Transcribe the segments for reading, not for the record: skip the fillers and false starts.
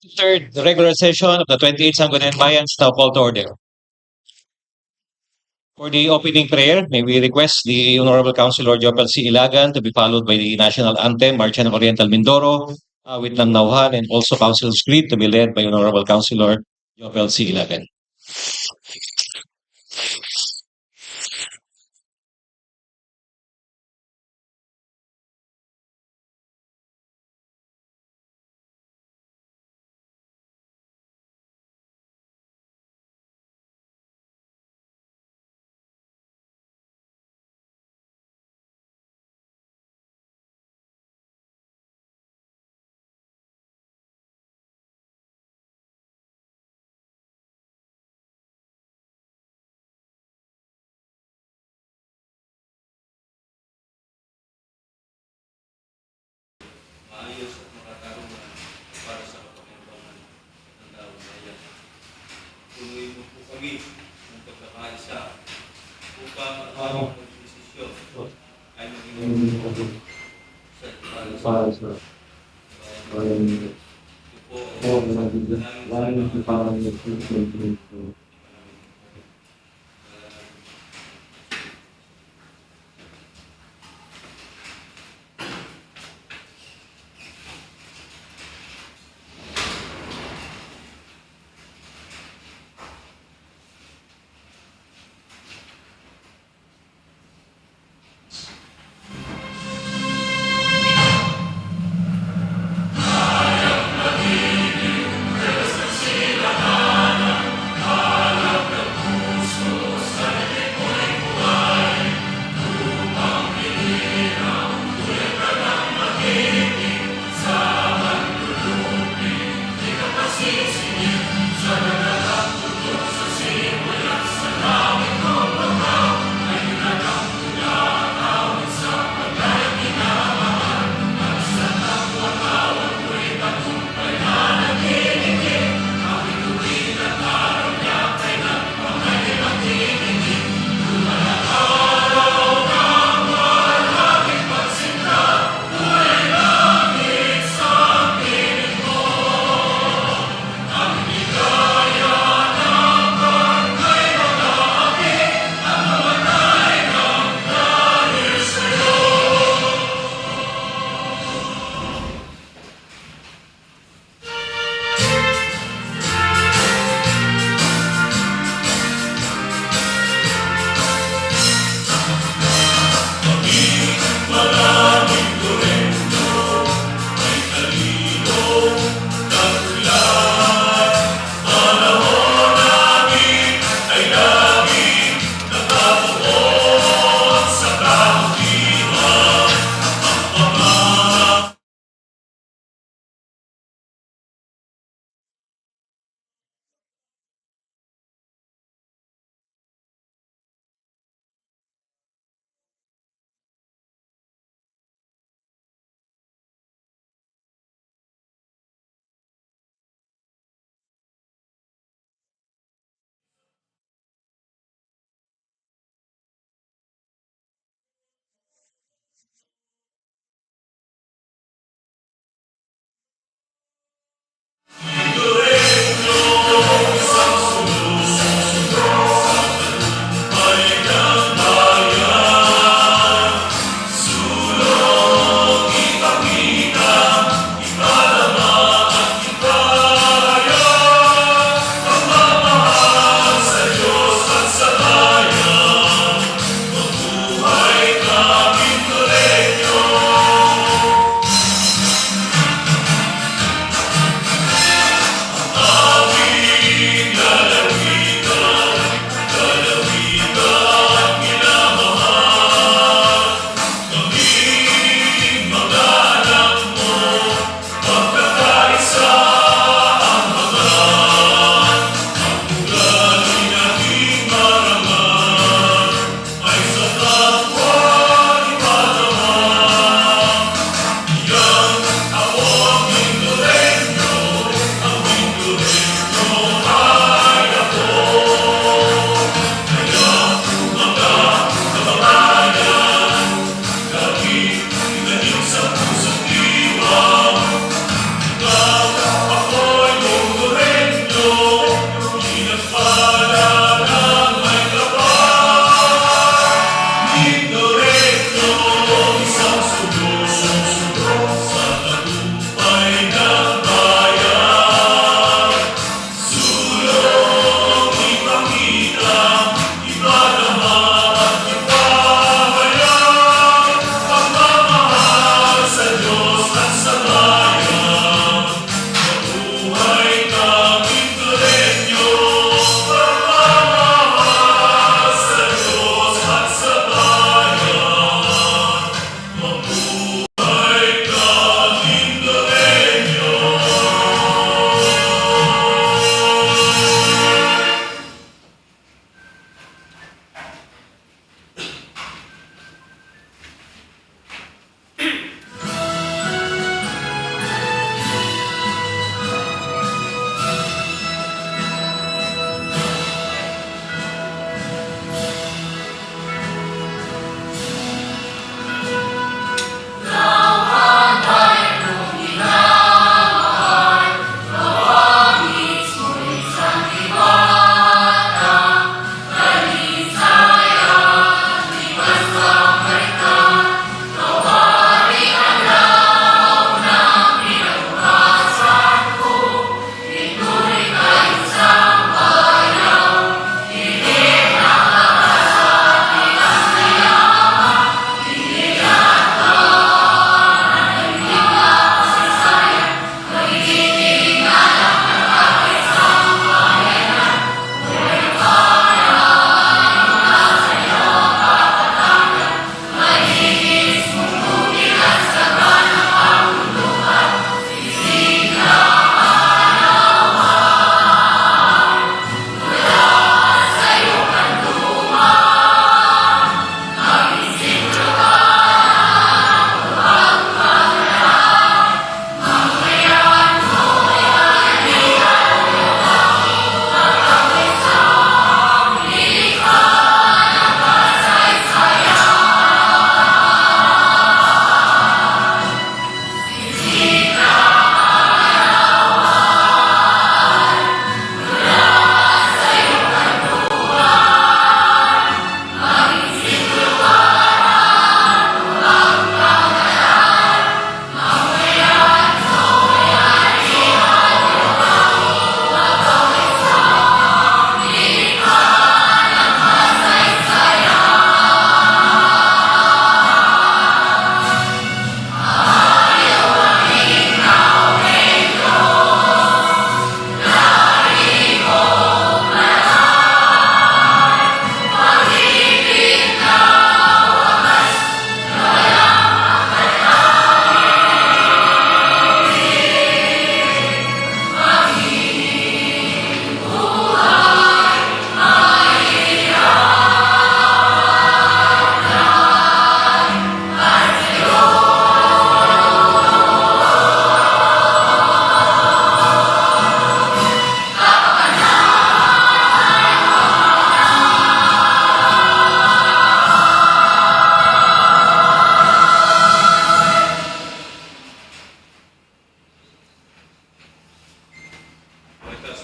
Third, the regular session of the 28th Sangguniang Bayan is now called to order. For the opening prayer, may we request the Honorable Councilor Jopel C. Ilagan to be followed by the national anthem, Marcha ng Oriental Mindoro, with ng Naujan, and also Council's Creed to be led by Honorable Councilor Jopel C. Ilagan. Maayos at makatarungan para sa kapakinabangan ng taong bayan. Tuloy mo po kami ng pagkakaisa upang ang aming pagdesisyon ay maging para sa bayan. Ito po ay namin sa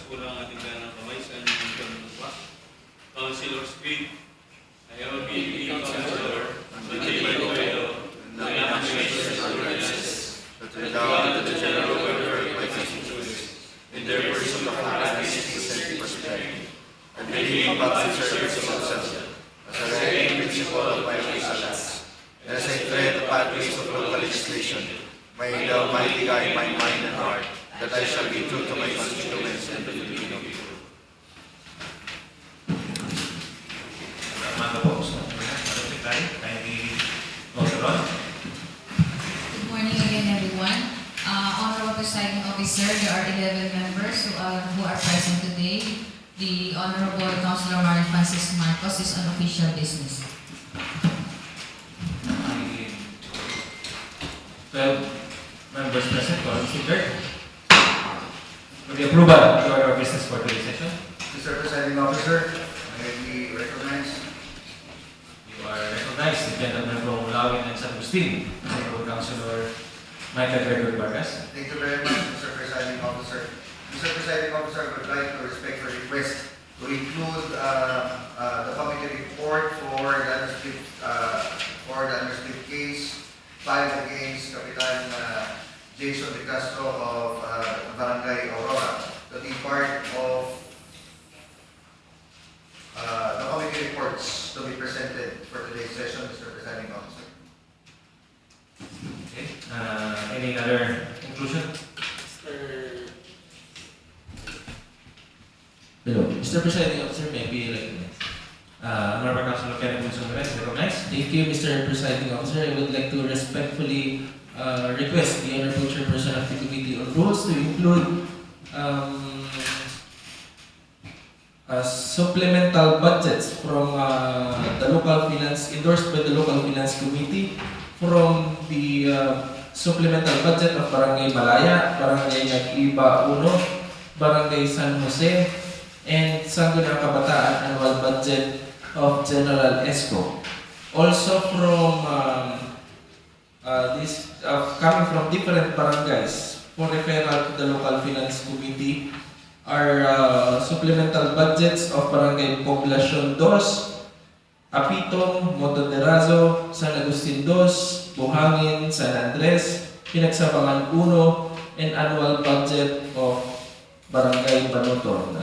po ng ating kanang kamay sa inyong kanlupa. Councilor Street, I am a PNP Councilor, Matibay Coelho, and I am to the government to the general welfare of my constituents, in their pursuit of happiness, decent prosperity, and making public service of themselves, as a guiding principle of my official acts, and as I tread the pathways of local legislation, may the Almighty guide my mind and heart, that I shall be true to my constituents and the Filipino people. Good morning again, everyone. Honorable Presiding Officer, there are 11 members who are present today. The Honorable Councilor Marie Francis Marcos is on official business. 12 members present, considered. For the approval of the order of business for today's session, Mr. Presiding Officer, may we recognize you are recognized, the gentleman from Naujan and San Agustin, Honorable Councilor Michael Gregory Vargas. Thank you very much, Mr. Presiding Officer. Mr. Presiding Officer, I would like to respectfully request to include the committee report for the undersplit case filed against Kapitan Jason De Castro of Barangay Aurora to be part of the committee reports to be presented for today's session, Mr. Presiding Officer. Okay. Any other inclusion? Hello, Mr. Presiding Officer, may be recognized. Honorable Councilor Kenneth Wilson Perez, recognized. Thank you, Mr. Presiding Officer. I would like to respectfully request the Honorable Chairperson of the Committee on Rules to include supplemental budgets from the local finance, endorsed by the local finance committee, from the supplemental budget of Barangay Malaya, Barangay Nag-Iba 1, Barangay San Jose, and Sangguniang Kabataan annual budget of General ESCO. Also from coming from different barangays for referral to the local finance committee are supplemental budgets of Barangay Poblacion 2, Apitong, Montederazo, San Agustin 2, Buhangin, San Andres, Pinagsabangan 1, and annual budget of Barangay Banuton.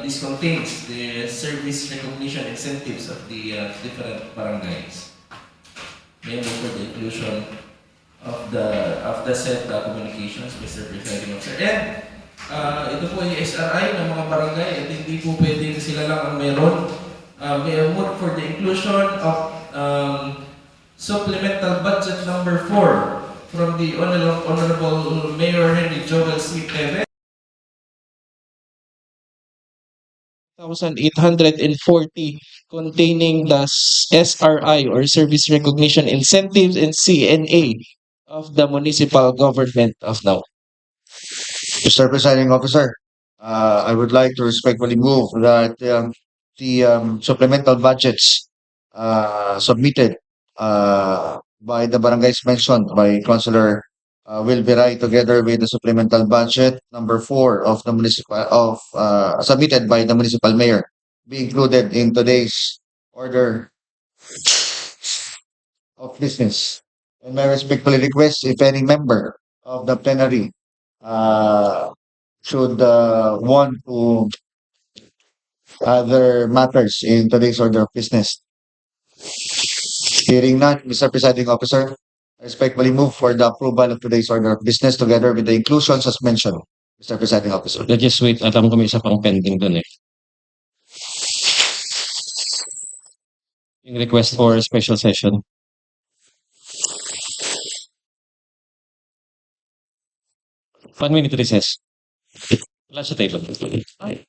This contains the service recognition incentives of the different barangays. May I move for the inclusion of the said communications, Mr. Presiding Officer. And ito po yung SRI ng mga barangay at hindi po pwedeng sila lang ang meron. May I move for the inclusion of supplemental budget number 4 from the Honorable Mayor Henry Joel C. Perez. 1,840 containing the SRI or Service Recognition Incentives and CNA of the municipal government of Naujan. Mr. Presiding Officer, I would like to respectfully move that the supplemental budgets submitted by the barangays mentioned by Councilor Will Viray, together with the supplemental budget number 4 of the submitted by the municipal mayor, be included in today's order of business. And may I respectfully request if any member of the plenary should want to other matters in today's order of business. Hearing none, Mr. Presiding Officer, I respectfully move for the approval of today's order of business together with the inclusions as mentioned, Mr. Presiding Officer. Let's just wait. Alam ko may isa pang pending dun eh. Yung request for special session. 1 minute recess. Wala sa table. Ay.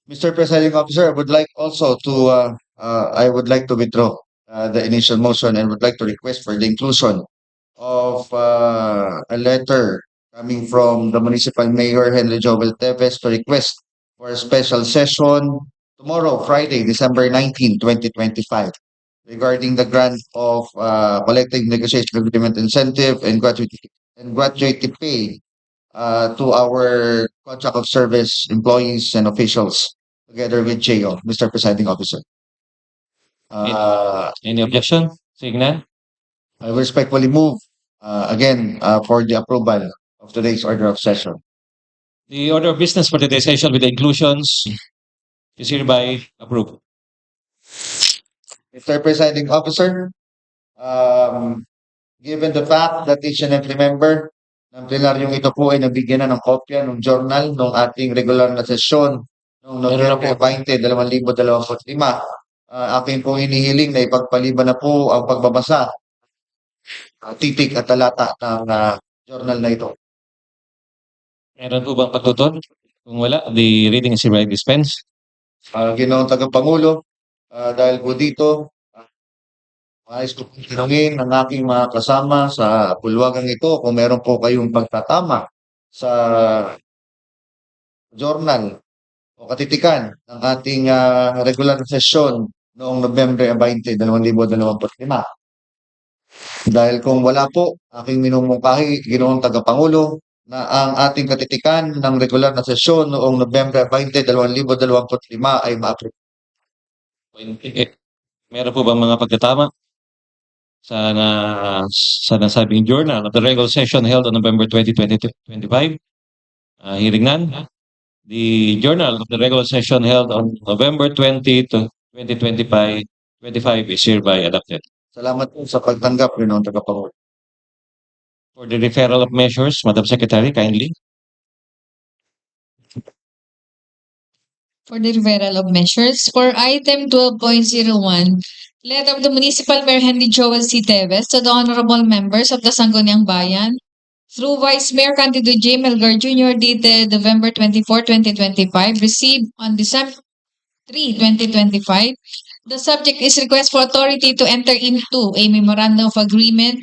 Mr. Presiding Officer, I would like also to I would like to withdraw the initial motion and would like to request for the inclusion of a letter coming from the Municipal Mayor Henry Joel Teves to request for a special session tomorrow, Friday, December 19, 2025, regarding the grant of collective negotiation agreement incentive and gratuity pay to our contract of service employees and officials together with JO, Mr. Presiding Officer. Any objection? Seeing none? I respectfully move again for the approval of today's order of session. The order of business for today's session with the inclusions is hereby approved. Mr. Presiding Officer, given the fact that each and every member ng plenaryong ito po ay nabigyan na ng kopya ng journal ng ating regular na sesyon noong November 20, 2025, aking po hinihiling na ipagpaliban na po ang pagbabasa, titik at talata ng journal na ito. Meron po bang pagtutol? Kung wala, the reading is hereby dispensed. Ginoong Tagapangulo, dahil po dito, ayos ko pong tinungin ng aking mga kasama sa pulwagang ito kung meron po kayong pagtatama sa journal o katitikan ng ating regular session noong Nobyembre 20, 2025. Dahil kung wala po, aking minumungkahi, Ginoong Tagapangulo, na ang ating katitikan ng regular na sesyon noong Nobyembre 20, 2025 ay ma-approve. Meron po bang mga pagkatama sa nasabing journal of the regular session held on November 20, 2025? Hearing none. The journal of the regular session held on November 20 to 2025 is hereby adopted. Salamat po sa pagtanggap, Ginoong Tagapangulo. For the referral of measures, Madam Secretary, kindly. For the referral of measures, for item 12.01, letter of the Municipal Mayor Henry Joel C. Teves to the honorable members of the Sangguniang Bayan through Vice Mayor Candido J. Melgar Jr. dated November 24, 2025, received on December 3, 2025. The subject is request for authority to enter into a memorandum of agreement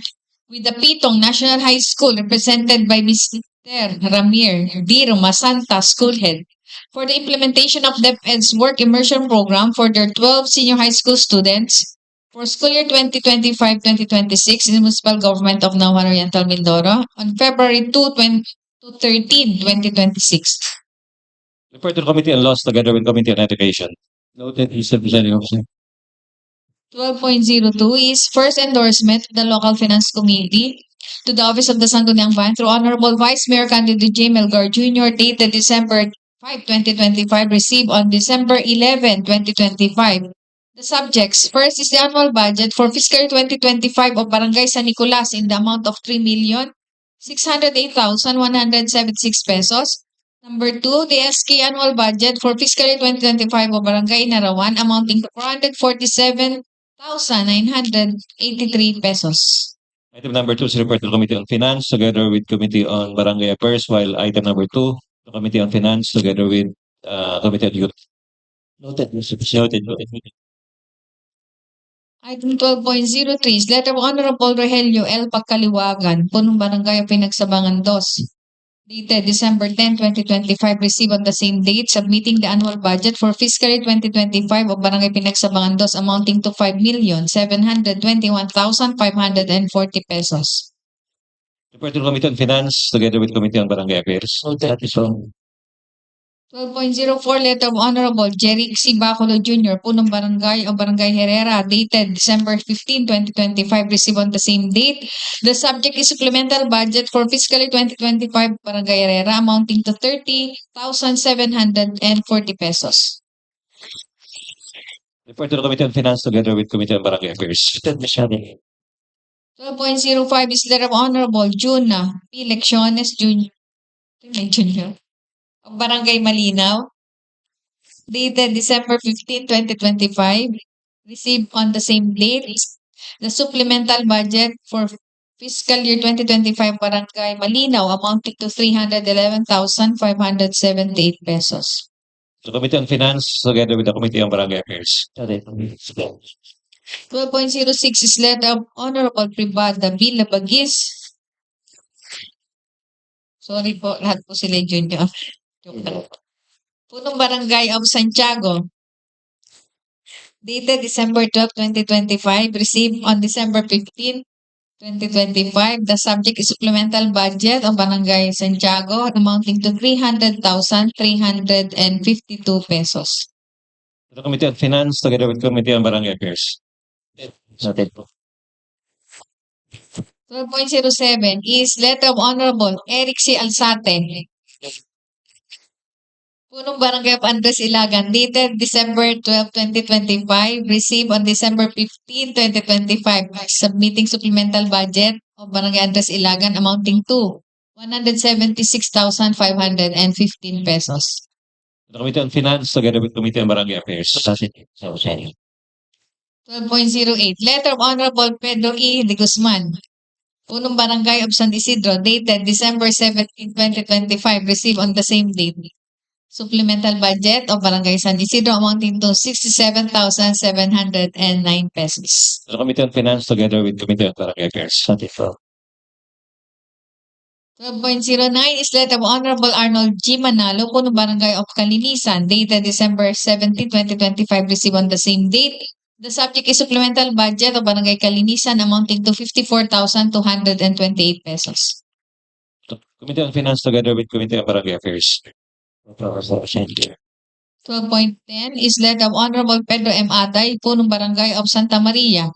with the Pitong National High School represented by Mr. Ramir D. Romasanta, school head, for the implementation of DepEd's work immersion program for their 12 senior high school students for school year 2025-2026 in the municipal government of Naujan Oriental Mindoro on February 2 to 13, 2026. Report to the Committee on Laws together with Committee on Education. Noted, Mr. Presiding Officer. 12.02 is first endorsement of the Local Finance Committee to the Office of the Sangguniang Bayan through Honorable Vice Mayor Candido J. Melgar Jr. dated December 5, 2025, received on December 11, 2025. The subjects, first is the annual budget for fiscal year 2025 of Barangay San Nicolas in the amount of 3,608,176 pesos. Number 2, the SK annual budget for fiscal year 2025 of Barangay Narawan amounting to 447,983 pesos. Item number 2 is report to the Committee on Finance together with Committee on Barangay Affairs, while item number 2, the Committee on Finance together with Committee on Youth. Noted, Mr. President. Noted. Item 12.03 is letter of Honorable Rogelio L. Pagkaliwagan, Punong Barangay Pinagsabangan 2, dated December 10, 2025, received on the same date, submitting the annual budget for fiscal year 2025 of Barangay Pinagsabangan 2 amounting to 5,721,540 pesos. Report to the Committee on Finance together with Committee on Barangay Affairs. That is wrong. 12.04 letter of Honorable Jerry C. Baculo Jr., Punong Barangay o Barangay Herrera, dated December 15, 2025, received on the same date. The subject is supplemental budget for fiscal year 2025 Barangay Herrera amounting to 30,740 pesos. Report to the Committee on Finance together with Committee on Barangay Affairs. 12.05 is letter of Honorable Juna P. Lecciones Jr. Jr. of Barangay Malinaw, dated December 15, 2025, received on the same date. The supplemental budget for fiscal year 2025 Barangay Malinaw amounting to 311,578 pesos. The Committee on Finance together with the Committee on Barangay Affairs. 12.06 is letter of Honorable Privada B. Labagis. Sorry po, lahat po sila junior. Joke lang. Punong Barangay of Santiago. Dated December 12, 2025. Received on December 15, 2025. The subject is supplemental budget of Barangay Santiago amounting to 300,352 pesos. The Committee on Finance together with Committee on Barangay Affairs. Noted po. 12.07 is letter of Honorable Eric C. Alsate. Punong Barangay of Andres Ilagan, dated December 12, 2025, received on December 15, 2025, submitting supplemental budget of Barangay Andres Ilagan amounting to 176,515 pesos. The Committee on Finance together with Committee on Barangay Affairs. 12.08 letter of Honorable Pedro E. de Guzman. Punong Barangay of San Isidro, dated December 17, 2025, received on the same date. Supplemental budget of Barangay San Isidro amounting to 67,709 pesos. The Committee on Finance together with Committee on Barangay Affairs. 12.09 is letter of Honorable Arnold G. Manalo, Punong Barangay of Kalinisan, dated December 17, 2025, received on the same date. The subject is supplemental budget of Barangay Kalinisan amounting to 54,228 pesos. The Committee on Finance together with Committee on Barangay Affairs. 12.10 is letter of Honorable Pedro M. Atay, Punong Barangay of Santa Maria,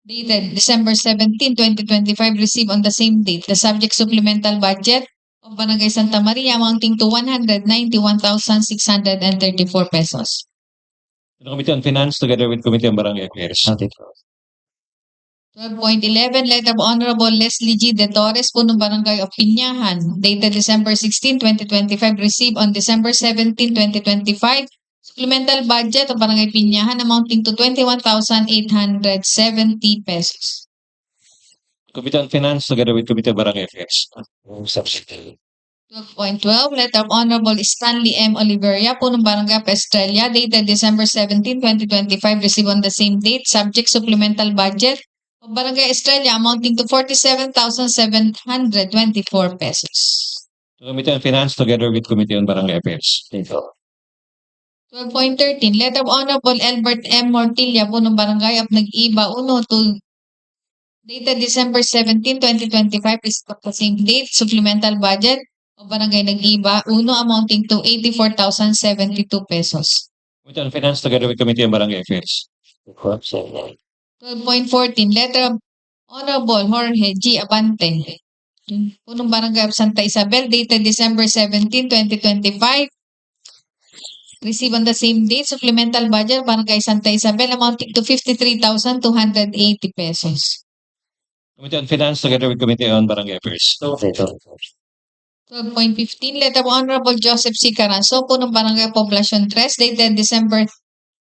dated December 17, 2025, received on the same date. The subject supplemental budget of Barangay Santa Maria amounting to 191,634 pesos. The Committee on Finance together with Committee on Barangay Affairs. 12.11 letter of Honorable Leslie G. De Torres, Punong Barangay of Pinyahan, dated December 16, 2025, received on December 17, 2025. Supplemental budget of Barangay Pinyahan amounting to 21,870 pesos. Committee on Finance together with Committee on Barangay Affairs. 12.12 letter of Honorable Stanley M. Oliveria, Punong Barangay of Estrella, dated December 17, 2025, received on the same date. Subject supplemental budget of Barangay Estrella amounting to 47,724 pesos. The Committee on Finance together with Committee on Barangay Affairs. 12.13 letter of Honorable Albert M. Mortilla, Punong Barangay of Nag-Iba, Uno to dated December 17, 2025, received on the same date. Supplemental budget of Barangay Nag-Iba, Uno amounting to 84,072 pesos. Committee on Finance together with Committee on Barangay Affairs. 12.14 letter of Honorable Jorge G. Abante, Punong Barangay of Santa Isabel, dated December 17, 2025, received on the same date. Supplemental budget Barangay Santa Isabel amounting to 53,280 pesos. Committee on Finance together with Committee on Barangay Affairs. 12.15 letter of Honorable Joseph C. Caranzo, Punong Barangay Poblacion 3, dated December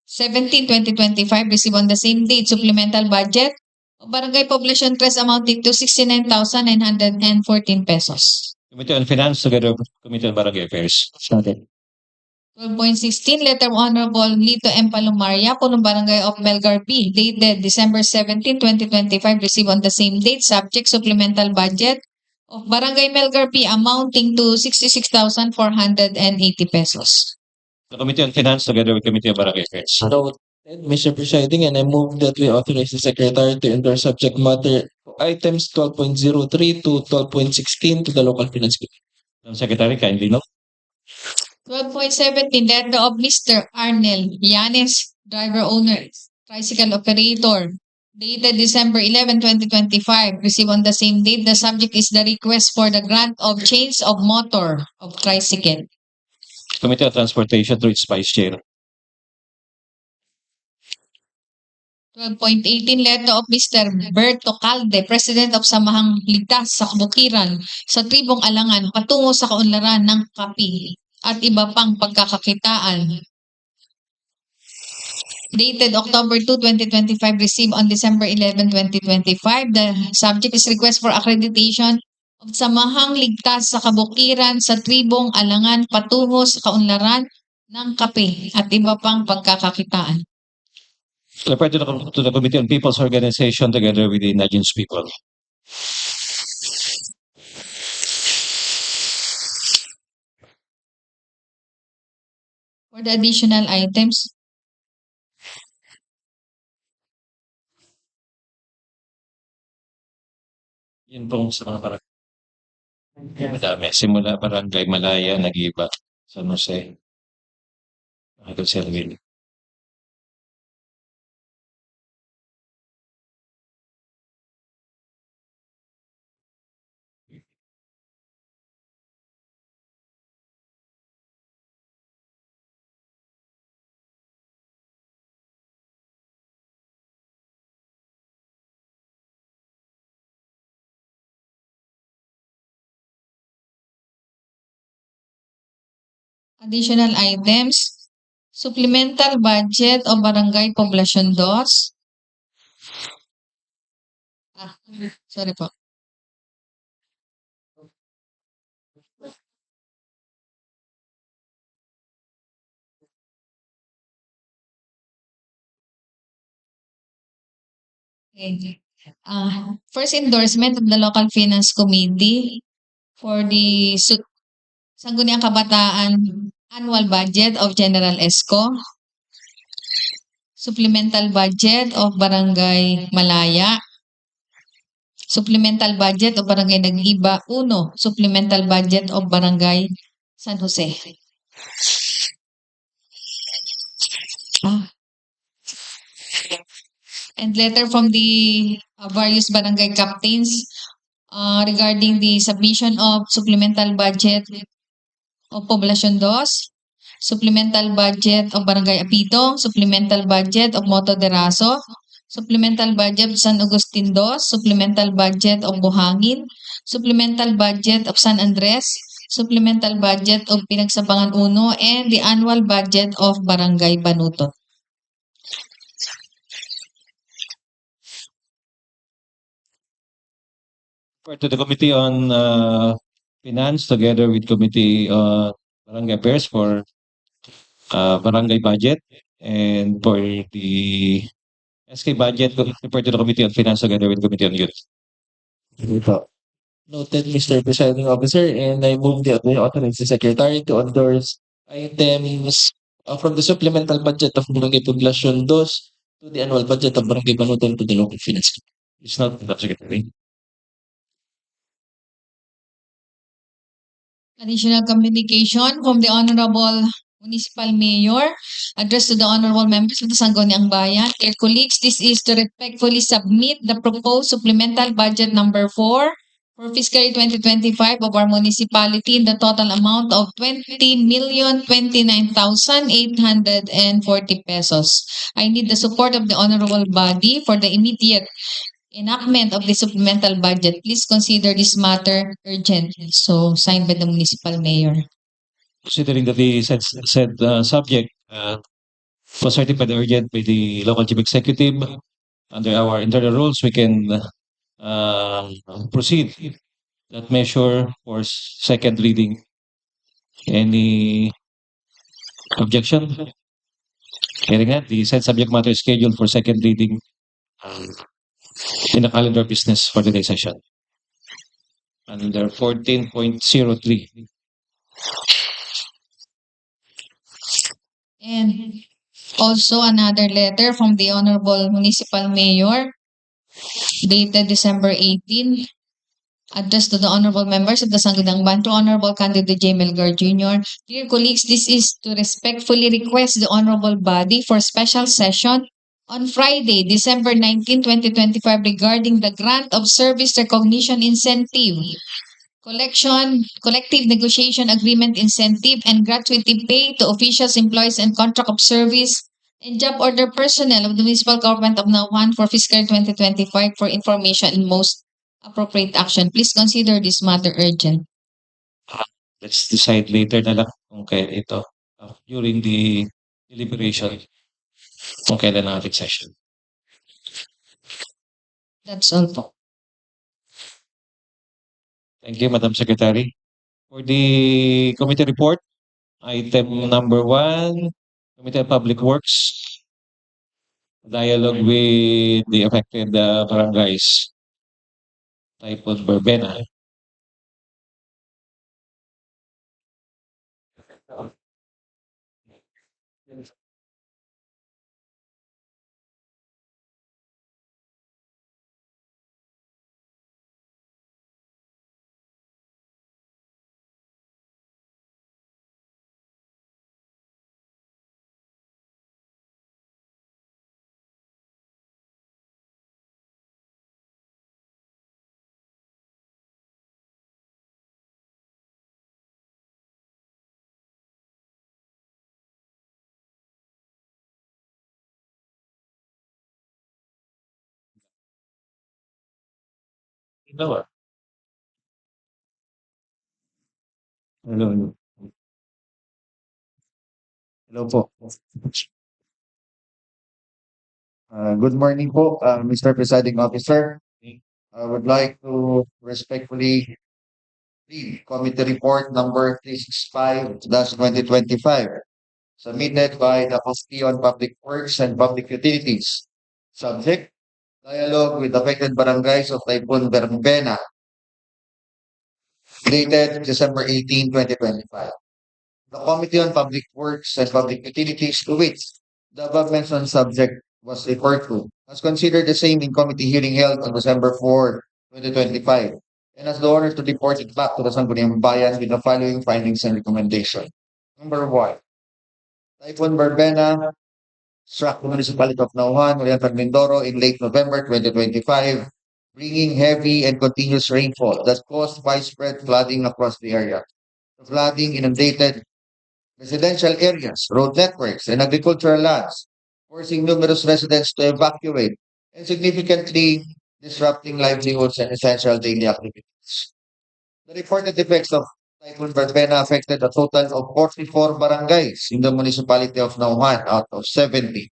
17, 2025, received on the same date. Supplemental budget of Barangay Poblacion 3 amounting to 69,914 pesos. Committee on Finance together with Committee on Barangay Affairs. 12.16 letter of Honorable Lito M. Palomaria, Punong Barangay of Melgar B, dated December 17, 2025, received on the same date. Subject supplemental budget of Barangay Melgar B amounting to 66,480 pesos. The Committee on Finance together with Committee on Barangay Affairs. Noted, Mr. Presiding, and I move that we authorize the Secretary to endorse subject matter items 12.03 to 12.16 to the local finance committee. Madam Secretary, kindly note. 12.17 letter of Mr. Arnel Yanes, driver owner, tricycle operator, dated December 11, 2025, received on the same date. The subject is the request for the grant of change of motor of tricycle. Committee on Transportation through its Vice Chair. 12.18 letter of Mr. Berto Calde, President of Samahang Ligtas sa Kabukiran sa Tribong Alangan patungo sa kaunlaran ng kapi at iba pang pagkakakitaan. Dated October 2, 2025, received on December 11, 2025. The subject is request for accreditation of Samahang Ligtas sa Kabukiran sa Tribong Alangan patungo sa kaunlaran ng kape at iba pang pagkakakitaan. Refer to the Committee on People's Organization together with the indigenous people. For the additional items, Yun pong sa mga barangay. Madami. Simula Barangay Malaya, Nag-iba, San Jose, Michael Selville. additional items, supplemental budget o Barangay Poblacion 2. Sorry po. Okay. First endorsement of the Local Finance Committee for the Sangguniang Kabataan Annual Budget of General ESCO, Supplemental Budget of Barangay Malaya, Supplemental Budget of Barangay Nag-iba 1, Supplemental Budget of Barangay San Jose. And letter from the various barangay captains regarding the submission of supplemental budget of Poblacion 2, supplemental budget of Barangay Apitong, supplemental budget of Moto de Raso, supplemental budget of San Agustin 2, supplemental budget of Buhangin, supplemental budget of San Andres, supplemental budget of Pinagsabangan 1, and the annual budget of Barangay Banutot. Refer to the Committee on Finance together with Committee on Barangay Affairs for barangay budget, and for the SK budget, refer to the Committee on Finance together with Committee on Youth. Noted, Mr. Presiding Officer, and I move the authorize the Secretary to endorse items from the supplemental budget of Barangay Poblacion 2 to the annual budget of Barangay Banuton to the local finance. It's not the Secretary. Additional communication from the Honorable Municipal Mayor addressed to the Honorable Members of the Sangguniang Bayan. Dear colleagues, this is to respectfully submit the proposed supplemental budget number 4 for fiscal year 2025 of our municipality in the total amount of 20,029,840 pesos. I need the support of the honorable body for the immediate enactment of the supplemental budget. Please consider this matter urgent. So, signed by the municipal mayor. Considering that the said subject was certified urgent by the local chief executive, under our internal rules, we can proceed that measure for second reading. Any objection? Hearing that, the said subject matter is scheduled for second reading in the calendar business for today's session. Under 14.03. And also another letter from the Honorable Municipal Mayor dated December 18, addressed to the honorable members of the Sangguniang Bayan, to Honorable Candidate J. Melgar Jr. Dear colleagues, this is to respectfully request the honorable body for special session on Friday, December 19, 2025 regarding the grant of service recognition incentive, collective negotiation agreement incentive, and gratuity pay to officials, employees, and contract of service and job order personnel of the municipal government of Naujan for fiscal 2025 for information and most appropriate action. Please consider this matter urgent. Let's decide later na lang kung kailan ito during the deliberation kung kailan ang ating session. That's all po. Thank you, Madam Secretary. For the committee report, Item number 1, Committee on Public Works, dialogue with the affected barangays. Typhoon Verbena. Hello. Hello. Hello po. Good morning po, Mr. Presiding Officer. I would like to respectfully read Committee Report number 365-2025, submitted by the Committee on Public Works and Public Utilities. Subject, dialogue with affected barangays of Typhoon Verbena, dated December 18, 2025. The Committee on Public Works and Public Utilities, to which the above-mentioned subject was referred to, has considered the same in committee hearing held on December 4, 2025, and has the honor to report it back to the Sangguniang Bayan with the following findings and recommendations. Number 1, Typhoon Verbena struck the municipality of Naujan, Oriental Mindoro in late November 2025, bringing heavy and continuous rainfall that caused widespread flooding across the area. The flooding inundated residential areas, road networks, and agricultural lands, forcing numerous residents to evacuate and significantly disrupting livelihoods and essential daily activities. The reported effects of Typhoon Verbena affected a total of 44 barangays in the municipality of Naujan out of 70,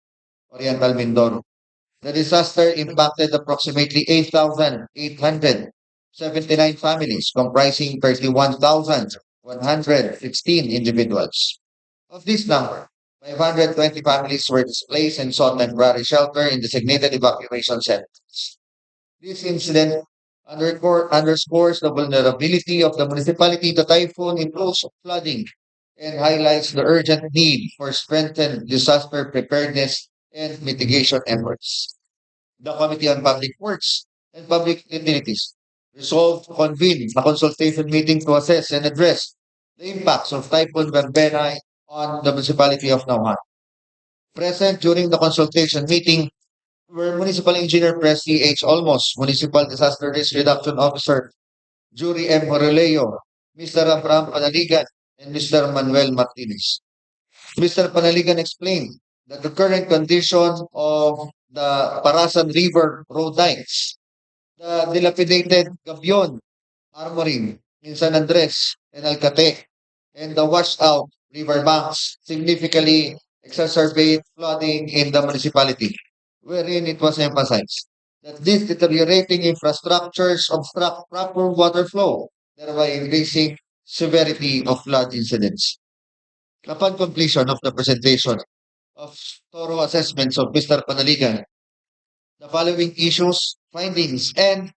Oriental Mindoro. The disaster impacted approximately 8,879 families, comprising 31,116 individuals. Of this number, 520 families were displaced and sought temporary shelter in designated evacuation centers. This incident underscores the vulnerability of the municipality to typhoon-induced flooding and highlights the urgent need for strengthened disaster preparedness and mitigation efforts. The Committee on Public Works and Public Utilities resolved to convene a consultation meeting to assess and address the impacts of Typhoon Verbena on the municipality of Naujan. Present during the consultation meeting were Municipal Engineer Presley H. Olmos, Municipal Disaster Risk Reduction Officer Jury M. Horeleo, Mr. Abraham Panaligan, and Mr. Manuel Martinez. Mr. Panaligan explained that the current condition of the Parasan River road dikes, the dilapidated Gabion Armoring in San Andres and Alcate, and the washed out river banks significantly exacerbate flooding in the municipality, wherein it was emphasized that these deteriorating infrastructures obstruct proper water flow, thereby increasing severity of flood incidents. Upon completion of the presentation of thorough assessments of Mr. Panaligan, the following issues, findings, and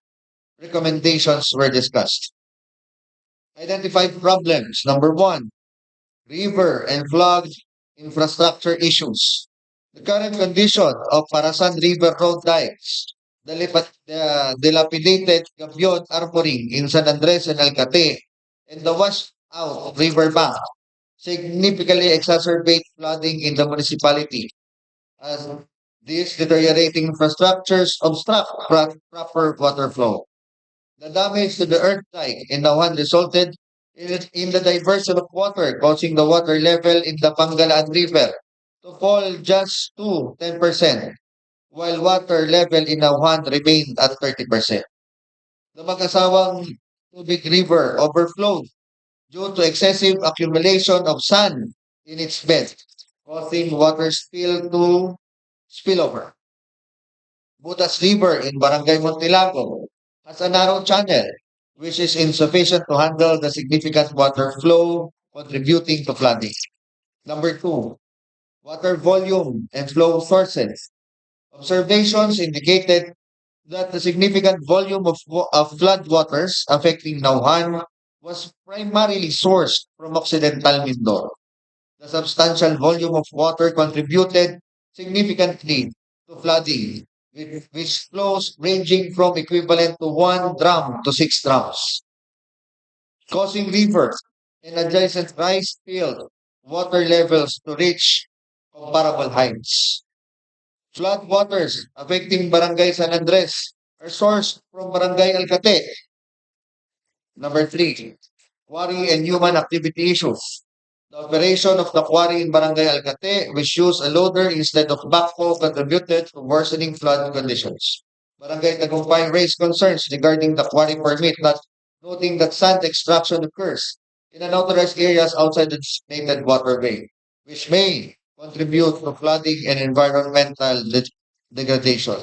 recommendations were discussed. Identified problems. Number 1, river and flood infrastructure issues. The current condition of Parasan River road dikes, the dilapidated Gabion Armoring in San Andres and Alcate, and the washed out river bank significantly exacerbate flooding in the municipality as these deteriorating infrastructures obstruct proper water flow. The damage to the earth dike in Naujan resulted in the diversion of water, causing the water level in the Pangalaan River to fall just to 10%, while water level in Naujan remained at 30%. The mag-asawang Tubig River overflowed due to excessive accumulation of sand in its bed, causing water spill over. Butas River in Barangay Montilago has a narrow channel, which is insufficient to handle the significant water flow contributing to flooding. Number two, water volume and flow sources. Observations indicated that the significant volume of flood waters affecting Naujan was primarily sourced from Occidental Mindoro. The substantial volume of water contributed significantly to flooding, which flows ranging from equivalent to 1 drum to 6 drums, causing rivers and adjacent rice field water levels to reach comparable heights. Flood waters affecting Barangay San Andres are sourced from Barangay Alcate. Number three, quarry and human activity issues. The operation of the quarry in Barangay Alcate, which used a loader instead of backhoe, contributed to worsening flood conditions. Barangay Tagumpay raised concerns regarding the quarry permit, not noting that sand extraction occurs in unauthorized areas outside the designated waterway, which may contribute to flooding and environmental degradation.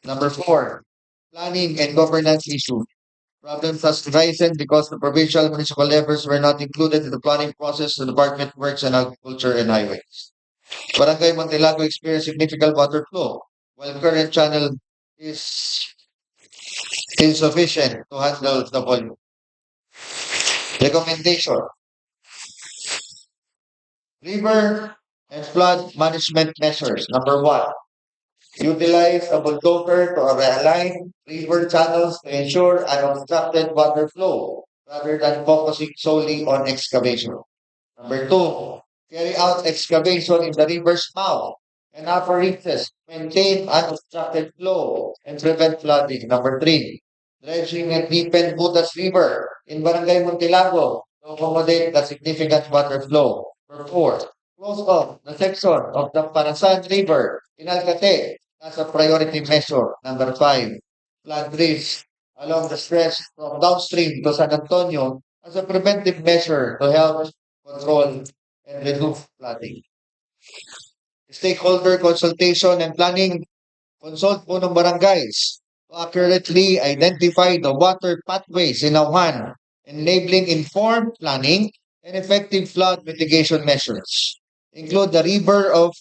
Number four, planning and governance issues. Problems has arisen because the provincial municipal levels were not included in the planning process of the Department of Works and Agriculture and Highways. Barangay Montilago experienced significant water flow, while current channel is insufficient to handle the volume. Recommendation. River and flood management measures. Number one, utilize a bulldozer to realign river channels to ensure unobstructed water flow rather than focusing solely on excavation. Number two, carry out excavation in the river's mouth and upper reaches to maintain unobstructed flow and prevent flooding. Number three, dredging and deepen Butas River in Barangay Montilago to accommodate the significant water flow. Number four, close off the section of the Parasan River in Alcate as a priority measure. Number five, plant trees along the stretch from downstream to San Antonio as a preventive measure to help control and reduce flooding. Stakeholder consultation and planning. Consult po ng barangays to accurately identify the water pathways in Naujan, enabling informed planning and effective flood mitigation measures. Include the river of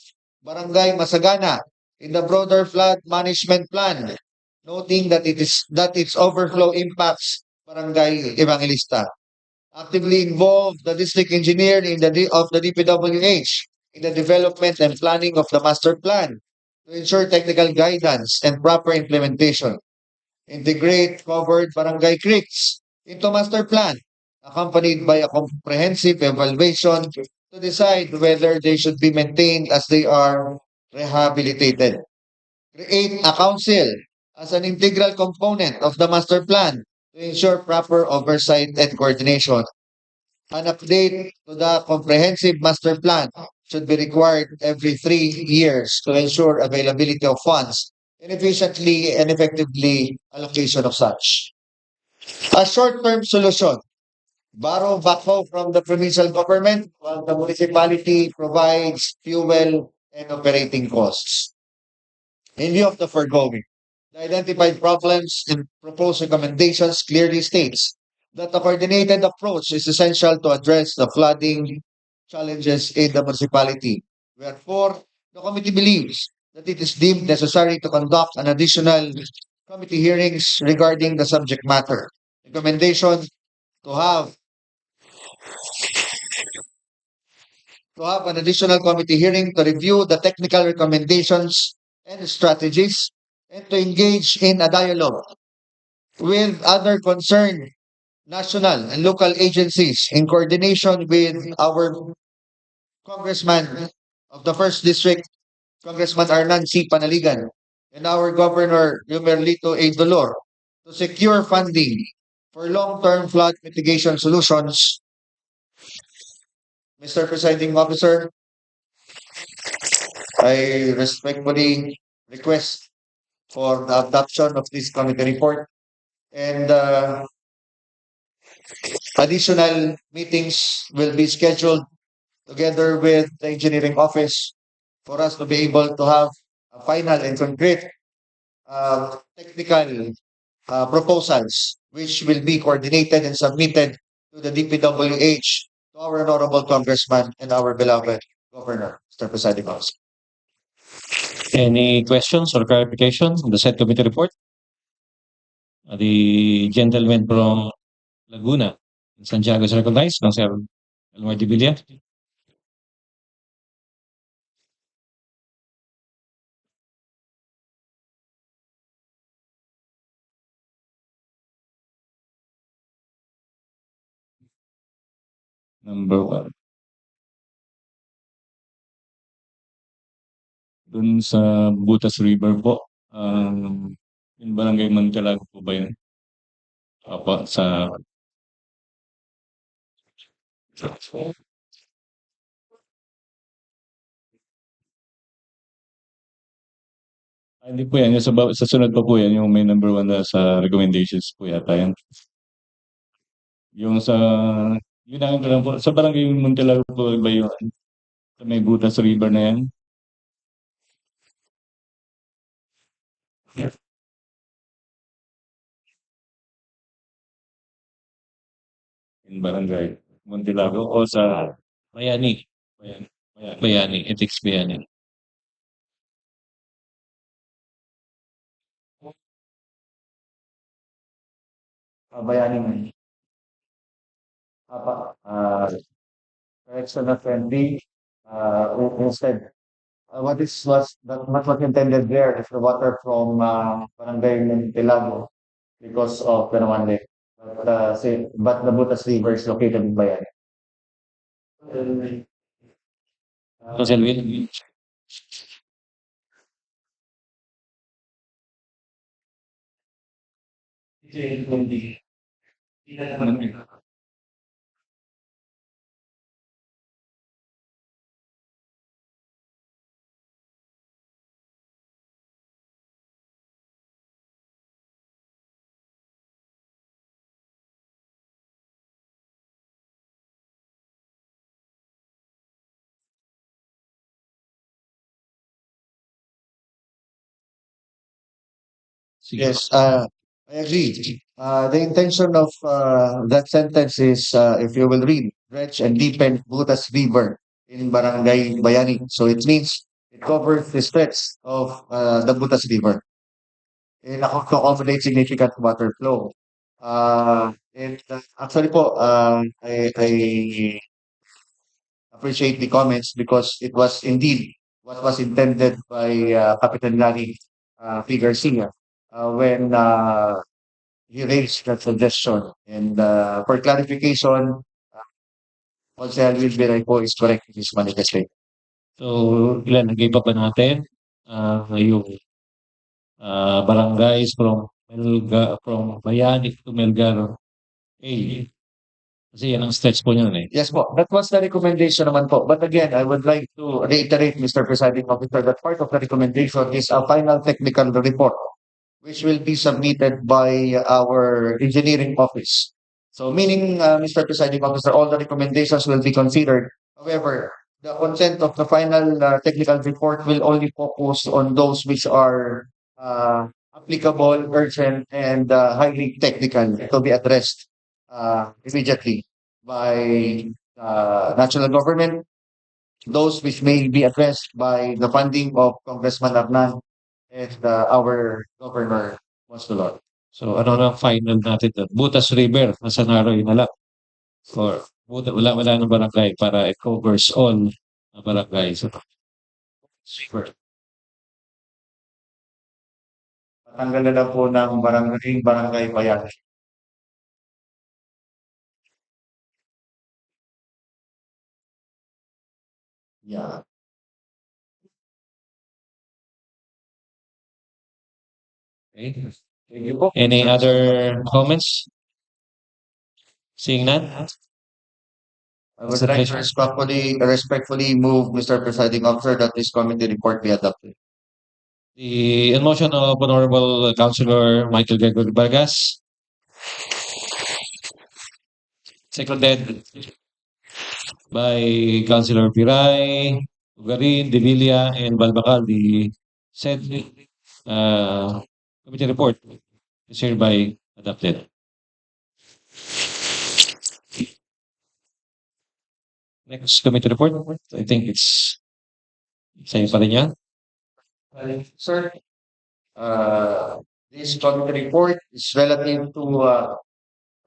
Barangay Masagana in the broader flood management plan, noting that its overflow impacts Barangay Evangelista. Actively involve the district engineer of the DPWH in the development and planning of the master plan to ensure technical guidance and proper implementation. Integrate covered barangay creeks into master plan, accompanied by a comprehensive evaluation to decide whether they should be maintained as they are rehabilitated. Create a council as an integral component of the master plan to ensure proper oversight and coordination. An update to the comprehensive master plan should be required every 3 years to ensure availability of funds and efficiently and effectively allocation of such. A short-term solution. Borrow backhoe from the provincial government while the municipality provides fuel and operating costs. In view of the foregoing, the identified problems and proposed recommendations clearly states that a coordinated approach is essential to address the flooding challenges in the municipality. Therefore, the committee believes that it is deemed necessary to conduct an additional committee hearings regarding the subject matter. Recommendation to have an additional committee hearing to review the technical recommendations and strategies and to engage in a dialogue with other concerned national and local agencies in coordination with our Congressman of the First District, Congressman Arnan C. Panaligan, and our Governor Yumerlito A. Dolor to secure funding for long-term flood mitigation solutions. Mr. Presiding Officer, I respectfully request for the adoption of this committee report and additional meetings will be scheduled together with the engineering office for us to be able to have a final and concrete technical proposals which will be coordinated and submitted to the DPWH to our honorable congressman and our beloved governor, Mr. Presiding Officer. Any questions or clarification on the said committee report? The gentleman from Laguna, Santiago is recognized. Councilor Elmer de Villa. Number one. Dun sa Butas River po, yung barangay Mantalag po ba yun? Opo, sa hindi po yan, yung sa sunod pa po yan, yung may number one na sa recommendations po yata yan. Yung sa, yun lang lang po, sa barangay Mantalag po ba yun? Sa may Butas River na yan? Yung barangay Montilago o sa Bayani. Bayani. Bayani. Ethics Bayani. Bayani. Apa, correction of friendly, instead, what was intended there is the water from, Barangay Montilago because of the Nawande. But the Butas River is located in Bayan. Council Will. Yes, I agree. The intention of that sentence is, if you will read, dredge and deepen Butas River in Barangay Bayani. So it means it covers the stretch of the Butas River in to accommodate significant water flow. Actually po, I appreciate the comments because it was indeed what was intended by Capitan Lani P. Garcia when he raised that suggestion. And for clarification, Councilor Will Biray po is correct in his manifestation. So, ilan nag-iba pa natin? Yung barangays from Bayani to Melgar. Kasi yan ang stretch po yun eh. Yes po, that was the recommendation naman po. But again, I would like to reiterate, Mr. Presiding Officer, that part of the recommendation is a final technical report which will be submitted by our engineering office. So meaning, Mr. Presiding Officer, all the recommendations will be considered. However, the content of the final technical report will only focus on those which are applicable, urgent, and highly technical to be addressed immediately by national government, those which may be addressed by the funding of Congressman Arnan and our governor Consular. So, ano na final natin doon? Butas River, nasa Naroy na lang. Or, wala ng barangay para it covers all the barangays. Super. Patanggal na lang po ng barangay Bayan. Yeah. Okay. Thank you po. Any other comments? Seeing none? I would like to respectfully move, Mr. Presiding Officer, that this committee report be adopted. The motion of Honorable Councilor Michael Gregory Vargas. Seconded by Councilor Piray, Ugarin, De Villa, and Balbacal. The said committee report is hereby adopted. Next committee report. I think it's sa'yo pa rin yan. Sir, this committee report is relative to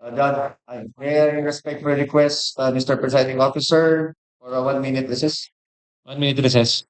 that. May I respectfully request, Mr. Presiding Officer, for a 1 minute recess? 1 minute recess.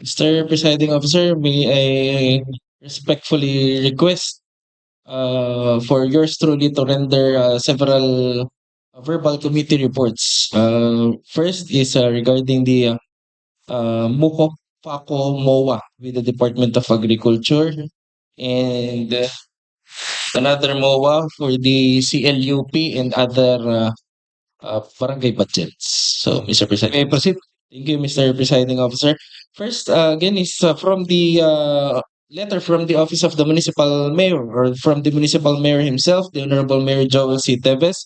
Mr. Presiding Officer, may I respectfully request for yours truly to render several verbal committee reports. First is regarding the MUCO FACO MOA with the Department of Agriculture, and another MOA for the CLUP and other barangay budgets. So, Mr. President, may I proceed? Thank you, Mr. Presiding Officer. First, again, is from the letter from the Office of the Municipal Mayor, or from the Municipal Mayor himself, the Honorable Mayor Joel C. Teves,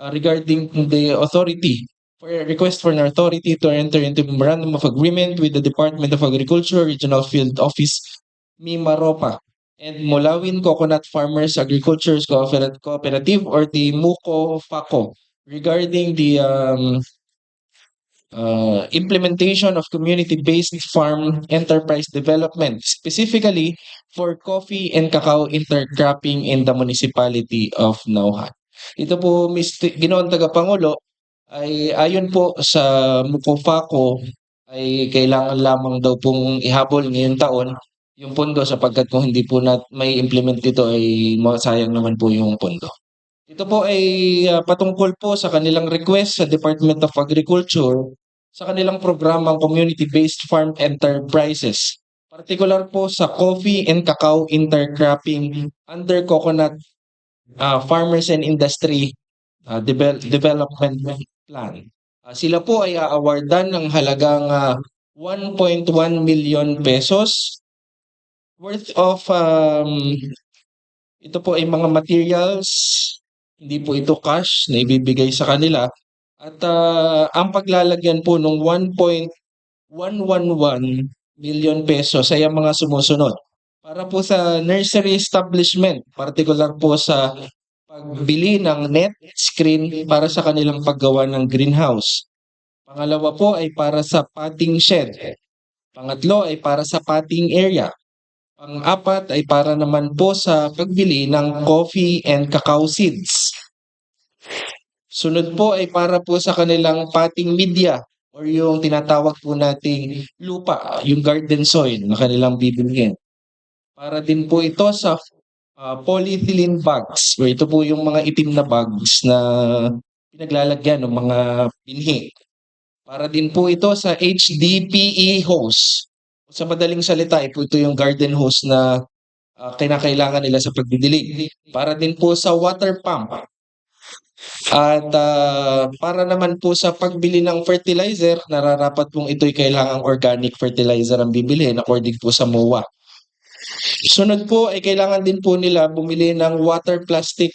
regarding the authority, for a request for an authority to enter into memorandum of agreement with the Department of Agriculture Regional Field Office Mimaropa and Mulawin Coconut Farmers Agriculture Cooperative, or the MUCO FACO, regarding the implementation of community-based farm enterprise development, specifically for coffee and cacao intercropping in the municipality of Naujan. Ito po, Ginoong Tagapangulo, ay ayon po sa Mukofaco, ay kailangan lamang daw pong ihabol ngayong taon yung pondo, sapagkat kung hindi po may implement ito ay masayang naman po yung pondo. Ito po ay patungkol po sa kanilang request sa Department of Agriculture sa kanilang programang Community-Based Farm Enterprises. Particular po sa coffee and cacao intercropping under Coconut Farmers and Industry Development Plan. Sila po ay aawardan ng halagang 1.1 million pesos worth of ito po ay mga materials, hindi po ito cash na ibibigay sa kanila, at ang paglalagyan po ng 1.111 million pesos ay ang mga sumusunod. Para po sa nursery establishment, particular po sa pagbili ng net screen para sa kanilang paggawa ng greenhouse. Pangalawa po ay para sa potting shed. Pangatlo ay para sa potting area. Pang-apat ay para naman po sa pagbili ng coffee and cacao seeds. Sunod po ay para po sa kanilang potting media, or yung tinatawag po nating lupa, yung garden soil na kanilang bibilhin. Para din po ito sa polyethylene bags, or ito po yung mga itim na bags na pinaglalagyan ng mga binhi. Para din po ito sa HDPE hose. Sa madaling salita, ito yung garden hose na kinakailangan nila sa pagdidilig. Para din po sa water pump. At para naman po sa pagbili ng fertilizer, nararapat pong ito'y kailangang organic fertilizer ang bibilhin according po sa MOA. Sunod po ay kailangan din po nila bumili ng water plastic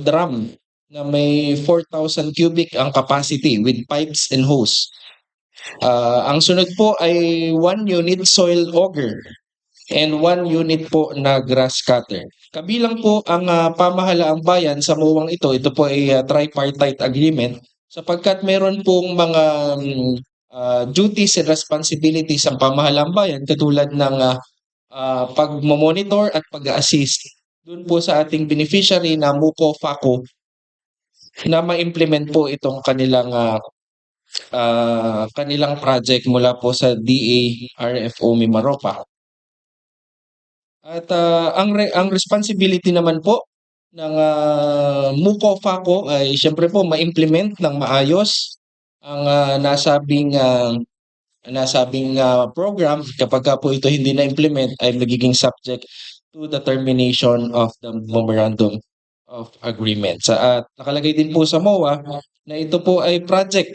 drum na may 4,000 cubic ang capacity with pipes and hose. Ang sunod po ay 1 unit soil auger and 1 unit po na grass cutter. Kabilang po ang pamahalaang bayan sa MOA ito. Ito po ay tripartite agreement, sapagkat meron pong mga duties and responsibilities ang pamahalaang bayan, katulad ng pag-monitor at pag-assist doon po sa ating beneficiary na MUCO FACO na ma-implement po itong kanilang project mula po sa DA RFO Mimaropa. At ang responsibility naman po ng MUCO FACO ay siyempre po ma-implement ng maayos ang nasabing program. Kapag po ito hindi na-implement, ay magiging subject to the termination of the memorandum of agreement. At nakalagay din po sa MOA na ito po ay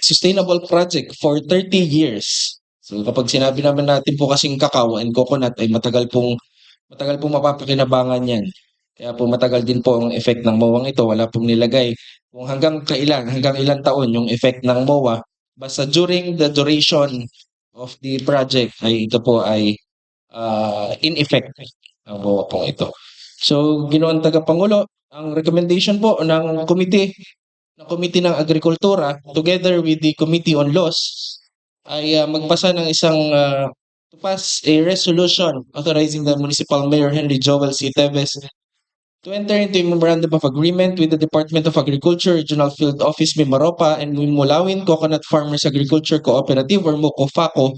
sustainable project for 30 years. So kapag sinabi naman natin po kasing cacao and coconut ay matagal pong mapapakinabangan yan. Kaya po matagal din po ang effect ng MOA ito. Wala pong nilagay kung hanggang ilang taon yung effect ng MOA. Basta during the duration of the project ay ito po ay in effect ang MOA po ito. So, Ginoong Tagapangulo, ang recommendation po ng Committee ng Agrikultura together with the Committee on Laws ay magpasa ng isang to pass a resolution authorizing the Municipal Mayor Henry Joel C. Teves to enter into a memorandum of agreement with the Department of Agriculture Regional Field Office Mimaropa and Mulawin Coconut Farmers Agriculture Cooperative, or MUCO FACO,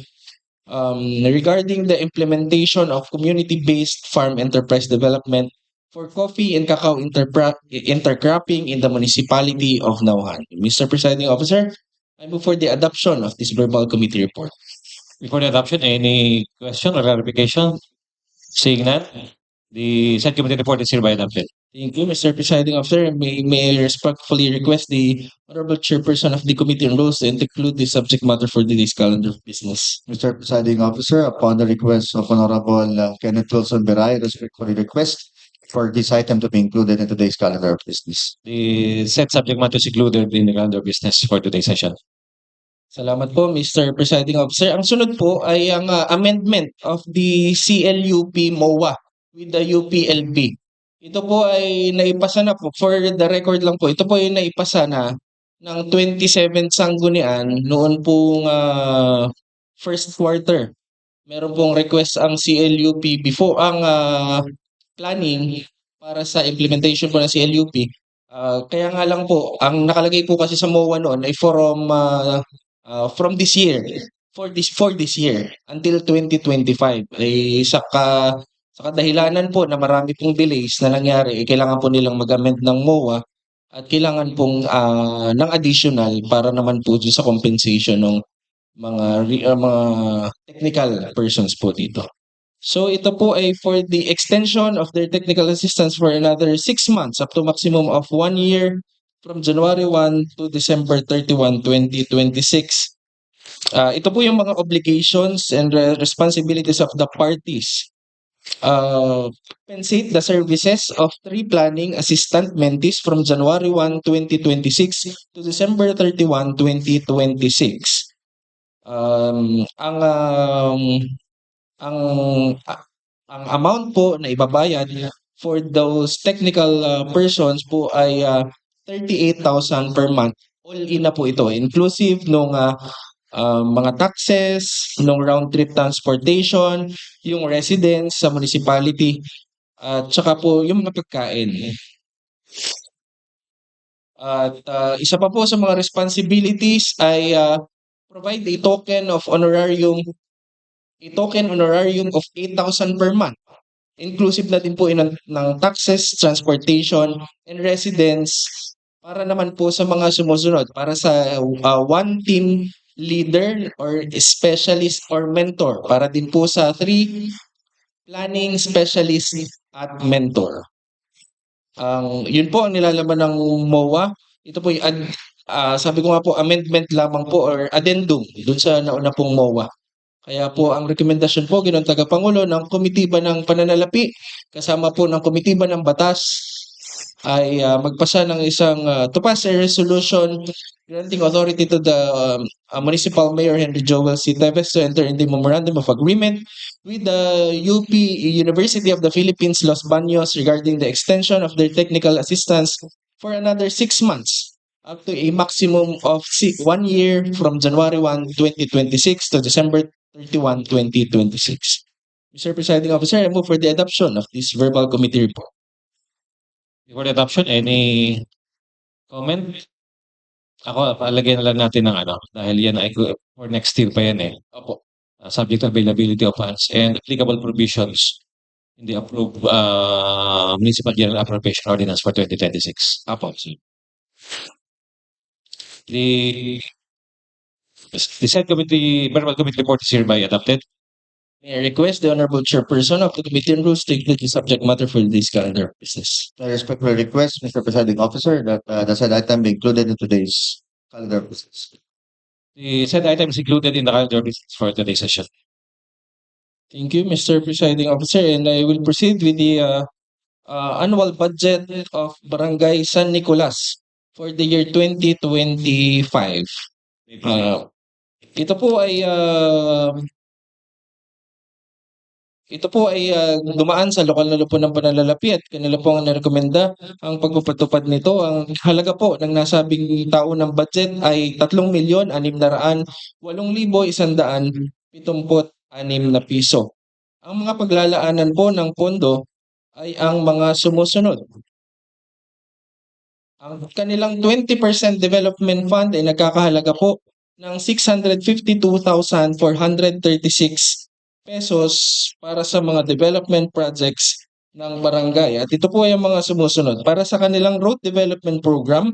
regarding the implementation of community-based farm enterprise development for coffee and cacao intercropping in the municipality of Naujan. Mr. Presiding Officer, I move for the adoption of this verbal committee report. Before the adoption, any question or clarification? Seeing none, the said committee report is hereby adopted. Thank you, Mr. Presiding Officer. May I respectfully request the Honorable Chairperson of the Committee on Rules to include the subject matter for today's calendar of business. Mr. Presiding Officer, upon the request of Honorable Kenneth Wilson Beray, I respectfully request for this item to be included in today's calendar of business. The said subject matter is included in the calendar of business for today's session. Salamat po, Mr. Presiding Officer. Ang sunod po ay ang amendment of the CLUP MOA with the UPLP. Ito po ay naipasa na po, for the record lang po, ito po ay naipasa na ng 27 Sangguniang noon pong first quarter. Meron pong request ang CLUP before ang planning para sa implementation po ng CLUP. Kaya nga lang po, ang nakalagay po kasi sa MOA noon ay from this year, for this year until 2025 ay sa kadahilanan po na marami pong delays na nangyari, kailangan po nilang mag-amend ng MOA at kailangan pong ng additional para naman po dun sa compensation ng mga technical persons po dito. So ito po ay for the extension of their technical assistance for another 6 months up to maximum of 1 year from January 1 to December 31, 2026. Ito po yung mga obligations and responsibilities of the parties. Compensate the services of 3 planning assistant mentees from January 1, 2026 to December 31, 2026. Ang amount po na ibabayad for those technical persons po ay 38,000 per month. All in na po ito, inclusive nung mga taxes, nung round trip transportation, yung residence sa municipality, at saka po yung mga pagkain. At isa pa po sa mga responsibilities ay provide a token honorarium of 8,000 per month. Inclusive na din po ng taxes, transportation, and residence para naman po sa mga sumusunod, para sa one team leader or specialist or mentor, para din po sa 3 planning specialist at mentor. Yun po ang nilalaman ng MOA. Ito po yung sabi ko nga po, amendment lamang po or addendum dun sa nauna pong MOA. Kaya po ang rekomendasyon po ginong tagapangulo ng Komitiba ng Pananalapi kasama po ng Komitiba ng Batas ay magpasa ng isang to pass a resolution granting authority to the Municipal Mayor Henry Joel C. Teves to enter in the Memorandum of Agreement with the UP University of the Philippines Los Baños regarding the extension of their technical assistance for another 6 months up to a maximum of 1 year from January 1, 2026 to December 31, 2026. Mr. Presiding Officer, I move for the adoption of this verbal committee report. Before the adoption, any comment? Ako, palagyan na lang natin ng dahil yan ay for next year pa yan eh. Opo. Subject to availability of funds and applicable provisions in the approved Municipal General Appropriation Ordinance for 2026. Apo. The said verbal committee report is hereby adopted. May I request the Honorable Chairperson of the Committee on Rules to include the subject matter for this calendar of business. I respectfully request, Mr. Presiding Officer, that the said item be included in today's calendar of business. The said item is included in the calendar of business for today's session. Thank you, Mr. Presiding Officer, and I will proceed with the annual budget of Barangay San Nicolas for the year 2025. Ito po ay dumaan sa lokal na lupon ng pananalapi at kanila po ang narekomenda ang pagpapatupad nito. Ang halaga po ng nasabing taon ng budget ay 3,608,176 na piso. Ang mga paglalaanan po ng pondo ay ang mga sumusunod. Ang kanilang 20% development fund ay nagkakahalaga po ng 652,436 pesos para sa mga development projects ng barangay. At ito po ay ang mga sumusunod. Para sa kanilang road development program,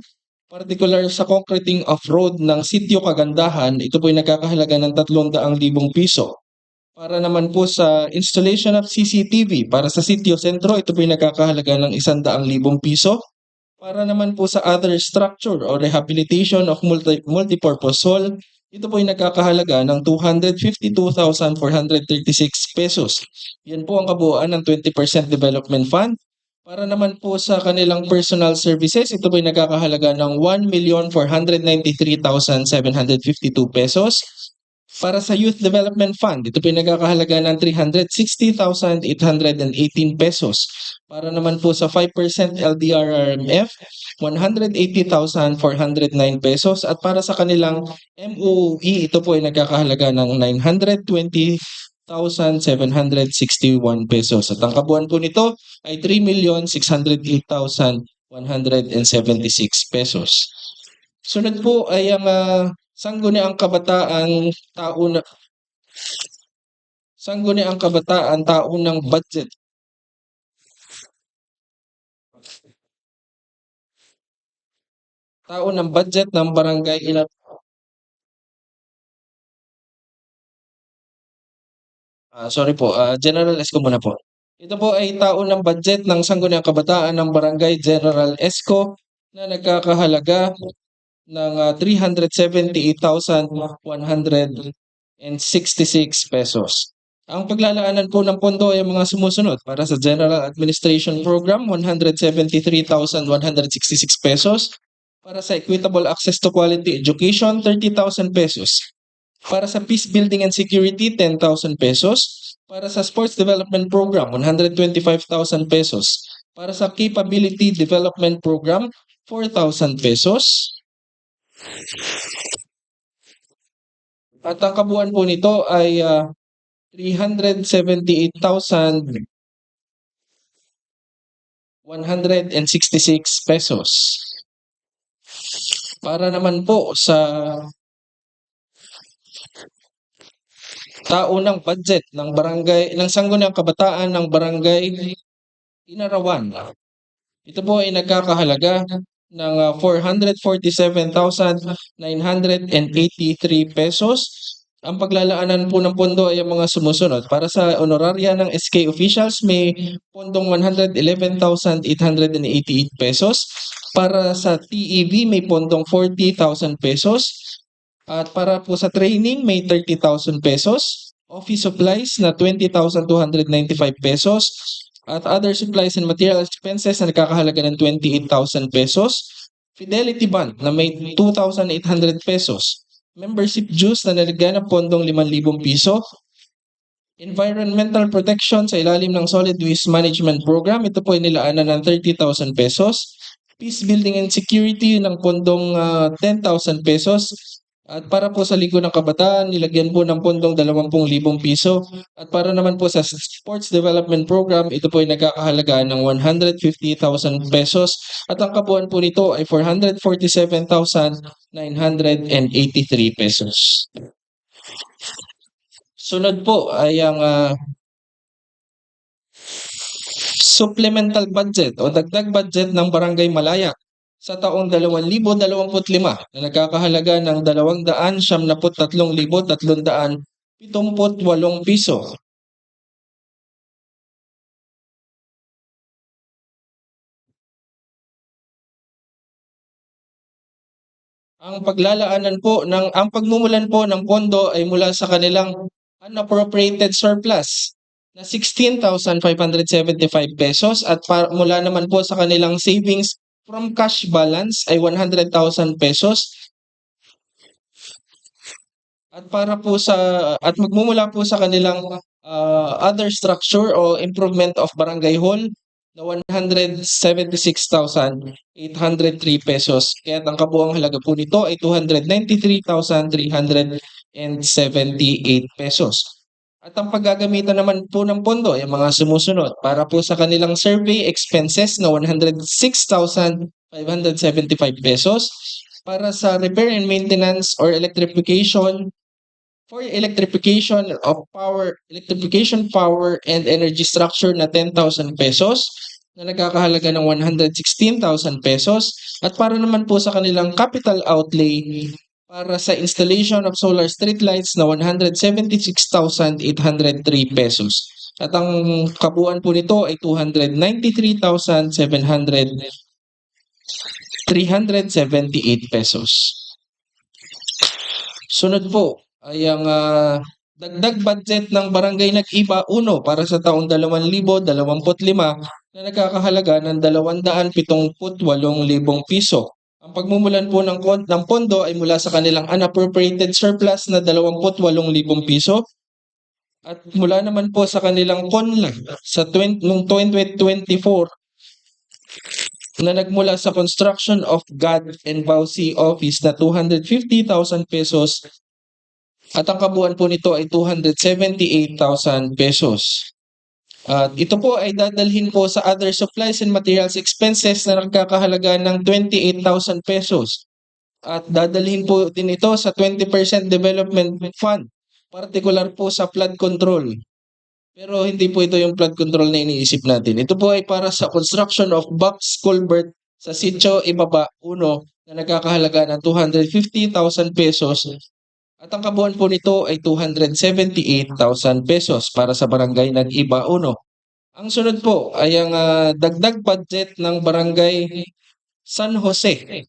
particular sa concreting of road ng Sitio Kagandahan, ito po ay nagkakahalaga ng 300,000 piso. Para naman po sa installation of CCTV para sa Sitio Sentro, ito po ay nagkakahalaga ng 100,000 piso. Para naman po sa other structure or rehabilitation of multipurpose hall, ito po ay nagkakahalaga ng 252,436 pesos. Yan po ang kabuuan ng 20% development fund. Para naman po sa kanilang personal services, ito po ay nagkakahalaga ng 1,493,752 pesos. Para sa Youth Development Fund, ito po ay nagkakahalaga ng 360,818 pesos. Para naman po sa 5% LDRRMF, 180,409 pesos. At para sa kanilang MOE, ito po ay nagkakahalaga ng 920,761 pesos. At ang kabuuan po nito ay 3,608,176 pesos. Sunod po ay ang Sangguniang Kabataan Taunang Budget. Taunang budget ng barangay General Esco muna po. Ito po ay taunang budget ng Sangguniang Kabataan ng Barangay General Esco na nagkakahalaga ng 378,166 pesos. Ang paglalaanan po ng pondo ay mga sumusunod. Para sa General Administration Program, 173,166 pesos. Para sa Equitable Access to Quality Education, 30,000 pesos. Para sa Peace Building and Security, 10,000 pesos. Para sa Sports Development Program, 125,000 pesos. Para sa Capability Development Program, 4,000 pesos. At ang kabuuan po nito ay 378,166 pesos. Para naman po sa taunang budget ng Sangguniang Kabataan ng Barangay Inarawan. Ito po ay nagkakahalaga ng 447,983 pesos. Ang paglalaanan po ng pondo ay ang mga sumusunod. Para sa honoraria ng SK officials, may pondong 111,888 pesos. Para sa TEV, may pondong 40,000 pesos. At para po sa training, may 30,000 pesos. Office supplies na 20,295 pesos. At other supplies and material expenses na nakakahalaga ng 28,000 pesos. Fidelity bond na may 2,800 pesos. Membership dues na nalagyan ng pondong 5,000 piso. Environmental protection sa ilalim ng Solid Waste Management Program, ito po ay nilaanan ng 30,000 pesos. Peace Building and Security ng pondong 10,000 pesos. At para po sa Ligo ng Kabataan, nilagyan po ng pondong 20,000 piso. At para naman po sa Sports Development Program, ito po ay nagkakahalaga ng 150,000 pesos. At ang kabuuan po nito ay 447,983 pesos. Sunod po ay ang supplemental budget o dagdag budget ng Barangay Malaya sa taong 2025 na nagkakahalaga ng 273,378 piso. Ang pagmumulan po ng pondo ay mula sa kanilang unappropriated surplus na 16,575 pesos at mula naman po sa kanilang savings from cash balance ay 100,000 pesos. At magmumula po sa kanilang other structure o improvement of barangay hall na 176,803 pesos. Kaya ang kabuuang halaga po nito ay 293,378 pesos. At ang paggagamitan naman po ng pondo ay mga sumusunod. Para po sa kanilang survey expenses na 106,575 pesos. para sa repair and maintenance or electrification electrification power and energy structure na 10,000 pesos na nagkakahalaga ng 116,000 pesos at para naman po sa kanilang capital outlay para sa installation of solar street lights na 176,803 pesos. At ang kabuuan po nito ay 293,378 pesos. Sunod po ay ang dagdag budget ng Barangay Nag-Iba 1 para sa taong 2025 na nagkakahalaga ng 278,000 piso. Ang pagmumulan po ng pondo ay mula sa kanilang unappropriated surplus na 28,000 piso at mula naman po sa kanilang CONLA sa noong 2024 na nagmula sa Construction of God and Bausi Office na 250,000 pesos at ang kabuuan po nito ay 278,000 pesos. At ito po ay dadalhin po sa other supplies and materials expenses na nagkakahalaga ng 28,000 pesos. At dadalhin po din ito sa 20% development fund, particular po sa flood control. Pero hindi po ito yung flood control na iniisip natin. Ito po ay para sa construction of box culvert sa Sitio Ibaba 1 na nagkakahalaga ng 250,000 pesos. At ang kabuuan po nito ay 278,000 pesos para sa Barangay Nag-Iba 1. Ang sunod po ay ang dagdag budget ng Barangay San Jose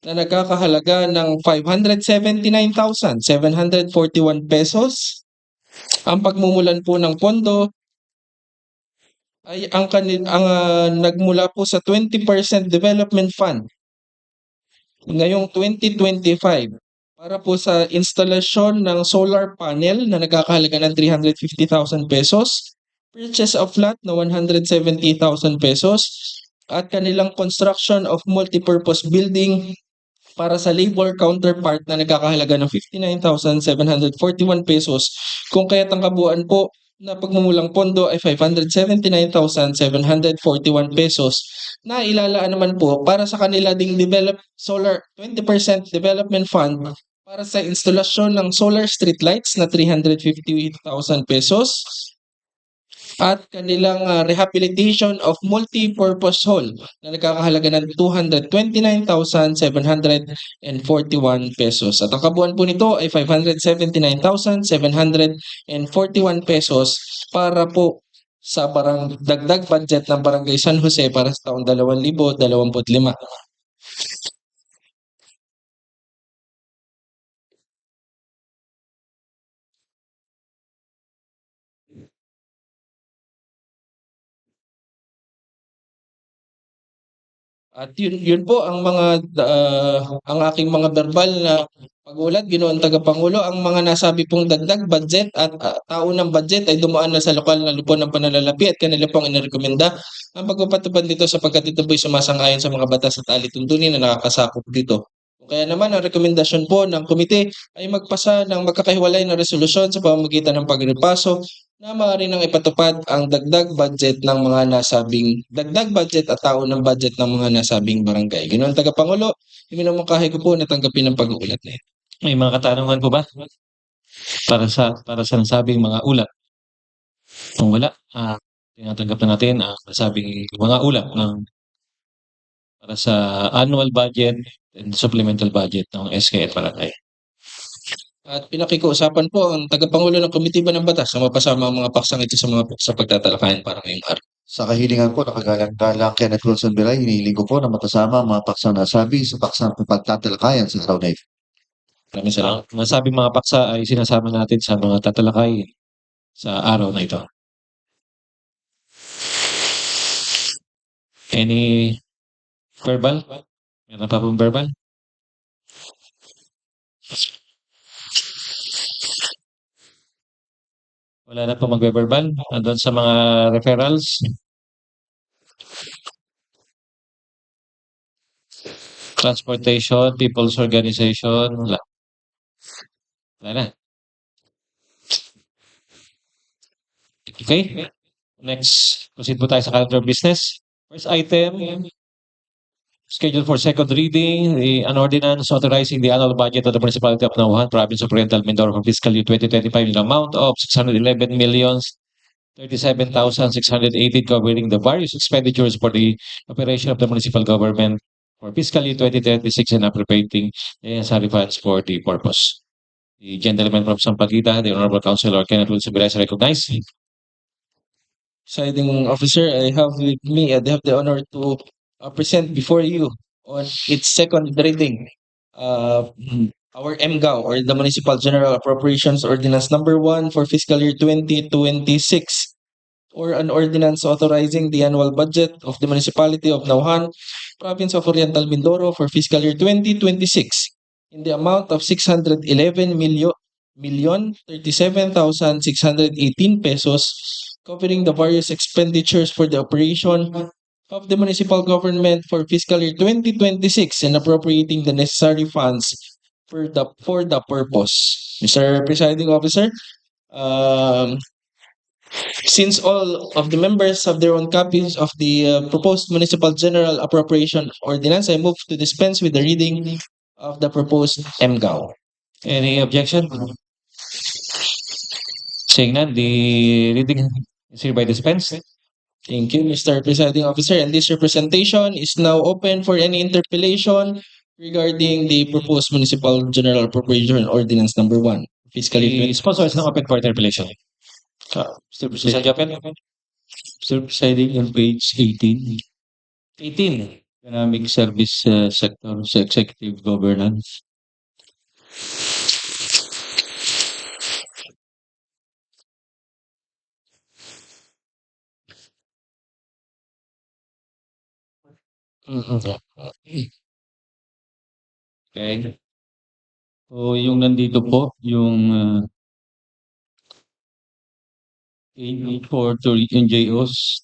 na nagkakahalaga ng 579,741 pesos. Ang pagmumulan po ng pondo ay nagmula po sa 20% development fund ngayong 2025 para po sa instalasyon ng solar panel na nagkakahalaga ng 350,000 pesos, purchase of lot na 170,000 pesos, at kanilang construction of multipurpose building para sa labor counterpart na nagkakahalaga ng 59,741 pesos kung kaya't ang kabuuan po na pagmumulang pondo ay 579,741 pesos na ilalaan naman po para sa kanila ding solar 20% development fund para sa instalasyon ng solar street lights na 350,000 pesos at kanilang rehabilitation of multi-purpose hall na nagkakahalaga ng 229,741 pesos. At ang kabuuan po nito ay 579,741 pesos para po sa dagdag budget ng Barangay San Jose para sa taong 2025. At yun po ang ang aking mga verbal na pag-ulat, Ginoong Tagapangulo. Ang mga nasabi pong dagdag budget at tao ng budget ay dumaan na sa lokal na lupon ng pananalapi at kanila pong inirekomenda ang pagpapatupad dito sapagkat ito po'y sumasang-ayon sa mga batas at alituntunin na nakakasakop dito. Kaya naman ang rekomendasyon po ng komite ay magpasa ng magkakahiwalay na resolusyon sa pamamagitan ng pagrepaso na maaari nang ipatupad ang dagdag budget at tao ng budget ng mga nasabing barangay. Ginoong Tagapangulo, iminamungkahi ko po na tanggapin ang pag-uulat na ito. May mga katanungan po ba para sa nasabing mga ulat? Kung wala, tinatanggap na natin ang nasabing mga ulat para sa annual budget and supplemental budget ng SK at Barangay. At pinakikiusapan po ang tagapangulo ng Komitiba ng Batas na mapasama ang mga paksang ito sa pagtatalakayan para ngayong araw. Sa kahilingan po, nakagalang Kenneth Wilson Bilay, hinihiling ko po na matasama ang mga paksang nasabi sa paksang pagtatalakayan sa araw na ito. Maraming salamat. Ang nasabing mga paksa ay sinasama natin sa mga tatalakay sa araw na ito. Any verbal? Meron pa pong verbal? Wala na po magbe-verbal. Andun sa mga referrals. Transportation, People's Organization, wala. Wala na. Okay. Next, proceed po tayo sa calendar business. First item, scheduled for second reading, an ordinance authorizing the annual budget of the Municipality of Naujan, Province of Oriental Mindoro for fiscal year 2025 in the amount of 611,037,680, covering the various expenditures for the operation of the municipal government for fiscal year 2026 and appropriating the necessary funds for the purpose. The gentleman from Sampaguita, the Honorable Councilor Kenneth Wilson Villas, recognized. Presiding officer, I have with me, I have the honor to present before you on its second reading, our MGAO, or the Municipal General Appropriations Ordinance Number 1 for fiscal year 2026, or an ordinance authorizing the annual budget of the Municipality of Naujan, Province of Oriental Mindoro for fiscal year 2026 in the amount of 611,037,618 pesos, covering the various expenditures for the operation of the municipal government for fiscal year 2026 and appropriating the necessary funds for the purpose. Mr. Presiding Officer, since all of the members have their own copies of the proposed Municipal General Appropriation Ordinance, I move to dispense with the reading of the proposed MGAO. Any objection? Seeing none, the reading is hereby dispensed. Thank you, Mr. Presiding Officer. And this representation is now open for any interpellation regarding the proposed Municipal General Appropriation Ordinance Number 1, fiscal year The sponsor is now open for interpellation. Mr. Mr. Jopel? Sir, presiding on page 18, 18. economic service sector sa executive governance. Okay. So, yung nandito po, yung aid for yung JOs,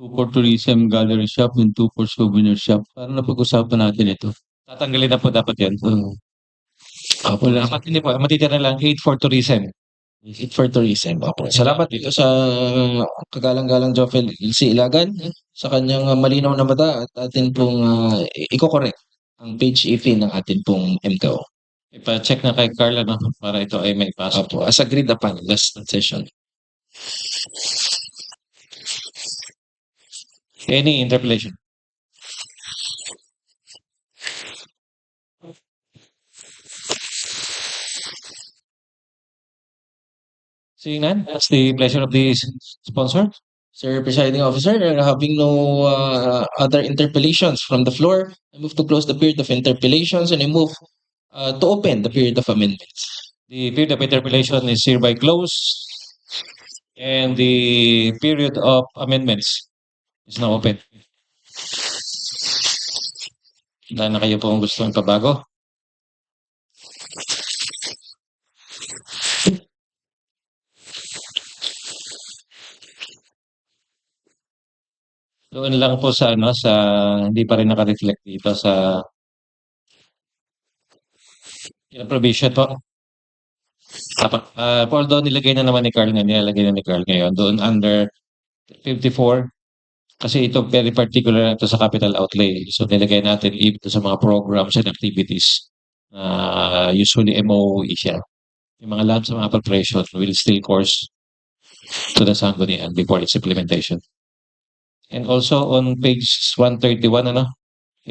2 for tourism gallery shop and 2 for souvenir shop. Para napag-usapan natin ito. Tatanggalin na po dapat yan. Wala. Dapat hindi po. Matitira lang 8 for tourism. It for tourism. Opo. Salamat dito sa kagalang-galang Joffel si Ilagan sa kanyang malinaw na mata at atin pong i-correct ang page 18 ng atin pong MCAO. Ipa-check na kay Carla, no? Para ito ay may pasok. Opo, as agreed upon last session. Any interpellation? Seeing none, that's the pleasure of the sponsor. Sir Presiding Officer, having no other interpellations from the floor, I move to close the period of interpellations and I move to open the period of amendments. The period of interpellation is hereby closed. And the period of amendments is now open. Dahil na kayo po ang gusto ng pabago. Doon lang po sa ano, sa hindi pa rin naka-reflect dito sa provision po. Dapat, although nilagay na naman ni Carl ngayon, doon under 54, kasi ito very particular ito sa capital outlay. So nilagay natin ito sa mga programs and activities. Usually MOE siya. Yung mga labs sa mga appropriation will still course to the Sangguniang before its implementation. And also on page 131,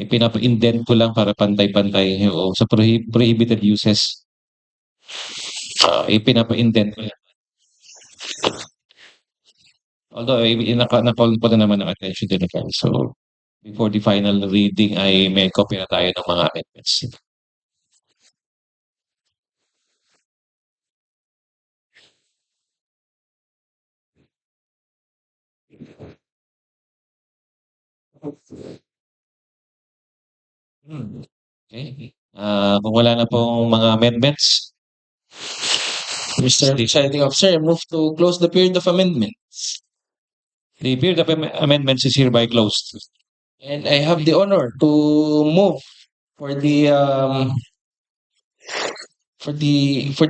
pinapa-indent ko lang para pantay-pantay sa prohibited uses. Pinapa-indent ko yan. Although, na-call po na naman ang attention din ni Carl. So, before the final reading ay may copy na tayo ng mga amendments. Okay. Kung wala na pong mga amendments, Mr. Presiding Officer, I move to close the period of amendments. the period of amendments is hereby closed. And I have the honor to move for the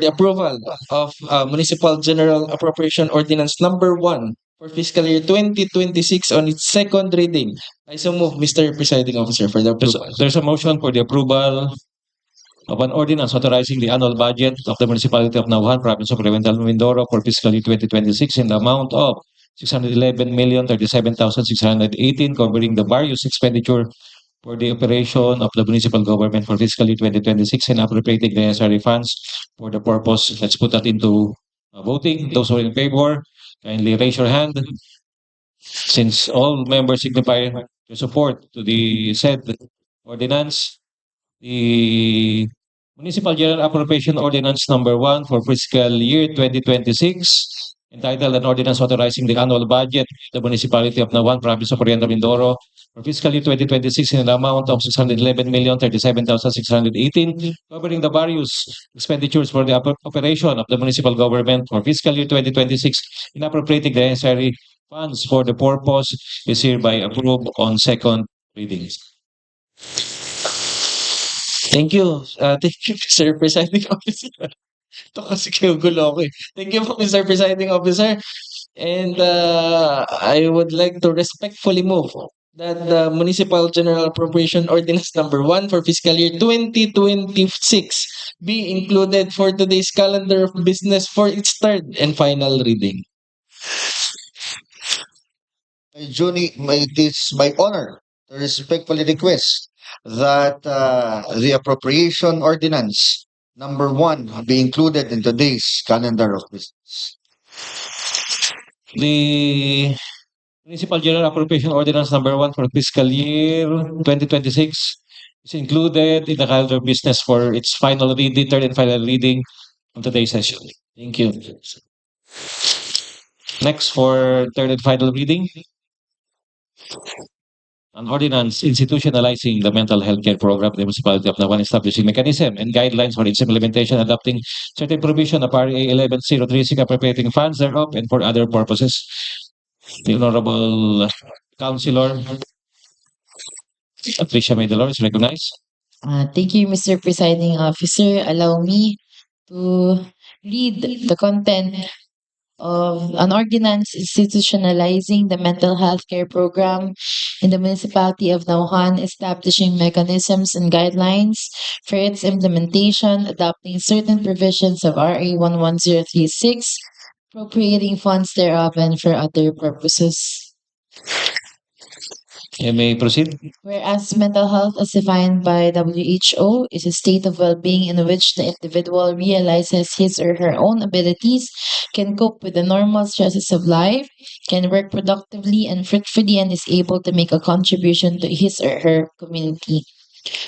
approval of Municipal General Appropriation Ordinance Number 1 for fiscal year 2026 on its second reading. I so move, Mr. Presiding Officer, for the approval. There's a motion for the approval of an ordinance authorizing the annual budget of the municipality of Naujan, province of Oriental Mindoro for fiscal year 2026 in the amount of 611,037,618, covering the various expenditure for the operation of the municipal government for fiscal year 2026 and appropriating the necessary funds for the purpose. Let's put that into voting. Those who are in favor, kindly raise your hand. Since all members signify their support to the said ordinance, the Municipal General Appropriation Ordinance Number 1 for fiscal year 2026, entitled an ordinance authorizing the annual budget of the municipality of Nawan, province of Oriental Mindoro for fiscal year 2026 in an amount of 611,037,618, covering the various expenditures for the operation of the municipal government for fiscal year 2026 and appropriating the necessary funds for the purpose is hereby approved on second reading. Thank you. Thank you, Mr. Presiding Officer. Ito kasi ginugulo ako eh. Thank you po, Mr. Presiding Officer. And I would like to respectfully move that the Municipal General Appropriation Ordinance Number 1 for fiscal year 2026 be included for today's calendar of business for its third and final reading. It is my honor to respectfully request that the appropriation ordinance number 1 be included in today's calendar of business. The Municipal General Appropriation Ordinance Number 1 for fiscal year 2026 is included in the calendar of business for its final reading, third and final reading on today's session. Thank you. Next for third and final reading, an ordinance institutionalizing the mental health care program of the municipality of Nawan, establishing mechanism and guidelines for its implementation, adopting certain provision of RA 1103, appropriating funds thereof and for other purposes. The Honorable Councilor Patricia Maydolor is recognized. Thank you, Mr. Presiding Officer. Allow me to read the content of an ordinance institutionalizing the mental health care program in the municipality of Naujan, establishing mechanisms and guidelines for its implementation, adopting certain provisions of RA 11036, appropriating funds thereof and for other purposes. You may proceed. Whereas mental health, as defined by WHO, is a state of well-being in which the individual realizes his or her own abilities, can cope with the normal stresses of life, can work productively and fruitfully, and is able to make a contribution to his or her community.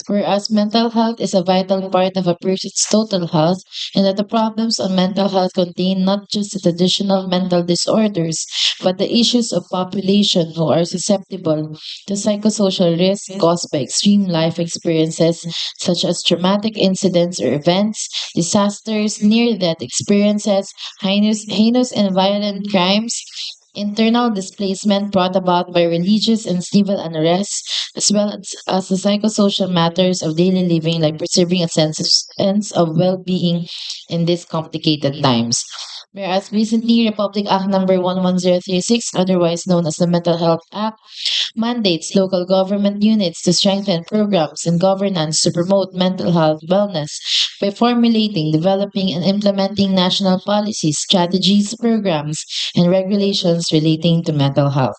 Whereas mental health is a vital part of a person's total health, and that the problems on mental health contain not just the traditional mental disorders, but the issues of population who are susceptible to psychosocial risk caused by extreme life experiences such as traumatic incidents or events, disasters, near-death experiences, heinous and violent crimes, internal displacement brought about by religious and civil unrest, as well as the psychosocial matters of daily living, like preserving a sense of well-being in these complicated times. Whereas recently, Republic Act Number 11036, otherwise known as the Mental Health Act, mandates local government units to strengthen programs and governance to promote mental health wellness by formulating, developing, and implementing national policies, strategies, programs, and regulations relating to mental health.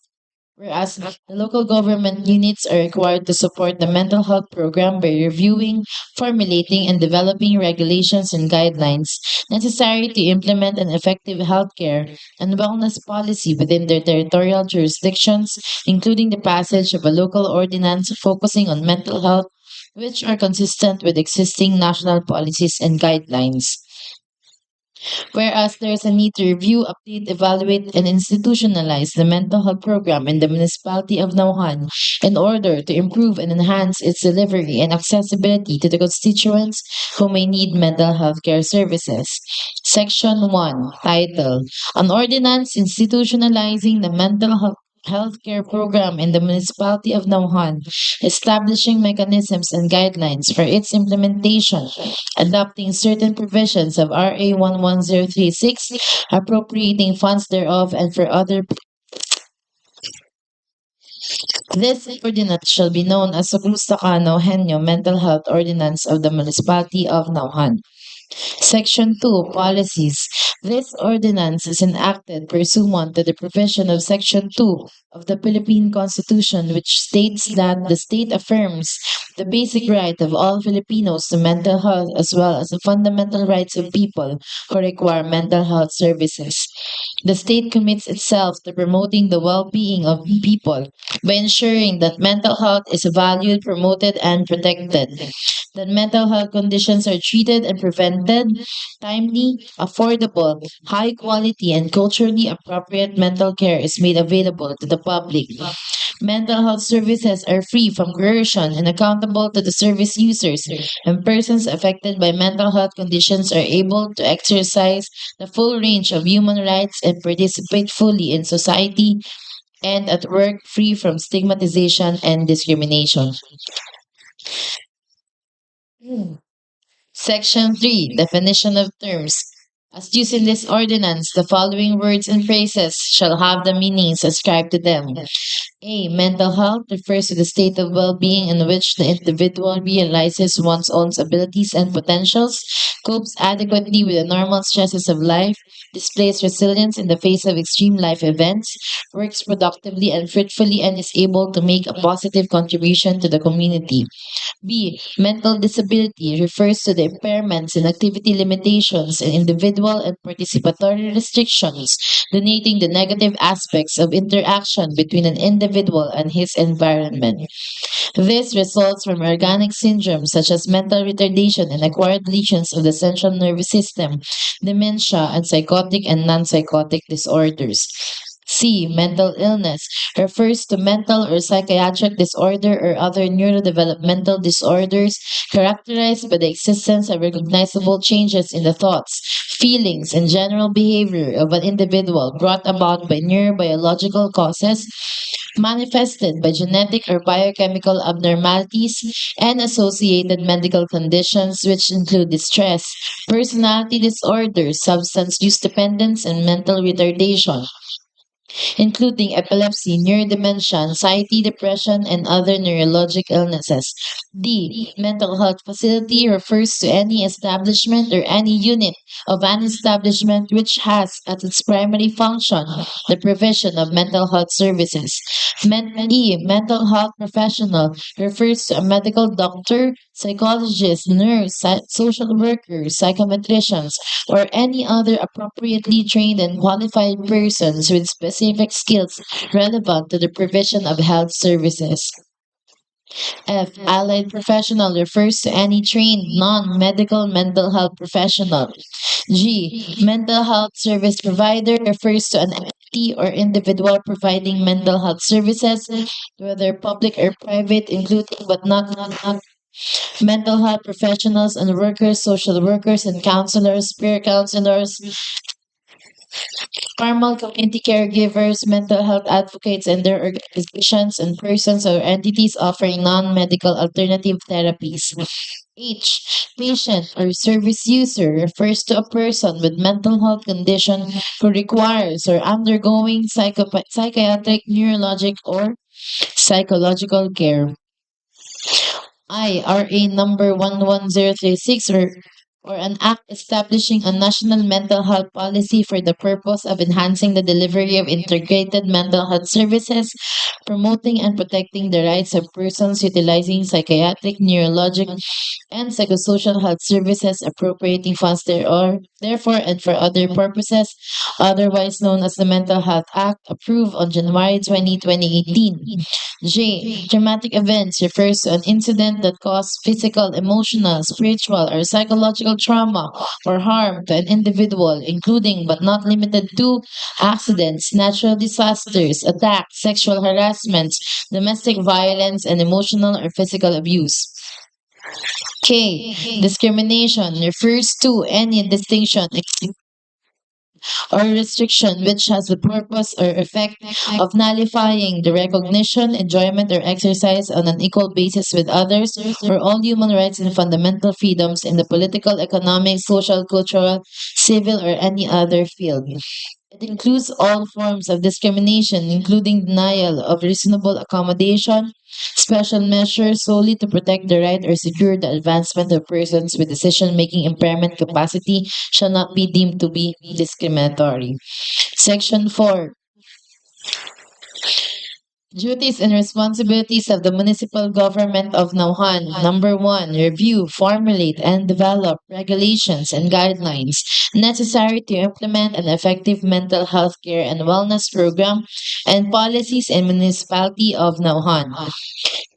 Whereas the local government units are required to support the mental health program by reviewing, formulating, and developing regulations and guidelines necessary to implement an effective healthcare and wellness policy within their territorial jurisdictions, including the passage of a local ordinance focusing on mental health, which are consistent with existing national policies and guidelines. Whereas there is a need to review, update, evaluate, and institutionalize the mental health program in the municipality of Naujan in order to improve and enhance its delivery and accessibility to the constituents who may need mental health care services. Section 1, title, An Ordinance Institutionalizing the Mental Healthcare Program in the municipality of Naujan, establishing mechanisms and guidelines for its implementation, adopting certain provisions of RA 11036, appropriating funds thereof and for other This ordinance shall be known as Suklusta Nauhenyo Mental Health Ordinance of the Municipality of Nauhan. Section 2 Policies. This ordinance is enacted pursuant to the provision of Section 2 of the Philippine Constitution, which states that the state affirms the basic right of all Filipinos to mental health as well as the fundamental rights of people who require mental health services. The state commits itself to promoting the well being of people by ensuring that mental health is valued, promoted, and protected, that mental health conditions are treated and prevented, timely, affordable, high quality, and culturally appropriate mental care is made available to the public. Mental health services are free from coercion and accountable to the service users, and persons affected by mental health conditions are able to exercise the full range of human rights and participate fully in society and at work free from stigmatization and discrimination. Section 3 Definition of Terms. As used in this ordinance, the following words and phrases shall have the meanings ascribed to them. A. Mental health refers to the state of well being in which the individual realizes one's own abilities and potentials, copes adequately with the normal stresses of life, displays resilience in the face of extreme life events, works productively and fruitfully, and is able to make a positive contribution to the community. B. Mental disability refers to the impairments and activity limitations in individual and participatory restrictions, denoting the negative aspects of interaction between an individual and his environment. This results from organic syndromes such as mental retardation and acquired lesions of the central nervous system, dementia, and psychotic and non psychotic disorders. C. Mental illness refers to mental or psychiatric disorder or other neurodevelopmental disorders characterized by the existence of recognizable changes in the thoughts, feelings, and general behavior of an individual brought about by neurobiological causes, manifested by genetic or biochemical abnormalities, and associated medical conditions which include distress, personality disorders, substance use dependence, and mental retardation, including epilepsy, neurodementia, anxiety, depression, and other neurologic illnesses. D. Mental health facility refers to any establishment or any unit of an establishment which has as its primary function the provision of mental health services. Mental health professional refers to a medical doctor, psychologist, nurse, social worker, psychometricians, or any other appropriately trained and qualified persons with specific skills relevant to the provision of health services. F. Allied professional refers to any trained non-medical mental health professional. G. Mental health service provider refers to an entity or individual providing mental health services, whether public or private, including but not mental health professionals and workers, social workers and counselors, peer counselors, formal community caregivers, mental health advocates and their organizations, and persons or entities offering non-medical alternative therapies. H. Patient or service user refers to a person with mental health condition who requires or undergoing psychiatric, neurologic, or psychological care. RA number 11036, or an act establishing a national mental health policy for the purpose of enhancing the delivery of integrated mental health services, promoting and protecting the rights of persons utilizing psychiatric, neurologic, and psychosocial health services, appropriating funds therefore and for other purposes, otherwise known as the Mental Health Act, approved on January 2018. J. Traumatic events refers to an incident that caused physical, emotional, spiritual, or psychological trauma or harm to an individual, including but not limited to accidents, natural disasters, attacks, sexual harassment, domestic violence, and emotional or physical abuse. K. Discrimination refers to any distinction or restriction which has the purpose or effect of nullifying the recognition, enjoyment, or exercise on an equal basis with others for all human rights and fundamental freedoms in the political, economic, social, cultural, civil, or any other field. It includes all forms of discrimination, including denial of reasonable accommodation, special measures solely to protect the right or secure the advancement of persons with decision-making impairment capacity shall not be deemed to be discriminatory. Section 4. Duties and responsibilities of the municipal government of Nauhan. Number 1, review, formulate, and develop regulations and guidelines necessary to implement an effective mental health care and wellness program and policies in municipality of Nauhan.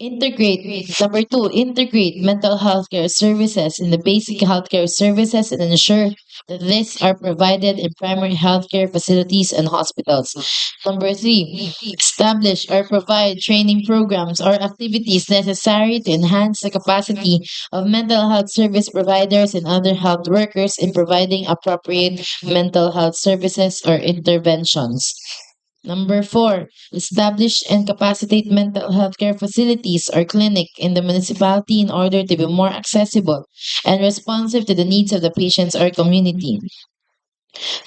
Number 2, integrate mental health care services in the basic healthcare services and ensure that these are provided in primary healthcare facilities and hospitals. Number 3, establish or provide training programs or activities necessary to enhance the capacity of mental health service providers and other health workers in providing appropriate mental health services or interventions. Number 4, establish and capacitate mental health care facilities or clinic in the municipality in order to be more accessible and responsive to the needs of the patients or community.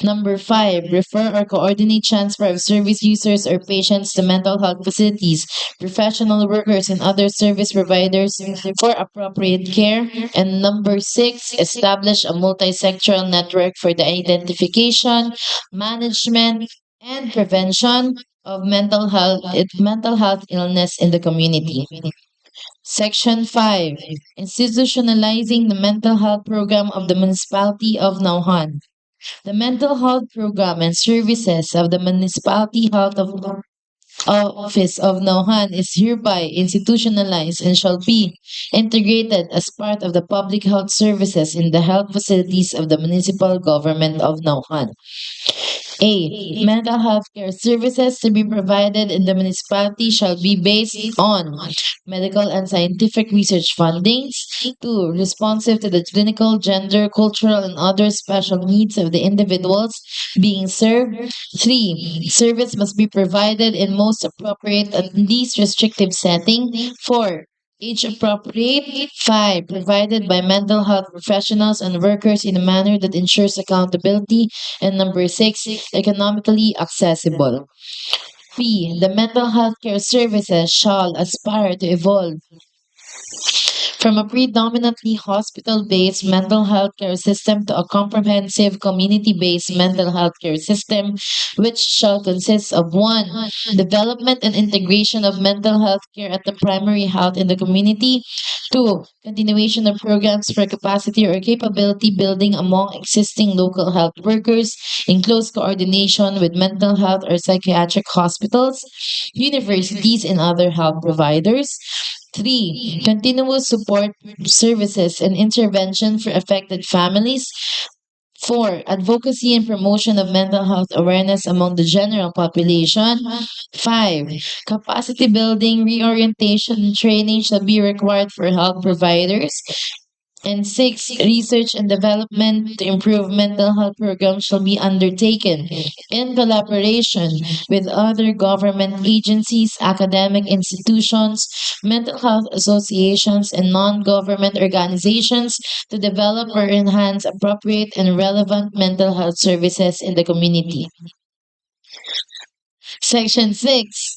Number 5, refer or coordinate transfer of service users or patients to mental health facilities, professional workers, and other service providers for appropriate care. And number 6, establish a multi-sectoral network for the identification, management, and prevention of mental health illness in the community. Section 5, institutionalizing the mental health program of the municipality of Nauhan. The mental health program and services of the Municipality Health Office of Nauhan is hereby institutionalized and shall be integrated as part of the public health services in the health facilities of the municipal government of Nauhan. A. Mental health care services to be provided in the municipality shall be based on medical and scientific research fundings. 2. Responsive to the clinical, gender, cultural, and other special needs of the individuals being served. 3. Service must be provided in most appropriate and least restrictive setting. 4. Age appropriate. 5. Provided by mental health professionals and workers in a manner that ensures accountability. And number 6, economically accessible. P. The mental health care services shall aspire to evolve from a predominantly hospital-based mental health care system to a comprehensive community-based mental health care system, which shall consist of 1. Development and integration of mental health care at the primary health in the community. 2. Continuation of programs for capacity or capability building among existing local health workers in close coordination with mental health or psychiatric hospitals, universities, and other health providers. 3. Continuous support services and intervention for affected families. 4. Advocacy and promotion of mental health awareness among the general population. 5. Capacity building, reorientation, and training shall be required for health providers. And 6. Research and development to improve mental health programs shall be undertaken in collaboration with other government agencies, academic institutions, mental health associations, and non-government organizations to develop or enhance appropriate and relevant mental health services in the community. Section 6.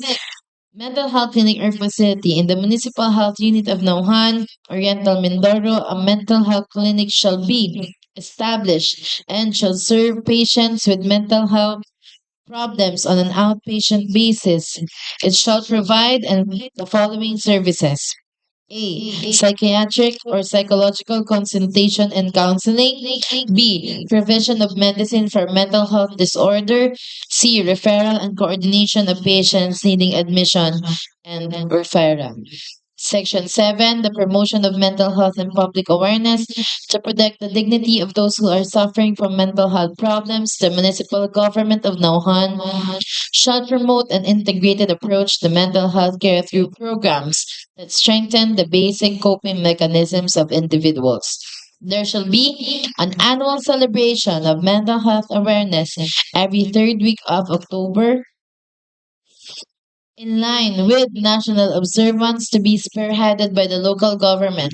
Mental health clinic or facility. In the municipal health unit of Nauhan, Oriental Mindoro, a mental health clinic shall be established and shall serve patients with mental health problems on an outpatient basis. It shall provide the following services. A. Psychiatric or psychological consultation and counseling. B. Provision of medicine for mental health disorder. C. Referral and coordination of patients needing admission and referral. Section 7, the promotion of mental health and public awareness to protect the dignity of those who are suffering from mental health problems. The municipal government of Nauhan shall promote an integrated approach to mental health care through programs that strengthen the basic coping mechanisms of individuals. There shall be an annual celebration of mental health awareness every third week of October in line with national observance to be spearheaded by the local government.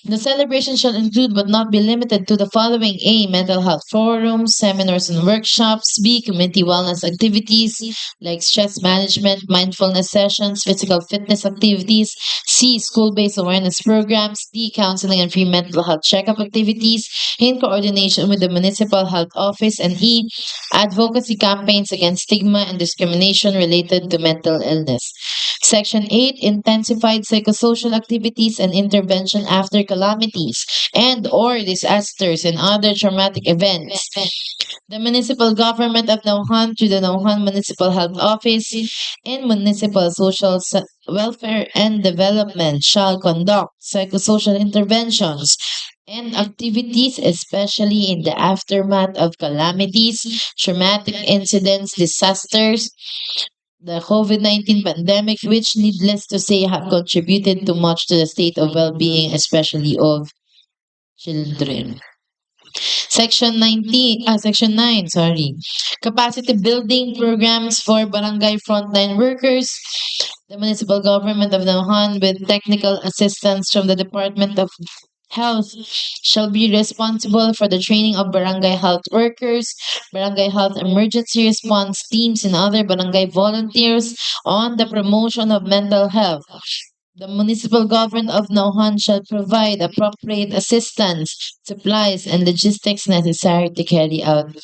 The celebration shall include but not be limited to the following: A. Mental health forums, seminars and workshops. B. Community wellness activities like stress management, mindfulness sessions, physical fitness activities. C. School-based awareness programs. D. Counseling and free mental health checkup activities in coordination with the Municipal Health Office. And E. Advocacy campaigns against stigma and discrimination related to mental illness. Section 8, intensified psychosocial activities and intervention after calamities and or disasters and other traumatic events. The municipal government of Naujan through the Naujan Municipal Health Office and Municipal Social Welfare and Development shall conduct psychosocial interventions and activities, especially in the aftermath of calamities, traumatic incidents, disasters, the COVID-19 pandemic, which needless to say have contributed too much to the state of well-being, especially of children. Section 9, sorry. Capacity building programs for barangay frontline workers. The municipal government of Naujan with technical assistance from the Department of Health shall be responsible for the training of barangay health workers, barangay health emergency response teams, and other barangay volunteers on the promotion of mental health. The municipal government of Naujan shall provide appropriate assistance, supplies, and logistics necessary to carry out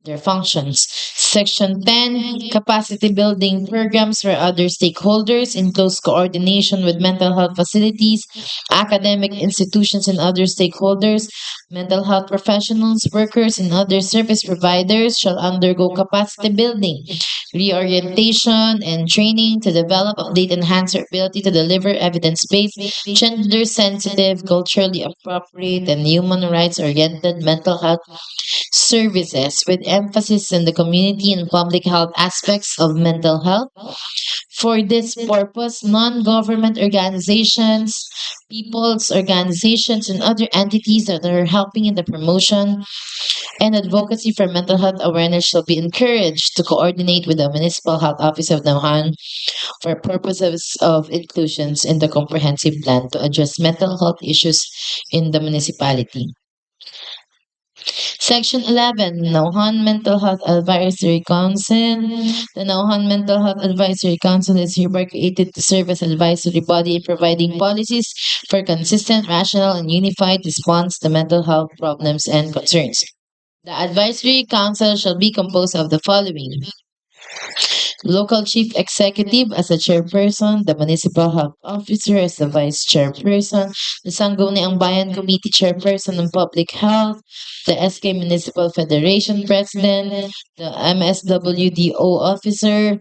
their functions. Section 10, capacity building programs for other stakeholders in close coordination with mental health facilities, academic institutions, and other stakeholders. Mental health professionals, workers, and other service providers shall undergo capacity building, reorientation, and training to develop, update, enhance their ability to deliver evidence-based, gender-sensitive, culturally appropriate, and human rights-oriented mental health services with emphasis on the community and public health aspects of mental health. For this purpose, non-government organizations, people's organizations, and other entities that are helping in the promotion and advocacy for mental health awareness shall be encouraged to coordinate with the Municipal Health Office of Naujan for purposes of inclusions in the comprehensive plan to address mental health issues in the municipality. Section 11, Naujan Mental Health Advisory Council. The Naujan Mental Health Advisory Council is hereby created to serve as advisory body providing policies for consistent, rational, and unified response to mental health problems and concerns. The advisory council shall be composed of the following: local chief executive as the chairperson, the municipal health officer as the vice chairperson, the Sangguniang Bayan committee chairperson on public health, the SK Municipal Federation president, the MSWDO officer,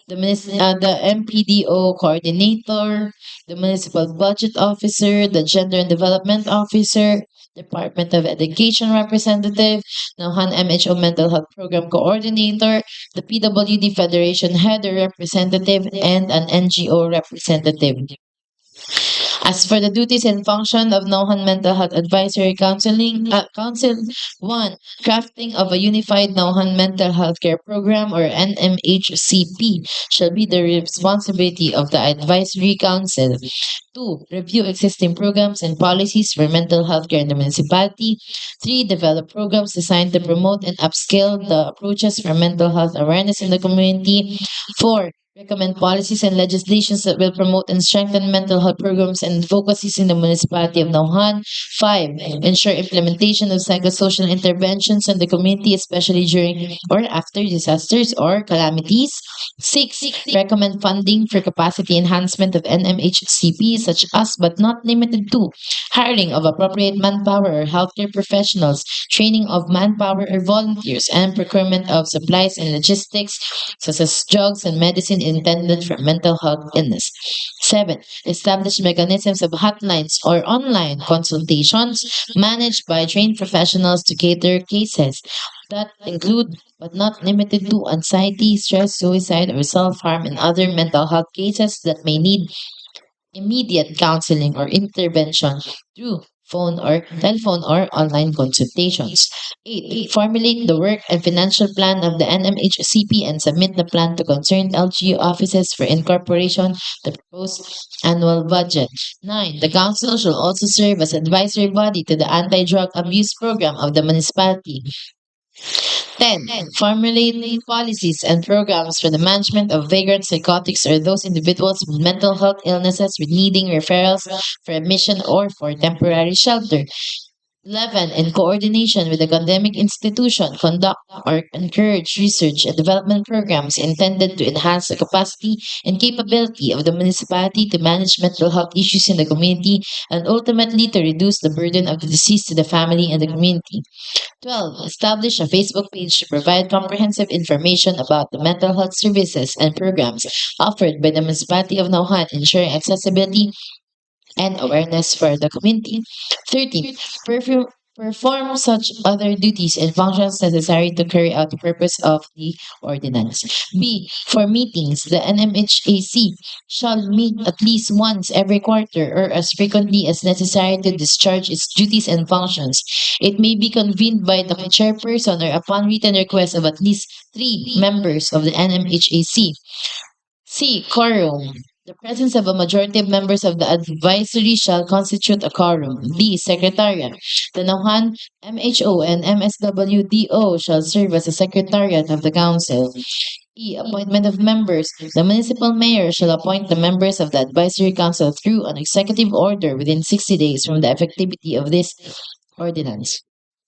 the MPDO coordinator, the municipal budget officer, the gender and development officer, Department of Education representative, Naujan MHO mental health program coordinator, the PWD Federation head or representative, and an NGO representative. As for the duties and function of Naujan Mental Health Advisory Council, 1. Crafting of a unified Naujan Mental Health Care Program or NMHCP shall be the responsibility of the Advisory Council. 2. Review existing programs and policies for mental health care in the municipality. 3. Develop programs designed to promote and upscale the approaches for mental health awareness in the community. 4. Recommend policies and legislations that will promote and strengthen mental health programs and advocacies in the municipality of Naujan. 5. Ensure implementation of psychosocial interventions in the community, especially during or after disasters or calamities. 6. Recommend funding for capacity enhancement of NMHCP, such as but not limited to hiring of appropriate manpower or healthcare professionals, training of manpower or volunteers, and procurement of supplies and logistics, such as drugs and medicine intended for mental health illness. 7. Establish mechanisms of hotlines or online consultations managed by trained professionals to cater cases that include but not limited to anxiety, stress, suicide, or self-harm and other mental health cases that may need immediate counseling or intervention through telephone or online consultations. 8. Formulate the work and financial plan of the NMHCP and submit the plan to concerned LGU offices for incorporation the proposed annual budget. 9. The council shall also serve as advisory body to the anti-drug abuse program of the municipality. 10. Formulate policies and programs for the management of vagrant psychotics or those individuals with mental health illnesses with needing referrals for admission or for temporary shelter. 11. In coordination with the academic institution, conduct or encourage research and development programs intended to enhance the capacity and capability of the municipality to manage mental health issues in the community and ultimately to reduce the burden of the disease to the family and the community. 12. Establish a Facebook page to provide comprehensive information about the mental health services and programs offered by the municipality of Naujan, ensuring accessibility and awareness for the community. 13. Perform such other duties and functions necessary to carry out the purpose of the ordinance. B. For meetings, the NMHAC shall meet at least once every quarter or as frequently as necessary to discharge its duties and functions. It may be convened by the chairperson or upon written request of at least 3 members of the NMHAC. C. Quorum. The presence of a majority of members of the advisory shall constitute a quorum. D. Secretariat. The Naujan MHO and MSWDO shall serve as a secretariat of the council. E. Appointment of members. The municipal mayor shall appoint the members of the advisory council through an executive order within 60 days from the effectivity of this ordinance.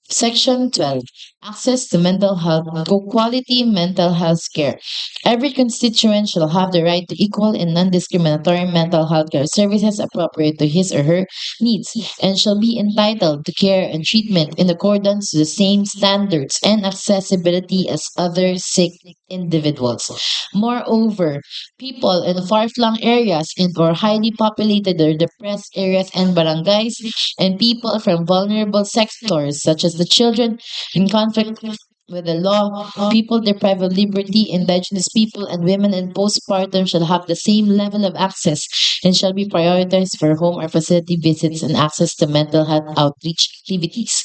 Section 12. Access to mental health, quality mental health care. Every constituent shall have the right to equal and non-discriminatory mental health care services appropriate to his or her needs and shall be entitled to care and treatment in accordance to the same standards and accessibility as other sick individuals. Moreover, people in far-flung areas and or highly populated or depressed areas and barangays and people from vulnerable sectors such as the children in conflict with the law, people deprived of liberty, indigenous people, and women in postpartum shall have the same level of access and shall be prioritized for home or facility visits and access to mental health outreach activities.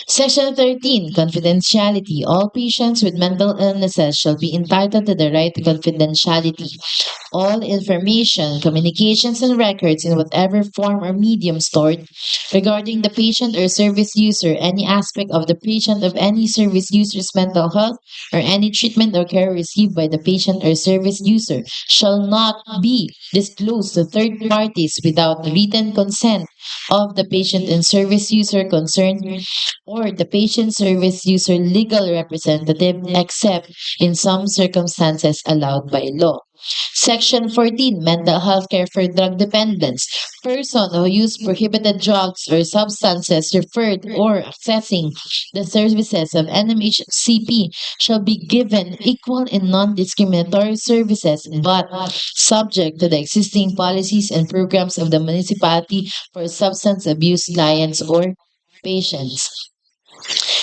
Section 13. Confidentiality. All patients with mental illnesses shall be entitled to the right to confidentiality. All information, communications, and records in whatever form or medium stored regarding the patient or service user, any aspect of the patient of any service user's mental health, or any treatment or care received by the patient or service user shall not be disclosed to third parties without the written consent of the patient and service user concerned or the patient service user legal representative except in some circumstances allowed by law. Section 14. Mental health care for drug dependents. Person who use prohibited drugs or substances referred or accessing the services of NMHCP shall be given equal and non-discriminatory services but subject to the existing policies and programs of the municipality for substance abuse clients or patients.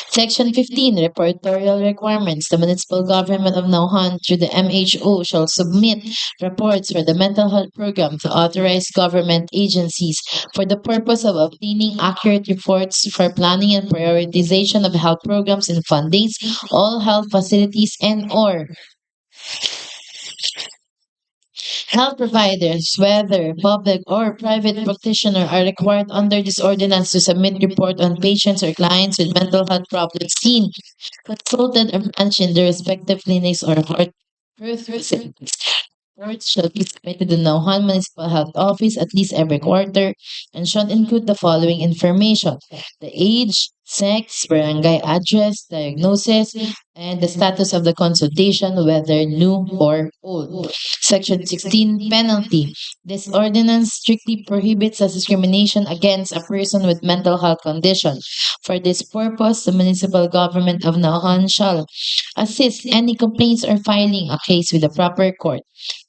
Section 15. Reportorial requirements. The municipal government of Naujan through the MHO shall submit reports for the mental health program to authorized government agencies for the purpose of obtaining accurate reports for planning and prioritization of health programs and fundings, all health facilities and or health providers, whether public or private practitioner, are required under this ordinance to submit report on patients or clients with mental health problems seen, consulted, or managed in their respective clinics or birth facilities. Reports shall be submitted to the Naujan Municipal Health Office at least every quarter and should include the following information: the age, sex, barangay address, diagnosis, and the status of the consultation, whether new or old. Section 16. Penalty. This ordinance strictly prohibits a discrimination against a person with mental health condition. For this purpose, the municipal government of Naujan shall assist any complaints or filing a case with the proper court.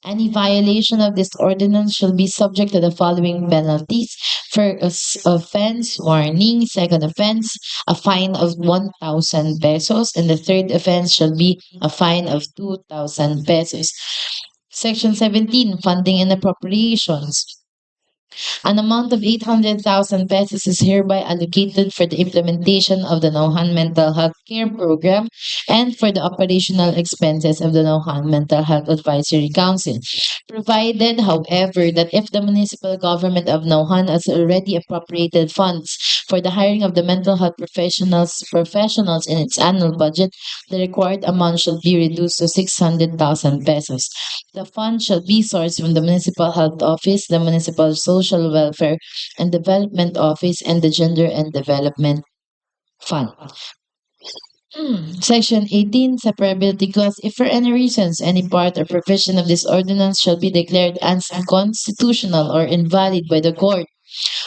Any violation of this ordinance shall be subject to the following penalties. First offense, warning. Second offense, a fine of 1,000 pesos. And the third offense shall be a fine of 2,000 pesos. Section 17. Funding and appropriations. An amount of 800,000 pesos is hereby allocated for the implementation of the Naujan Mental Health Care Program and for the operational expenses of the Naujan Mental Health Advisory Council. Provided, however, that if the municipal government of Naujan has already appropriated funds for the hiring of the mental health professionals in its annual budget, the required amount shall be reduced to 600,000 pesos. The fund shall be sourced from the Municipal Health Office, the Municipal Social Welfare and Development Office, and the Gender and Development Fund. Section 18, Separability Clause. If for any reasons any part or provision of this ordinance shall be declared unconstitutional or invalid by the court,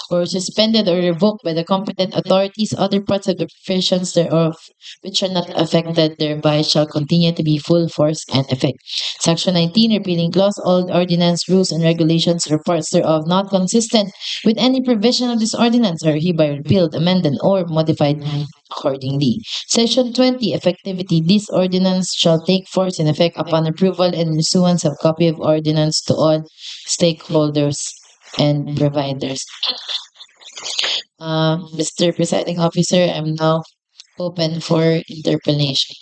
or suspended or revoked by the competent authorities, other parts of the provisions thereof which are not affected thereby shall continue to be full force and effect. Section 19, Repealing Clause. All ordinance, rules, and regulations or parts thereof not consistent with any provision of this ordinance are hereby repealed, amended, or modified accordingly. Section 20, Effectivity. This ordinance shall take force in effect upon approval and issuance of copy of ordinance to all stakeholders and providers. Mr. Presiding Officer, I'm now open for interpellation.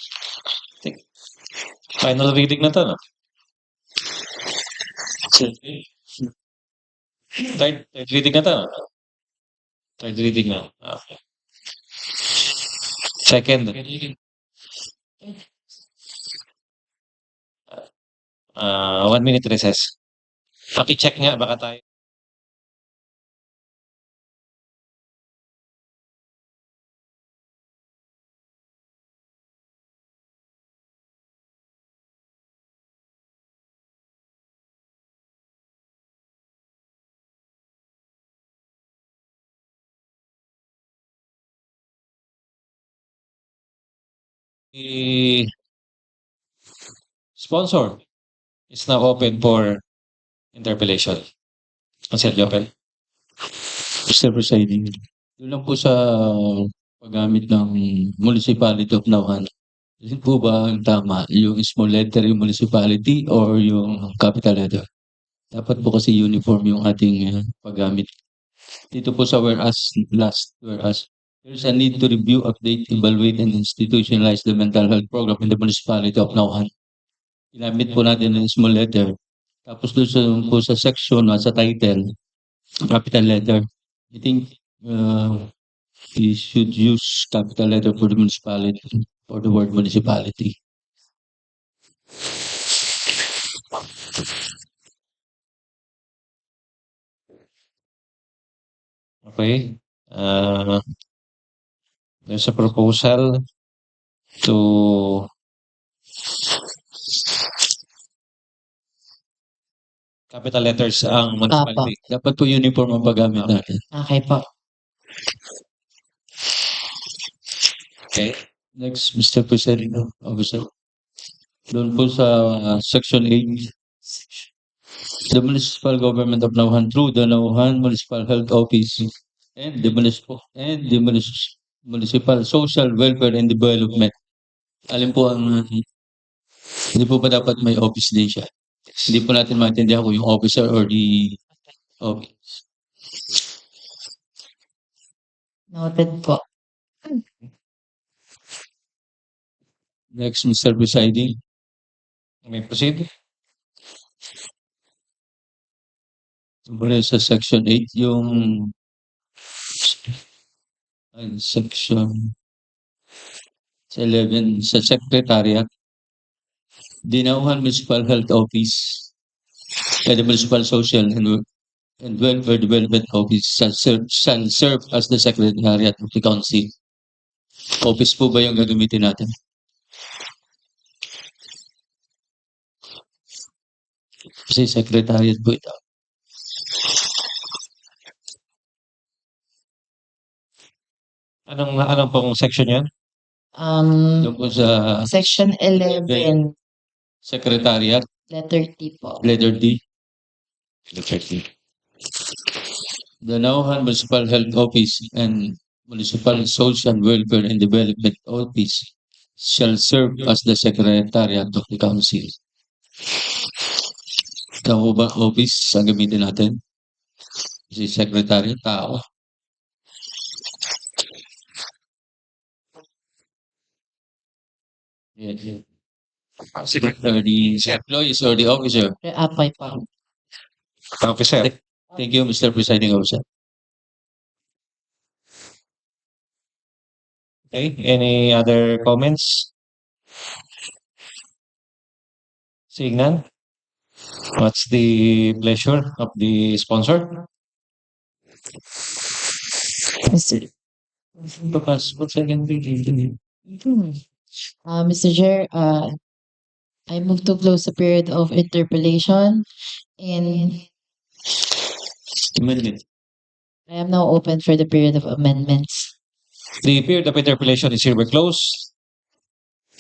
Final reading na to, no? Third reading na to, no? Third reading na. Okay. Second. 1 minute recess. Paki-check nga, baka tayo. The sponsor is now open for interpellation. Councilor Joel. Mr. Presiding, doon lang po sa paggamit ng Municipality of Naujan. Yun po ba ang tama? Yung small letter yung municipality or yung capital letter? Dapat po kasi uniform yung ating paggamit. Dito po sa whereas, there's a need to review, update, evaluate, and institutionalize the mental health program in the municipality of Naujan. Ginamit po natin ng small letter. Tapos doon po sa section, sa title, capital letter. I think we should use capital letter for the municipality, for the word municipality. Okay. There's a proposal to capital letters ang municipality. Dapat po uniform ang paggamit natin. Okay po. Okay. Next, Mr. President Officer. Doon po sa Section 8, the municipal government of Naujan through the Naujan Municipal Health Office and the municipal social welfare and development. Alin po ang hindi po ba dapat may office din siya? Hindi po natin maintindihan kung yung officer or the office. Noted po. Next, Mr. Presiding. May proceed. Mula sa Section 8, yung Section 11 sa Secretariat, the Naujan Municipal Health Office and the Municipal Social and Welfare Development Office shall serve as the Secretariat of the Council. Office po ba yung gagamitin natin? Kasi Secretariat po ito. Anong pong section yan? Doon po sa Section 11, Secretariat, letter T po. letter D. The Naujan Municipal Health Office and Municipal Social Welfare and Development Office shall serve as the Secretariat of the Council. Tama ba office ang gamitin natin? Si Secretary, tao. Yes, yes. Secretary, the employees or the officer. Reapply po. Officer. Thank you, Mr. Presiding Officer. Okay, any other comments? Seeing none, what's the pleasure of the sponsor? Mr. Bukas, second reading. Mr. Chair, I move to close the period of interpellation and Amendment. I am now open for the period of amendments. The period of interpellation is hereby closed,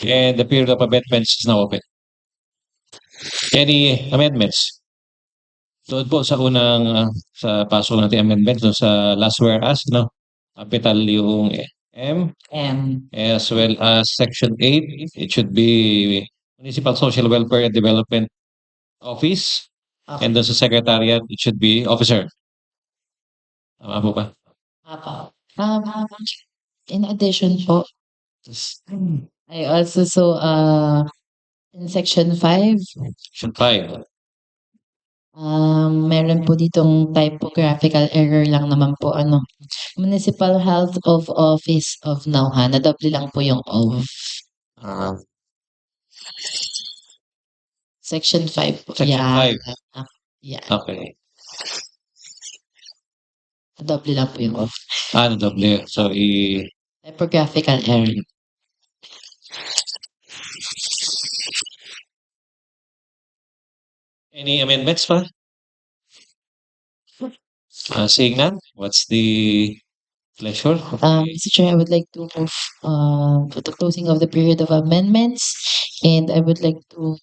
and the period of amendments is now open. Any amendments? Doon po sa unang, sa pasok natin amendment, doon sa last whereas, no? Capital yung M, M. as well as section 8, it should be Municipal Social Welfare and Development Office. And doon sa secretariat, it should be officer. Tama po ba? Apo. In addition po, I also saw in section 5, Section 5. meron po ditong typographical error lang naman po ano. Municipal Health of Office of Naujan. Nadoble lang po yung of. Section 5 po. Section Yeah. 5. Yeah. Okay. Nadoble lang po yung of. Doble. So, Typographical error. any amendments pa? Seeing none, what's the pleasure? Mr. Chair, I would like to move for the closing of the period of amendments, and I would like to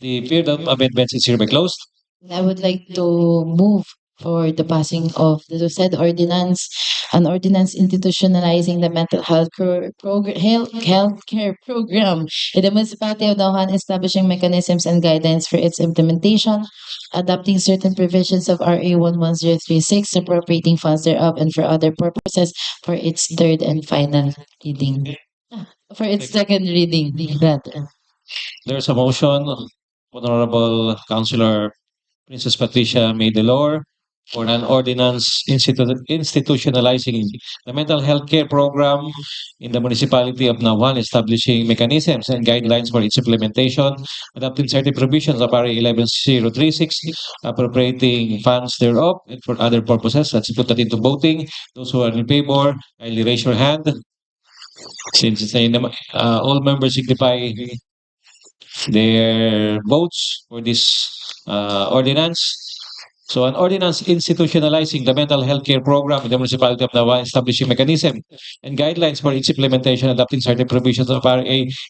The period of amendments is hereby closed. move for the passing of the said ordinance, an ordinance institutionalizing the mental health healthcare program in the municipality of Naujan, establishing mechanisms and guidelines for its implementation, adopting certain provisions of RA 11036, appropriating funds thereof, and for other purposes for its third and final reading. For its second reading, rather. There's a motion, Honorable Councilor Princess Patricia May Delor, for an ordinance institutionalizing the mental health care program in the municipality of Naujan, establishing mechanisms and guidelines for its implementation, adopting certain provisions of RA 11036, appropriating funds thereof, and for other purposes. Let's put that into voting. Those who are in favor, kindly raise your hand. Since all members signify their votes for this ordinance. So an ordinance institutionalizing the mental health care program in the municipality of Naujan, establishing mechanism and guidelines for its implementation, adopting certain provisions of RA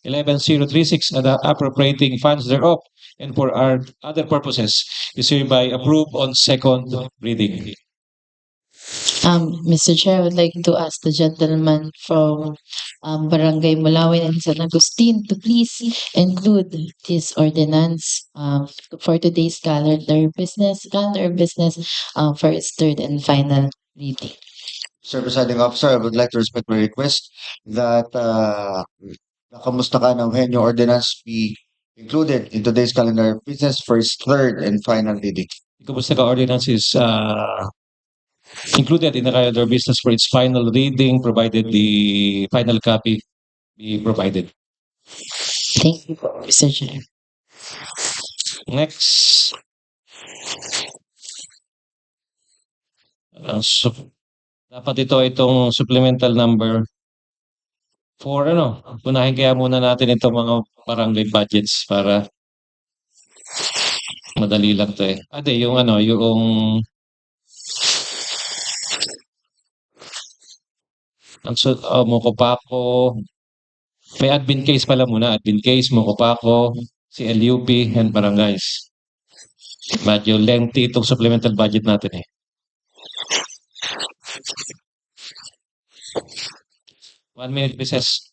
11036 and appropriating funds thereof, and for our other purposes, is hereby approved on second reading. Mr. Chair, I would like to ask the gentleman from Barangay Mulawin and San Agustin to please include this ordinance for today's calendar business for its third and final reading. Sir Presiding Officer, I would like to respectfully request that Nakamusta Ka ng Henyo ordinance be included in today's calendar of business for its third and final reading. Kamusta ka ordinance is included in the calendar business for its final reading, provided the final copy be provided. Thank you, Mr. Chair. Next. Dapat itong supplemental number for unahin kaya muna natin itong mga barangay budgets para madali lang to eh. Yung Mokopako, may admin case pala muna, admin case, Mokopako, CLUP, and barangays. Medyo lengthy itong supplemental budget natin eh. One minute, recess.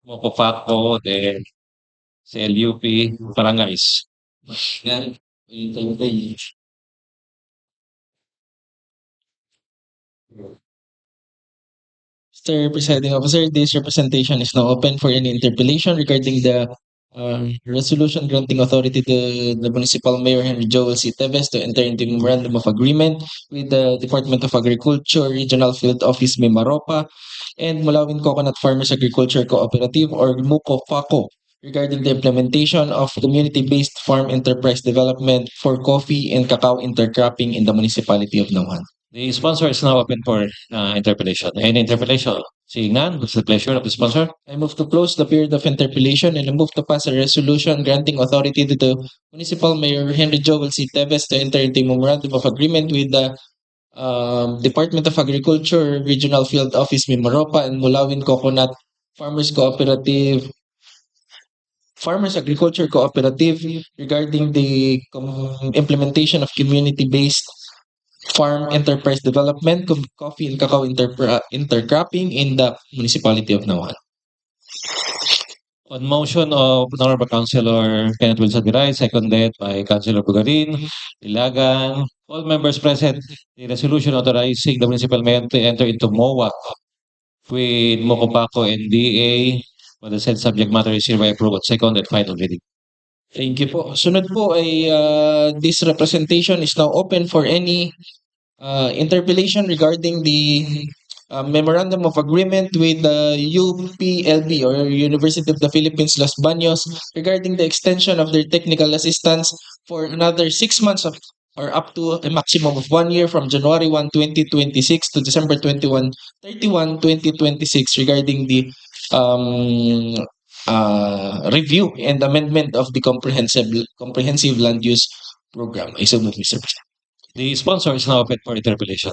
Mocofaco, then sa LUP, barangays. Yan. Hintay-hintay. Mr. Presiding Officer, this representation is now open for any interpellation regarding the resolution granting authority to the Municipal Mayor Henry Joel C. Teves to enter into memorandum of agreement with the Department of Agriculture Regional Field Office Mimaropa and Mulawin Coconut Farmers Agriculture Cooperative or MUCO-FACO regarding the implementation of community-based farm enterprise development for coffee and cacao intercropping in the municipality of Naujan. The sponsor is now open for interpellation. Any interpellation? Seeing none, what's the pleasure of the sponsor? I move to close the period of interpellation and I move to pass a resolution granting authority to the Municipal Mayor Henry Joel C. Teves to enter into a memorandum of agreement with the Department of Agriculture Regional Field Office Mimaropa and Mulawin Coconut Farmers Cooperative Farmers Agriculture Cooperative regarding the implementation of community-based farm enterprise development, coffee and cacao intercropping in the municipality of Naujan. On motion of Honorable Councilor Kenneth Wilson Viray, seconded by Councilor Bugarin, Ilagan, all members present, the resolution authorizing the municipal mayor to enter into MOA with Mocopaco and DA for the said subject matter is hereby approved at second and final reading. Thank you po. Sunod po ay this representation is now open for any interpellation regarding the memorandum of agreement with the UPLB or University of the Philippines Los Baños regarding the extension of their technical assistance for another 6 months of or up to a maximum of 1 year from January 1, 2026 to December 31, 2026 regarding the review and amendment of the comprehensive land use program. I submit, Mr. President. The sponsor is now open for interpellation.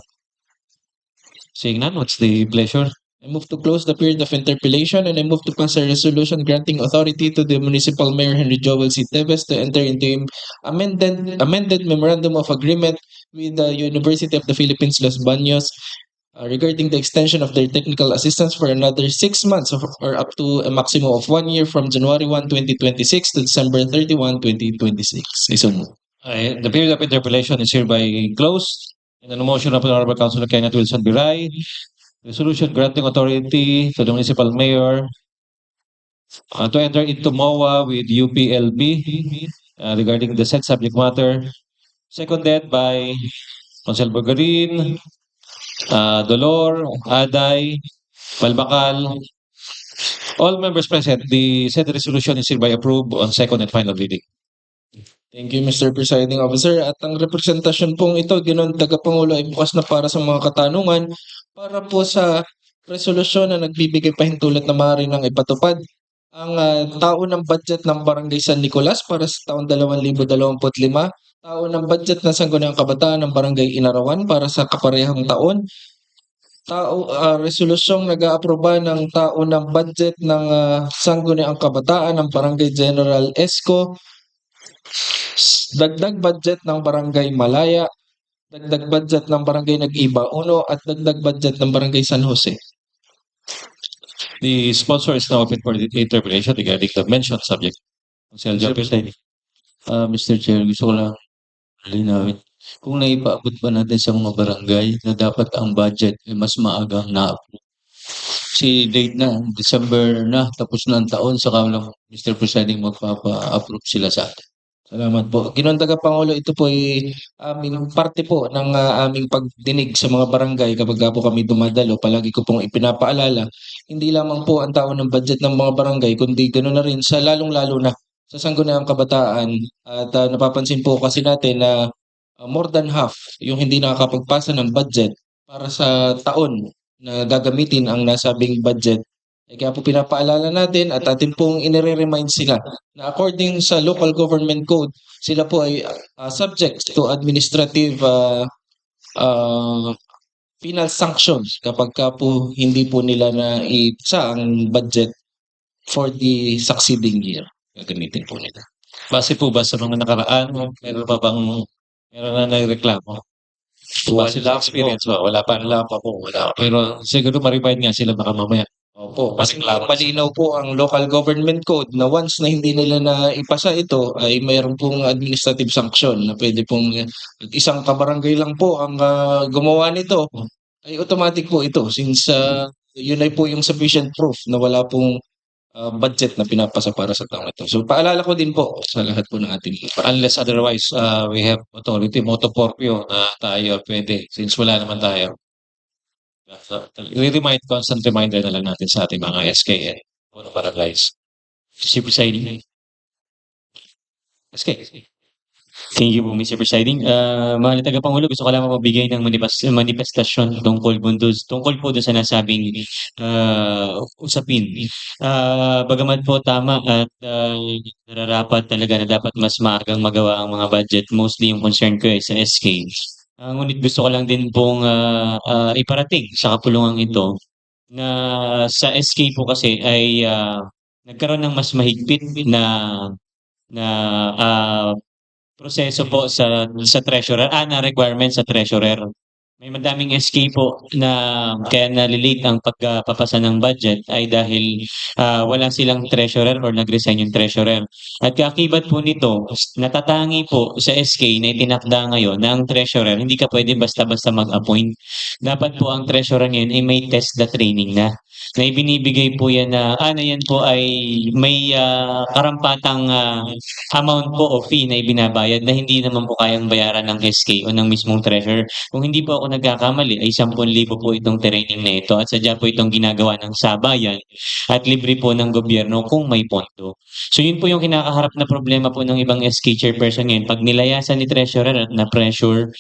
Seeing none, what's the pleasure? I move to close the period of interpellation and I move to pass a resolution granting authority to the Municipal Mayor Henry Joel C. Teves to enter into amended memorandum of agreement with the University of the Philippines Los Baños regarding the extension of their technical assistance for another 6 months or up to a maximum of 1 year from January 1, 2026 to December 31, 2026. I so move. The period of interpellation is hereby closed. And on the motion of Honorable Councilor Kenneth Wilson Viray, resolution granting authority to the municipal mayor to enter into MOA with UPLB regarding the said subject matter, seconded by Councilor Bugarin, Dolor, Aday, Balbacal. All members present, the said resolution is hereby approved on second and final reading. Thank you, Mr. Presiding Officer. At ang representasyon pong ito, Ginoong Tagapangulo, ay bukas na para sa mga katanungan para po sa resolusyon na nagbibigay pahintulot na maaari ng ipatupad ang taon ng budget ng Barangay San Nicolas para sa taon 2025, taon ng budget ng Sangguniang Kabataan ng Barangay Inarawan para sa kaparehang taon, resolusyong nag-aaproba ng taon ng budget ng Sangguniang Kabataan ng Barangay General Esco, dagdag budget ng Barangay Malaya, dagdag budget ng Barangay Nag-Iba Uno at dagdag budget ng Barangay San Jose. The sponsor is now open for the interpellation regarding the mentioned subject. Councilor Jopel. Mr. Chair, gusto ko lang linawin. Kung naipaabot ba natin sa mga barangay na dapat ang budget ay mas maagang na-approve. Si date na, December na, tapos na ang taon, saka lang Mr. Presiding magpapa-approve sila sa atin. Salamat po. Ginoong Tagapangulo, ito po ay aming parte po ng aming pagdinig sa mga barangay kapag po kami dumadalo. Palagi ko pong ipinapaalala, hindi lamang po ang taon ng budget ng mga barangay, kundi ganoon na rin sa lalong-lalo na sa Sangguniang Kabataan. At napapansin po kasi natin na more than half yung hindi nakakapagpasa ng budget para sa taon na gagamitin ang nasabing budget. Kaya po pinapaalala natin at atin pong inire-remind sila na according sa local government code, sila po ay subject to administrative penal sanctions kapag po hindi po nila na ipasa ang budget for the succeeding year. Gagamitin po nila. Base po ba sa mga nakaraan, meron na nagreklamo? Base sa experience ba? Wala pa po. Pero siguro ma-remind nga sila baka mamaya. Opo, kasi malinaw po ang local government code na once na hindi nila naipasa ito ay mayroon pong administrative sanction na pwede pong isang kabarangay lang po ang gumawa nito ay automatic po ito since yun ay po yung sufficient proof na wala pong budget na pinapasa para sa taong ito. So paalala ko din po sa lahat po ng ating Unless otherwise, we have authority, motu proprio na tayo pwede since wala naman tayo. Constant reminder na lang natin sa ating mga SKN o barangays. Mr. Presiding. SK. Thank you po, Mr. Presiding. Mahal na tagapangulo, gusto ko lang magbigay ng manifestasyon tungkol po doon sa nasabing usapin. Bagamat po tama at nararapat talaga na dapat mas maagang magawa ang mga budget, mostly yung concern ko ay sa SK. Ngunit gusto ko lang din pong iparating sa kapulungan ito na sa SK po kasi ay nagkaroon ng mas mahigpit na proseso po sa treasurer, na requirement sa treasurer. May madaming SK po na kaya na-late ang pagpapasa ng budget ay dahil wala silang treasurer or nag-resign yung treasurer. At kaakibat po nito, natatangi po sa SK na itinakda ngayon na ang treasurer, hindi ka pwede basta-basta mag-appoint. Dapat po ang treasurer ngayon ay may test the training na ibinibigay po yan na yan po ay may karampatang amount po o fee na ibinabayad na hindi naman po kayang bayaran ng SK o ng mismong treasurer. Kung hindi po ako nagkakamali ay 10,000 po itong training na ito at sadya po itong ginagawa ng sabayan at libre po ng gobyerno kung may pondo. So yun po yung kinakaharap na problema po ng ibang SK chairperson ngayon. Pag nilayasan ni treasurer at na-pressure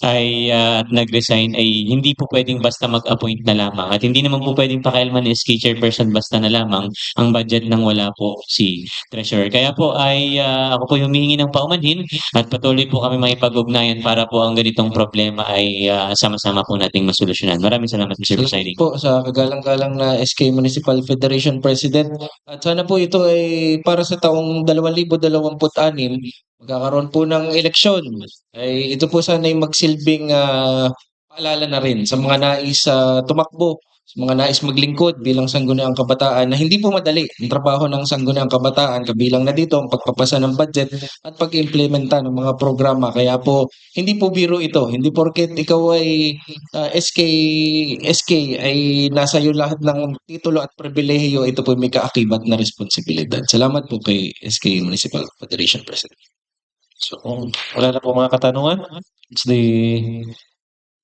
ay at nag-resign ay hindi po pwedeng basta mag-appoint na lamang at hindi naman po pwedeng pakialaman ni SK chairperson basta na lamang ang budget nang wala po si treasurer. Kaya po ay ako po humihingi ng paumanhin at patuloy po kami makipag-ugnayan para po ang ganitong problema ay sama-sama po nating masolusyonan. Maraming salamat, Mr. Presiding. po sa kagalang-galang na SK Municipal Federation President at sana po ito ay para sa taong 2026 magkakaroon po ng eleksyon ay ito po sana ay magsilbing paalala na rin sa mga nais tumakbo, sa mga nais maglingkod bilang Sangguniang Kabataan na hindi po madali ang trabaho ng Sangguniang Kabataan kabilang na dito ang pagpapasa ng budget at pag-implementa ng mga programa. Kaya po hindi po biro ito. Hindi porket ikaw ay SK ay nasa iyo lahat ng titulo at pribilehiyo, ito po may kaakibat na responsibilidad. Salamat po kay SK Municipal Federation President. So, wala na po mga katanungan. It's the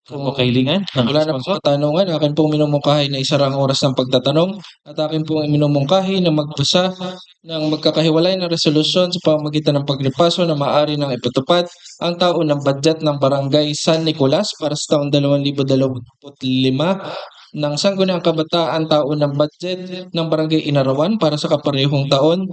kailingan. Wala na po katanungan. Akin pong minumungkahi na isarang oras ng pagtatanong at akin pong minumungkahi na magbasa ng magkakahiwalay na resolusyon sa pamamagitan ng paglipaso na maaari ng ipatupad ang taon ng budget ng Barangay San Nicolas para sa taong 2025 ng Sangguniang Kabataan taon ng budget ng Barangay Inarawan para sa kaparehong taon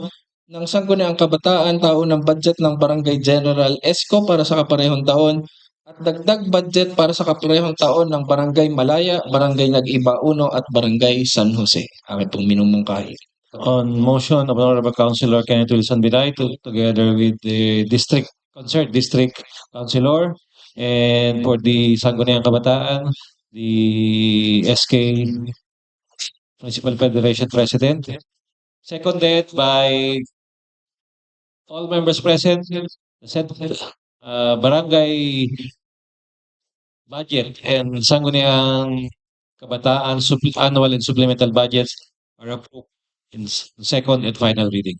ng Sangguniang Kabataan taon ng budget ng Barangay General Esco para sa kaparehong taon at dagdag budget para sa kaparehong taon ng Barangay Malaya, Barangay Nag-Iba Uno at Barangay San Jose. Aking pong minumungkahi. On motion of Honorable Councilor Kenneth Wilson Biday together with the concerned district councilor and for the Sangguniang Kabataan, the SK Municipal Federation President, seconded by all members present, barangay budget and Sangguniang Kabataan annual and supplemental budgets are approved in second and final reading.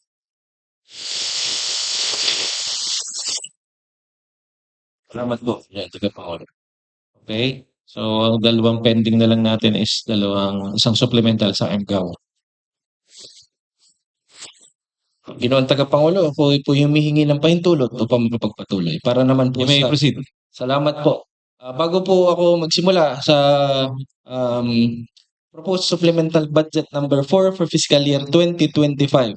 Salamat po. Yan, tagapangulo. Okay? So, ang dalawang pending na lang natin is isang supplemental sa MGAW. Ginoong tagapangulo, ako po humihingi ng pahintulot upang makapagpatuloy. Para naman po You may proceed. Salamat po. Bago po ako magsimula sa proposed supplemental budget number 4 for fiscal year 2025.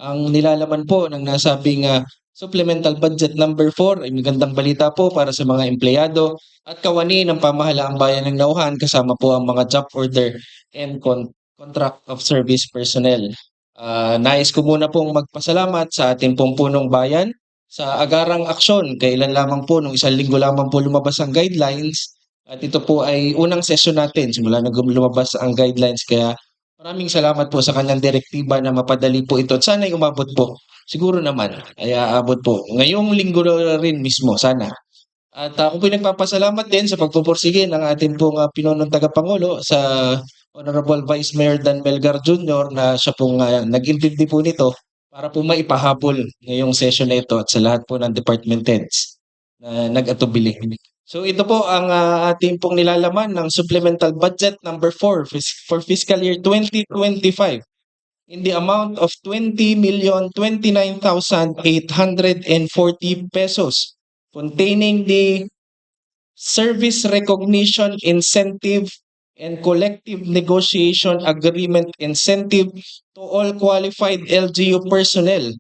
Ang nilalaman po ng nasabing supplemental budget number 4 ay magandang balita po para sa mga empleyado at kawani ng pamahalaang bayan ng Naujan kasama po ang mga job order and contract of service personnel. Nais ko muna pong magpasalamat sa ating pong punong bayan sa agarang aksyon. Kailan lamang po, nung 1 linggo lamang po lumabas ang guidelines at ito po ay unang session natin simula na lumabas ang guidelines. Kaya Maraming salamat po sa kanyang direktiba na mapadali po ito at sana'y umabot po. Siguro naman ay aabot po. Ngayong linggo na rin mismo, sana. At ako po nagpapasalamat din sa pagpupursige ng ating pong pinunong tagapangulo sa Honorable Vice Mayor Dan Melgar Jr. na siya pong nag-intindi po nito para po maipahabol ngayong session na ito at sa lahat po ng department heads na nag-atubili. So ito po ang ating pong nilalaman ng supplemental budget number 4 for fiscal year 2025 in the amount of 20,029,840 pesos, containing the service recognition incentive and collective negotiation agreement incentive to all qualified LGU personnel,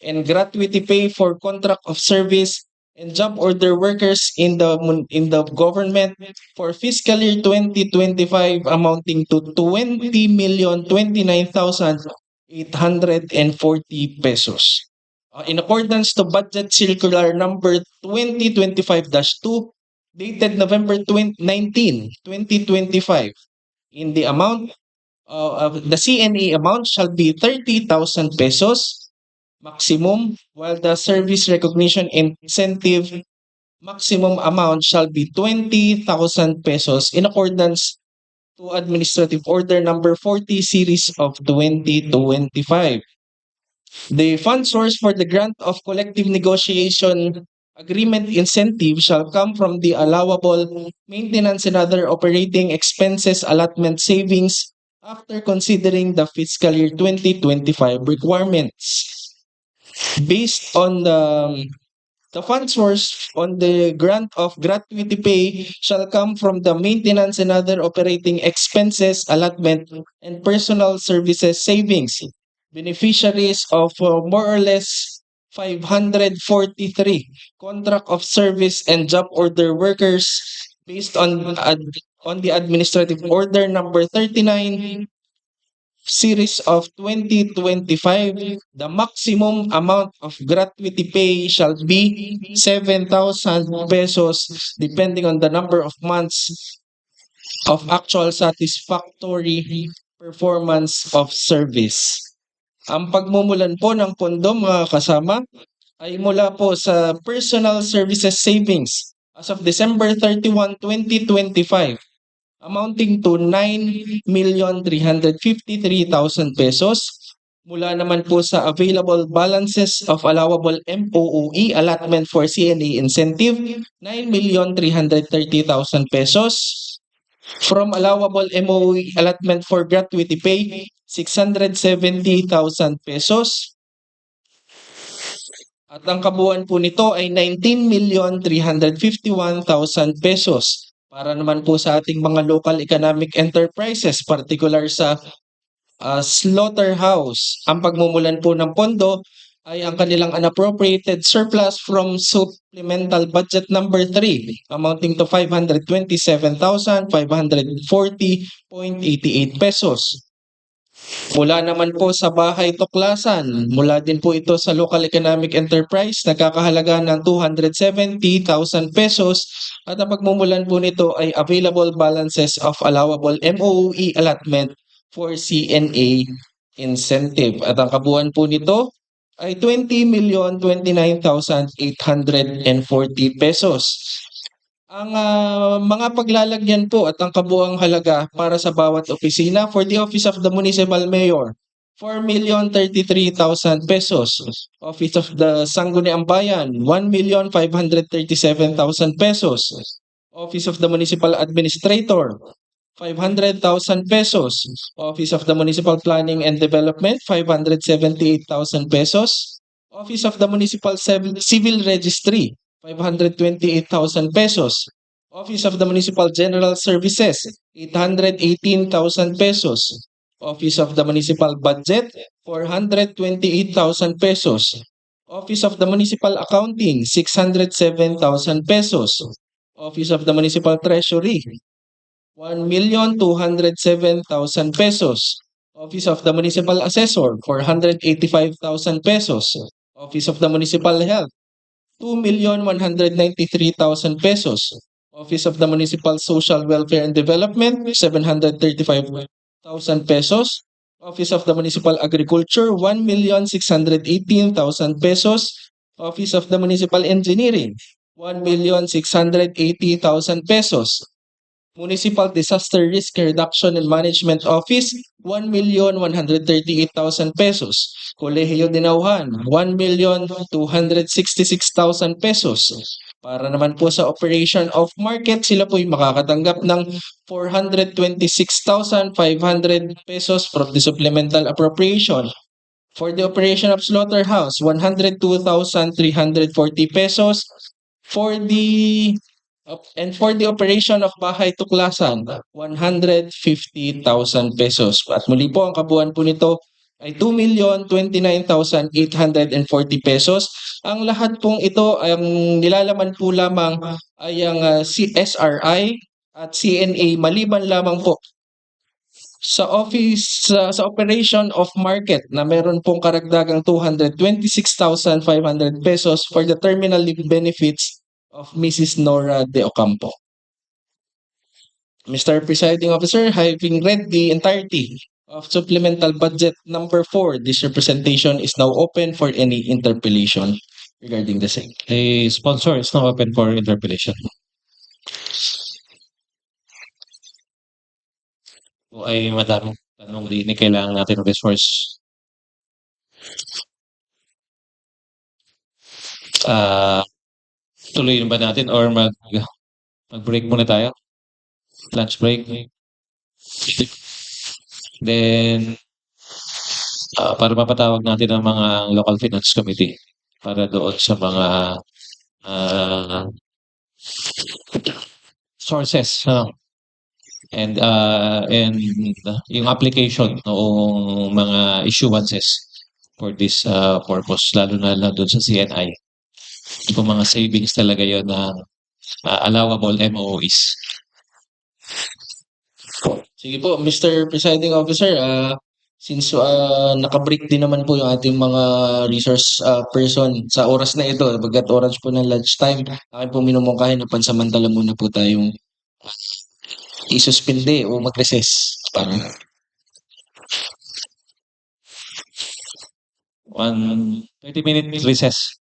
and gratuity pay for contract of service and job order workers in the government for fiscal year 2025 amounting to 20,029,840 pesos. In accordance to Budget Circular number 2025-2 dated November 19, 2025, in the amount the CNA amount shall be 30,000 pesos maximum, while the service recognition incentive maximum amount shall be 20,000 pesos in accordance to Administrative Order number 40 series of 2025. The fund source for the grant of collective negotiation agreement incentive shall come from the allowable maintenance and other operating expenses allotment savings after considering the fiscal year 2025 requirements. Based on the fund source on the grant of gratuity pay shall come from the maintenance and other operating expenses allotment and personal services savings. Beneficiaries of more or less 543 contract of service and job order workers based on the Administrative Order number 39 series of 2025, the maximum amount of gratuity pay shall be 7,000 pesos depending on the number of months of actual satisfactory performance of service. Ang pagmumulan po ng pondo, mga kasama, ay mula po sa Personal Services Savings as of December 31, 2025, amounting to 9,353,000 pesos. Mula naman po sa available balances of allowable MOOE allotment for CNA incentive, 9,330,000 pesos. From allowable MOOE allotment for gratuity pay, 670,000 pesos. At ang kabuuan po nito ay 19,351,000 pesos. Para naman po sa ating mga local economic enterprises, particular sa slaughterhouse, ang pagmumulan po ng pondo ay ang kanilang unappropriated surplus from supplemental budget number 3 amounting to 527,540.88 pesos. Mula naman po sa bahay tuklasan, mula din po ito sa local economic enterprise, nagkakahalaga ng 270,000 pesos at ang pagmumulan po nito ay available balances of allowable MOOE allotment for CNA incentive. At ang kabuuan po nito ay 20,029,840 pesos. Ang mga paglalagyan po at ang kabuang halaga para sa bawat opisina for the Office of the Municipal Mayor, 4,033,000 pesos. Office of the Sangguniang Bayan, 1,537,000 pesos. Office of the Municipal Administrator, 500,000 pesos. Office of the Municipal Planning and Development, 578,000 pesos. Office of the Municipal Civil Registry, 528,000 pesos. Office of the Municipal General Services, 818,000 pesos. Office of the Municipal Budget, 428,000 pesos. Office of the Municipal Accounting, 607,000 pesos. Office of the Municipal Treasury, 1,207,000 pesos. Office of the Municipal Assessor, 485,000 pesos. Office of the Municipal Health, 2,193,000 pesos. Office of the Municipal Social Welfare and Development, 735,000 pesos. Office of the Municipal Agriculture, 1,618,000 pesos. Office of the Municipal Engineering, 1,680,000 pesos. Municipal Disaster Risk Reduction and Management Office, 1,138,000 pesos. Kolehiyo de Naujan, 1,266,000 pesos. Para naman po sa operation of market, sila po ay makakatanggap ng 426,500 pesos from the supplemental appropriation. For the operation of slaughterhouse, 102,340 pesos. For the for the operation of bahay tuklasan, 150,000 pesos. At muli po, ang kabuuan po nito ay 2,029,840 pesos. Ang lahat pong ito, ang nilalaman po lamang ay ang CSRI at CNA maliban lamang po sa office sa operation of market na meron pong karagdagang 226,500 pesos for the terminal leave benefits of Mrs. Nora De Ocampo. Mr. Presiding Officer, having read the entirety of supplemental budget number 4, this representation is now open for any interpellation regarding the same. The sponsor is now open for interpellation. O ay madaming tanong din kailangan natin resource. Tuloy ba natin or mag-break muna tayo? Lunch break. Then, para mapatawag natin ang mga local finance committee para doon sa mga sources, and yung application noong mga issuances for this purpose, lalo na doon sa CNI. Kung mga savings talaga yon na allowable MOEs. Sige po, Mr. Presiding Officer, since naka-break din naman po yung ating mga resource person sa oras na ito, bagat oras po ng lunch time, akin po minumungkahin na pansamantala muna po tayong isuspinde o mag-recess. Parang 30-minute recess.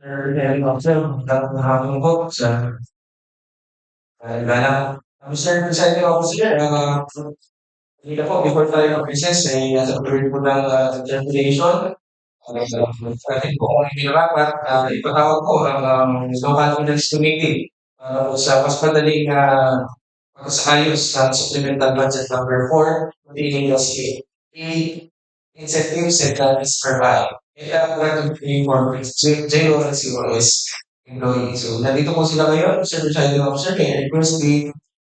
Magandang hapon po sa lahat. Mr. Presiding Officer, kanina po, before tayo mag-recess, nasa period po ng circulation. Natin po kung hindi rapat, ipatawag po ang Local Finance Committee para po sa mas madaling pagkasayos sa Supplemental Budget number 4, containing the incentives and plans provide. Ito ang for J.O. and COS employees. So, nandito po sila ngayon, Mr. Presiding Officer, may I request the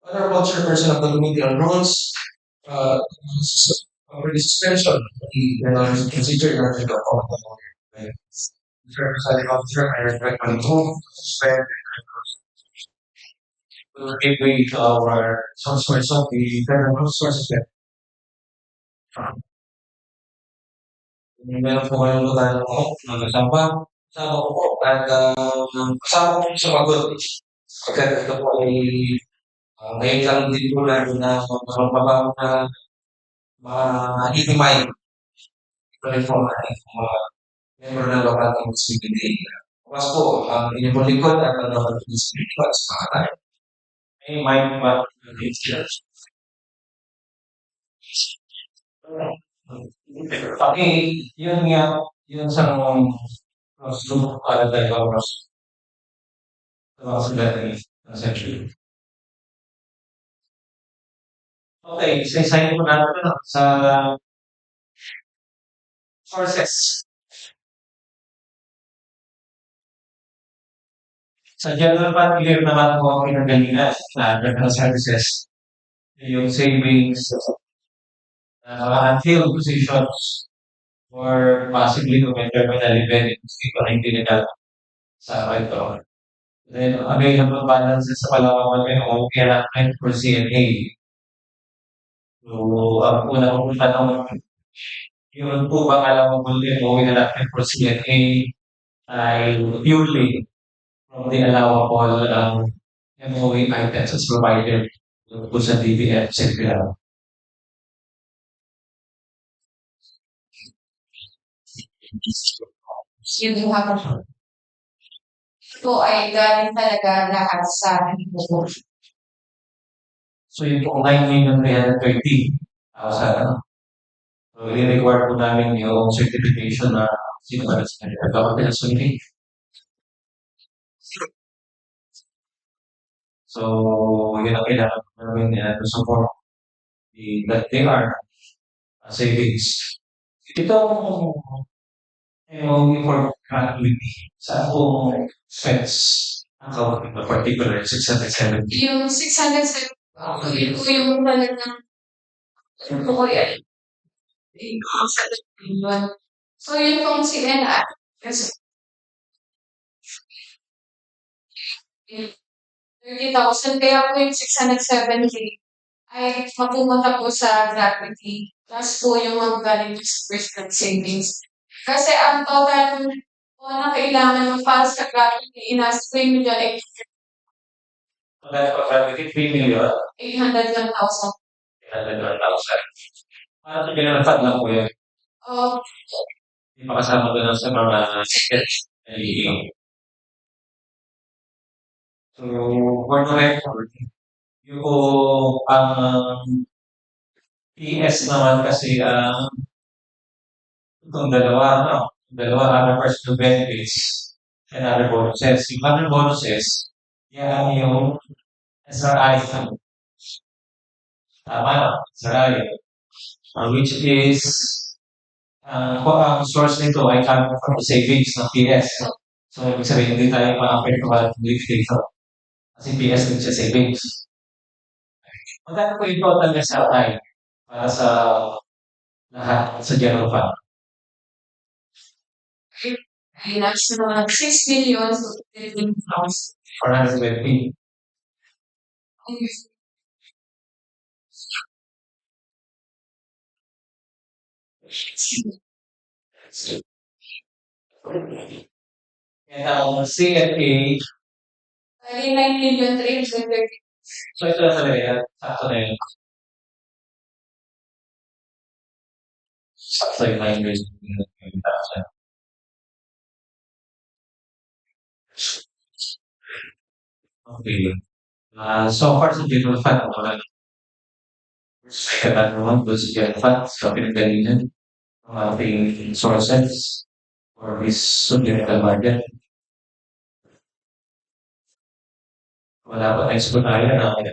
Honorable Chairperson of the Committee on Rules, for the suspension of the procedure in order to accommodate. Mr. Presiding Officer, I recommend move to suspend to give way to our source person, the federal source of meron po kayong lugar mo, kasama ko po, at kasama ko sumagot. Pagkat ito po ay ngayon lang din po na magpapabang na ma-itimay. Ito rin po mga member ng local community. Bukas po, ang inyong pong likod at ang local community at sa mga tayo. May mind ba okay, yun nga, yun sa cross-loop para tayo cross sa mga sulat ng century. Okay, isa-isahin po natin sa sources. Sa general fund, clear naman po ang pinanggalingan na general services. Yung savings, unfilled positions, or possibly kung may terminal event, ito na hindi nila sa ito. Then, available balances sa Palawan may okay na for CNA. So, ang una kong tanong, yun po bang alam mo kung okay na natin for CNA ay purely from the allowable MOA items as provided po sa DBF circular. Yun yung hapon. Ito ay galing talaga lahat sa po. So yun po 9,330,000. So i-require po namin yung certification na sino ba sa government committee. So yun ang kailangan namin to support that they are savings. Itong for gratuity sa akong expense account in particular 670. Yung 607, yun po yung talagang yun po ko yan. So yun pong si NR, kasi 30,000, kaya po yung 670 ay mapupunta po sa gratuity. Plus po yung mga galing sa prescribed savings. Kasi ang total po na kailangan ng para sa gratuity, inasa ko yung dyan ay Gratuity 3 million, 801,000. 801,000. Parang pinanafad lang po yun. Hindi pa kasama doon sa mga tickets na hihingin. So, for the record, yung ang PS naman kasi itong dalawa, other personal benefits and other bonuses. Yung other bonuses, yan yung SRI. Tama na, SRI. Which is, ang source nito ay coming from the savings ng PS. So, ibig sabihin, hindi tayo ma-affect dito. Kasi PS din siya savings. Magkano po yung total na SRI para sa lahat sa general fund? ay nasa 6 million to 15,000. 420. And CNA, Ay 9,330,000. so ito na talaga yan. Sakto na yun. Sakto yung 9,000. Okay. So far sa general fund, wala. Second naman doon sa general fund, sa pinagalingan ng ating sources for this supplemental budget. Wala pa tayong sagot tayo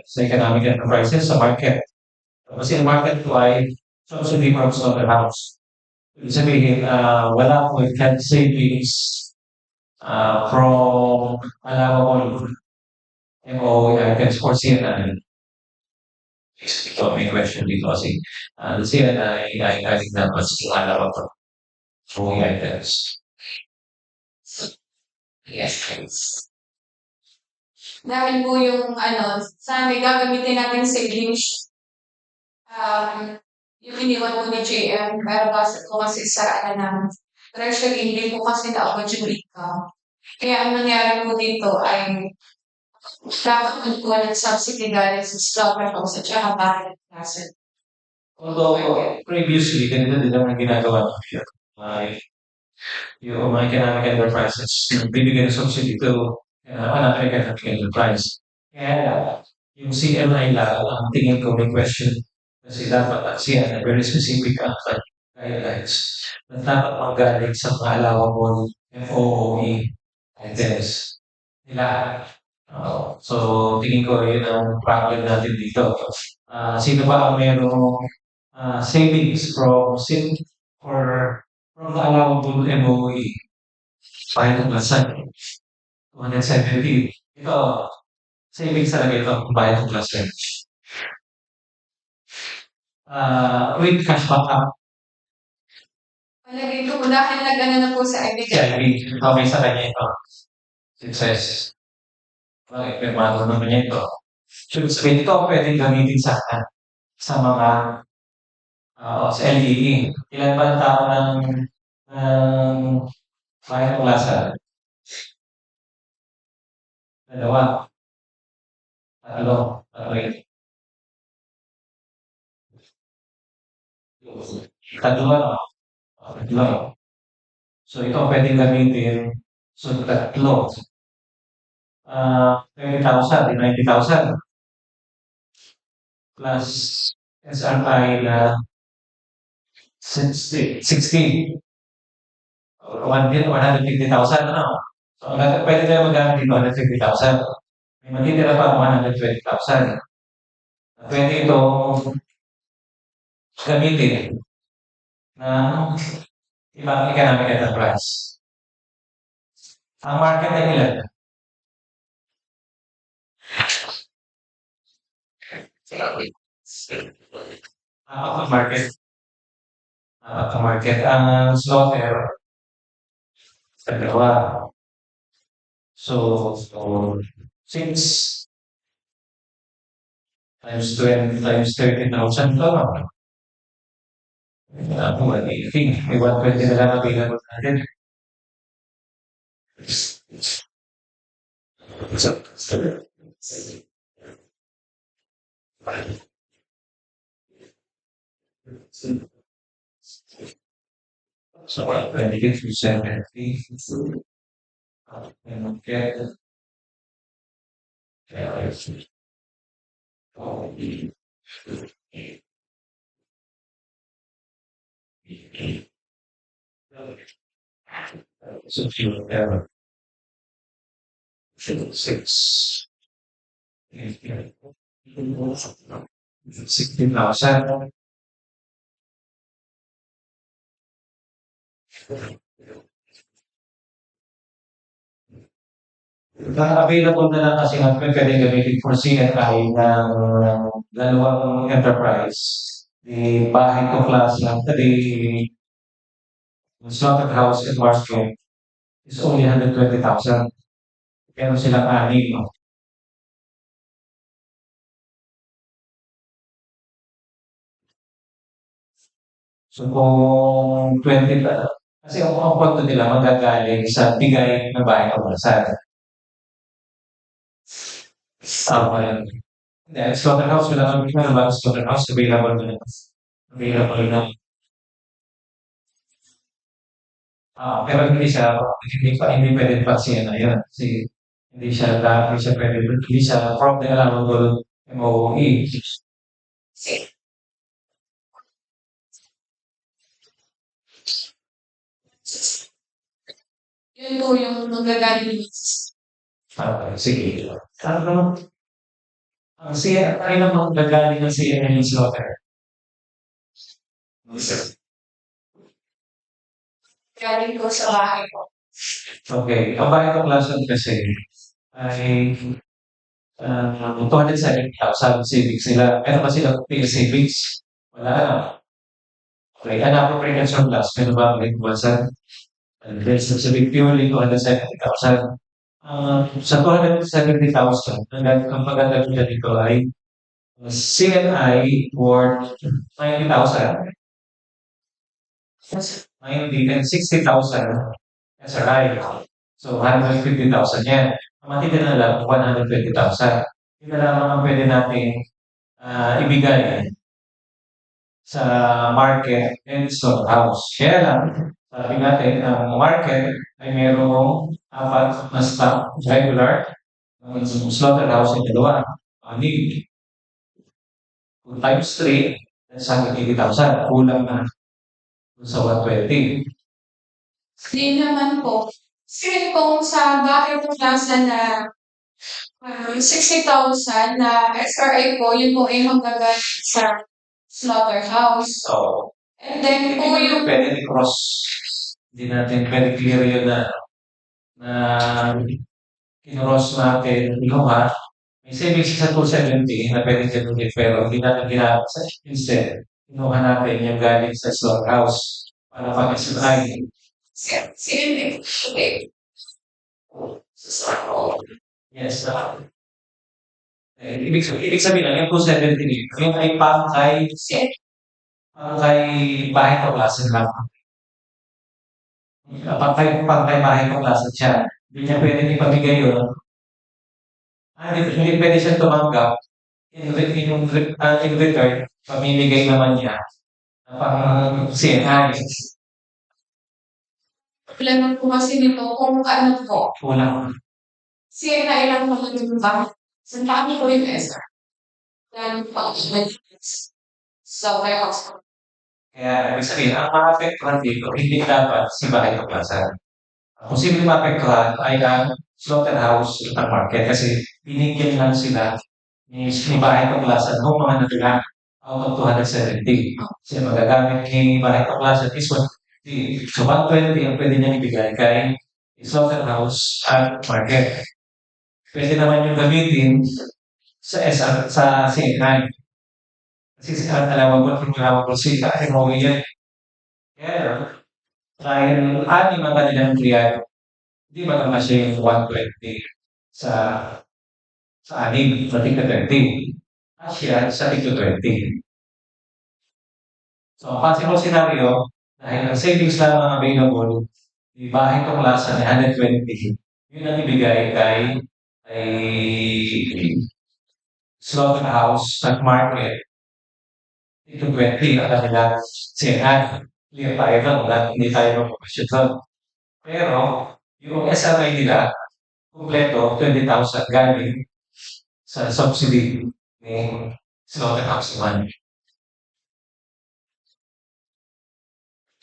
sa economic enterprises sa market. Kasi ang market ko ay subsidy from slaughterhouse. Ibig sabihin, wala akong health savings from allowable MOE items for CNN. Ito may question dito kasi the CNI I think that was allowable MOE items. Yes, please. Dahil po yung sana may gagamitin natin savings, yung iniwan po ni JM, pero base po kasi sa treasury, hindi po kasi naabot yung income. Kaya ang nangyari po dito ay dapat po ng subsidy galing sa slaughterhouse at saka market asset. Although previously, ganito din naman ginagawa ng yung mga economic enterprises, bibigyan ng subsidy to another economic enterprise. Kaya yung CMI lang, ang tingin ko may question. Kasi dapat ang CMI, very specific ang guidelines na dapat manggaling sa mga allowable MOE items nila. So, tingin ko yun ang problem natin dito. Sino ba ang merong savings from the allowable MOE? Bayad ng lasan. 270. Ito, savings talaga ito, bayad ng lasan. With cash backup, Palagay ko, dahil na po sa CIB, okay sa kanya ito. Success. Bakit? Pirmado naman niya ito. So, sabihin ito, pwedeng gamitin sa mga sa LEE. Ilan ba ang tao ng bayan ng Lasa? Dalawa. Tatlo. Tatlo, no? Tatlo. So, ito pwedeng gamitin. So, tatlo. 30,000, 90,000. Plus SRI na 60. 150,000, ano? So, pwede tayo magamit dito 150,000. May matitira pa 120,000. Pwede itong gamitin ng ibang economic enterprise. Ang market ay ilan? Ang market. Ang market. Ang slaughter, dalawa. So, since times 20 times 30,000 to, 180. May 120 na lang ang bilang natin. So, 20 to 70. And get so few error. 6. 16,000. Available na lang kasi nga pwede gamitin for CNI ng dalawang enterprise. The bahay ko class lang, the slaughterhouse and market. is only 120,000. Meron silang anim, no? So kung 20 kasi ang pondo nila magagaling sa bigay ng bahay kapulisan. Tama yan. Hindi, slaughterhouse, wala kami ba slaughterhouse available na. Available na. Pero hindi pwede paksiyan na yun. Kasi hindi siya pwede, hindi siya from the allowable MOE. Yun po yung magagaling. Sige. Ano, ang CNI naman gagaling ng CNI slaughter. Galing ko sa bahay ko. Okay, ang bahay kaklasan kasi ay 270,000 savings nila. Meron ba silang pay savings? Wala na. Okay, unappropriated surplus. Meron ba ang iwasan? And then, sasabihin purely 270,000. Sa 270,000, ang pagdadagdag niya dito ay CNI worth 90,000. 90 and 60,000 SRI. So, 150,000 yan. Ang matitira na lang, 120,000. Yun na lamang ang pwede nating ibigay sa market and storehouse. Kaya lang, sabi natin, ang market ay merong apat na stock regular, ang slaughterhouse ay dalawa. Need 2 times 3, that's 180,000. Kulang na sa 120. Hindi naman po. Kasi kung sa bahay ng plaza na 60,000 na SRA po, yun po ay magagaling sa slaughterhouse. So, And then po yung pwede i-cross. Hindi natin pwede clear yun na kinross natin, inuha. May savings sa 270 na pwede siya pero hindi natin ginamit sa instead. Inuha natin yung galing sa slaughterhouse para pag-SRI. CNA. Okay. Yes. Ibig sabihin lang, yung 270 yung ay pangkay bahay kaklasan lang. Pangkay bahay kaklasan siya. Hindi niya pwedeng ipamigay yun. Hindi pwede siya tumanggap. In return, pamimigay naman niya pang CNI. Problema po kasi nito kung ano po. Kulang. CNA lang naman yung ba? Sa dami ko yung SR. Dahil pa sa warehouse. Kaya, ibig sabihin, ang maapektuhan dito, hindi dapat si bahay kaplasan. Ang posibleng maapektuhan ay ang slaughterhouse at market kasi binigyan lang sila ni bahay kaplasan ng mga natira out of 270. Kasi magagamit ni bahay kaplasan is 150. So 120 ang pwede niya ibigay kay slaughterhouse at market. Pwede naman yung gamitin sa SR, sa CNI. Kasi allowable sila, MOE yan. Kaya, dahil anim ang kanilang empleyado, hindi magkakasya yung 120 sa anim, sa tigna 20. Asya sa tigna 20. So, ang possible scenario, dahil ang savings lang ang available, di bahay kaklasan na 120, yun ang ibigay kay slaughterhouse at market. Ito 20 ang kanilang CNI. Clear tayo doon, hindi tayo magpapasyon doon. Pero, yung SRI nila, kumpleto, 20,000 galing sa subsidy ni slaughterhouse naman.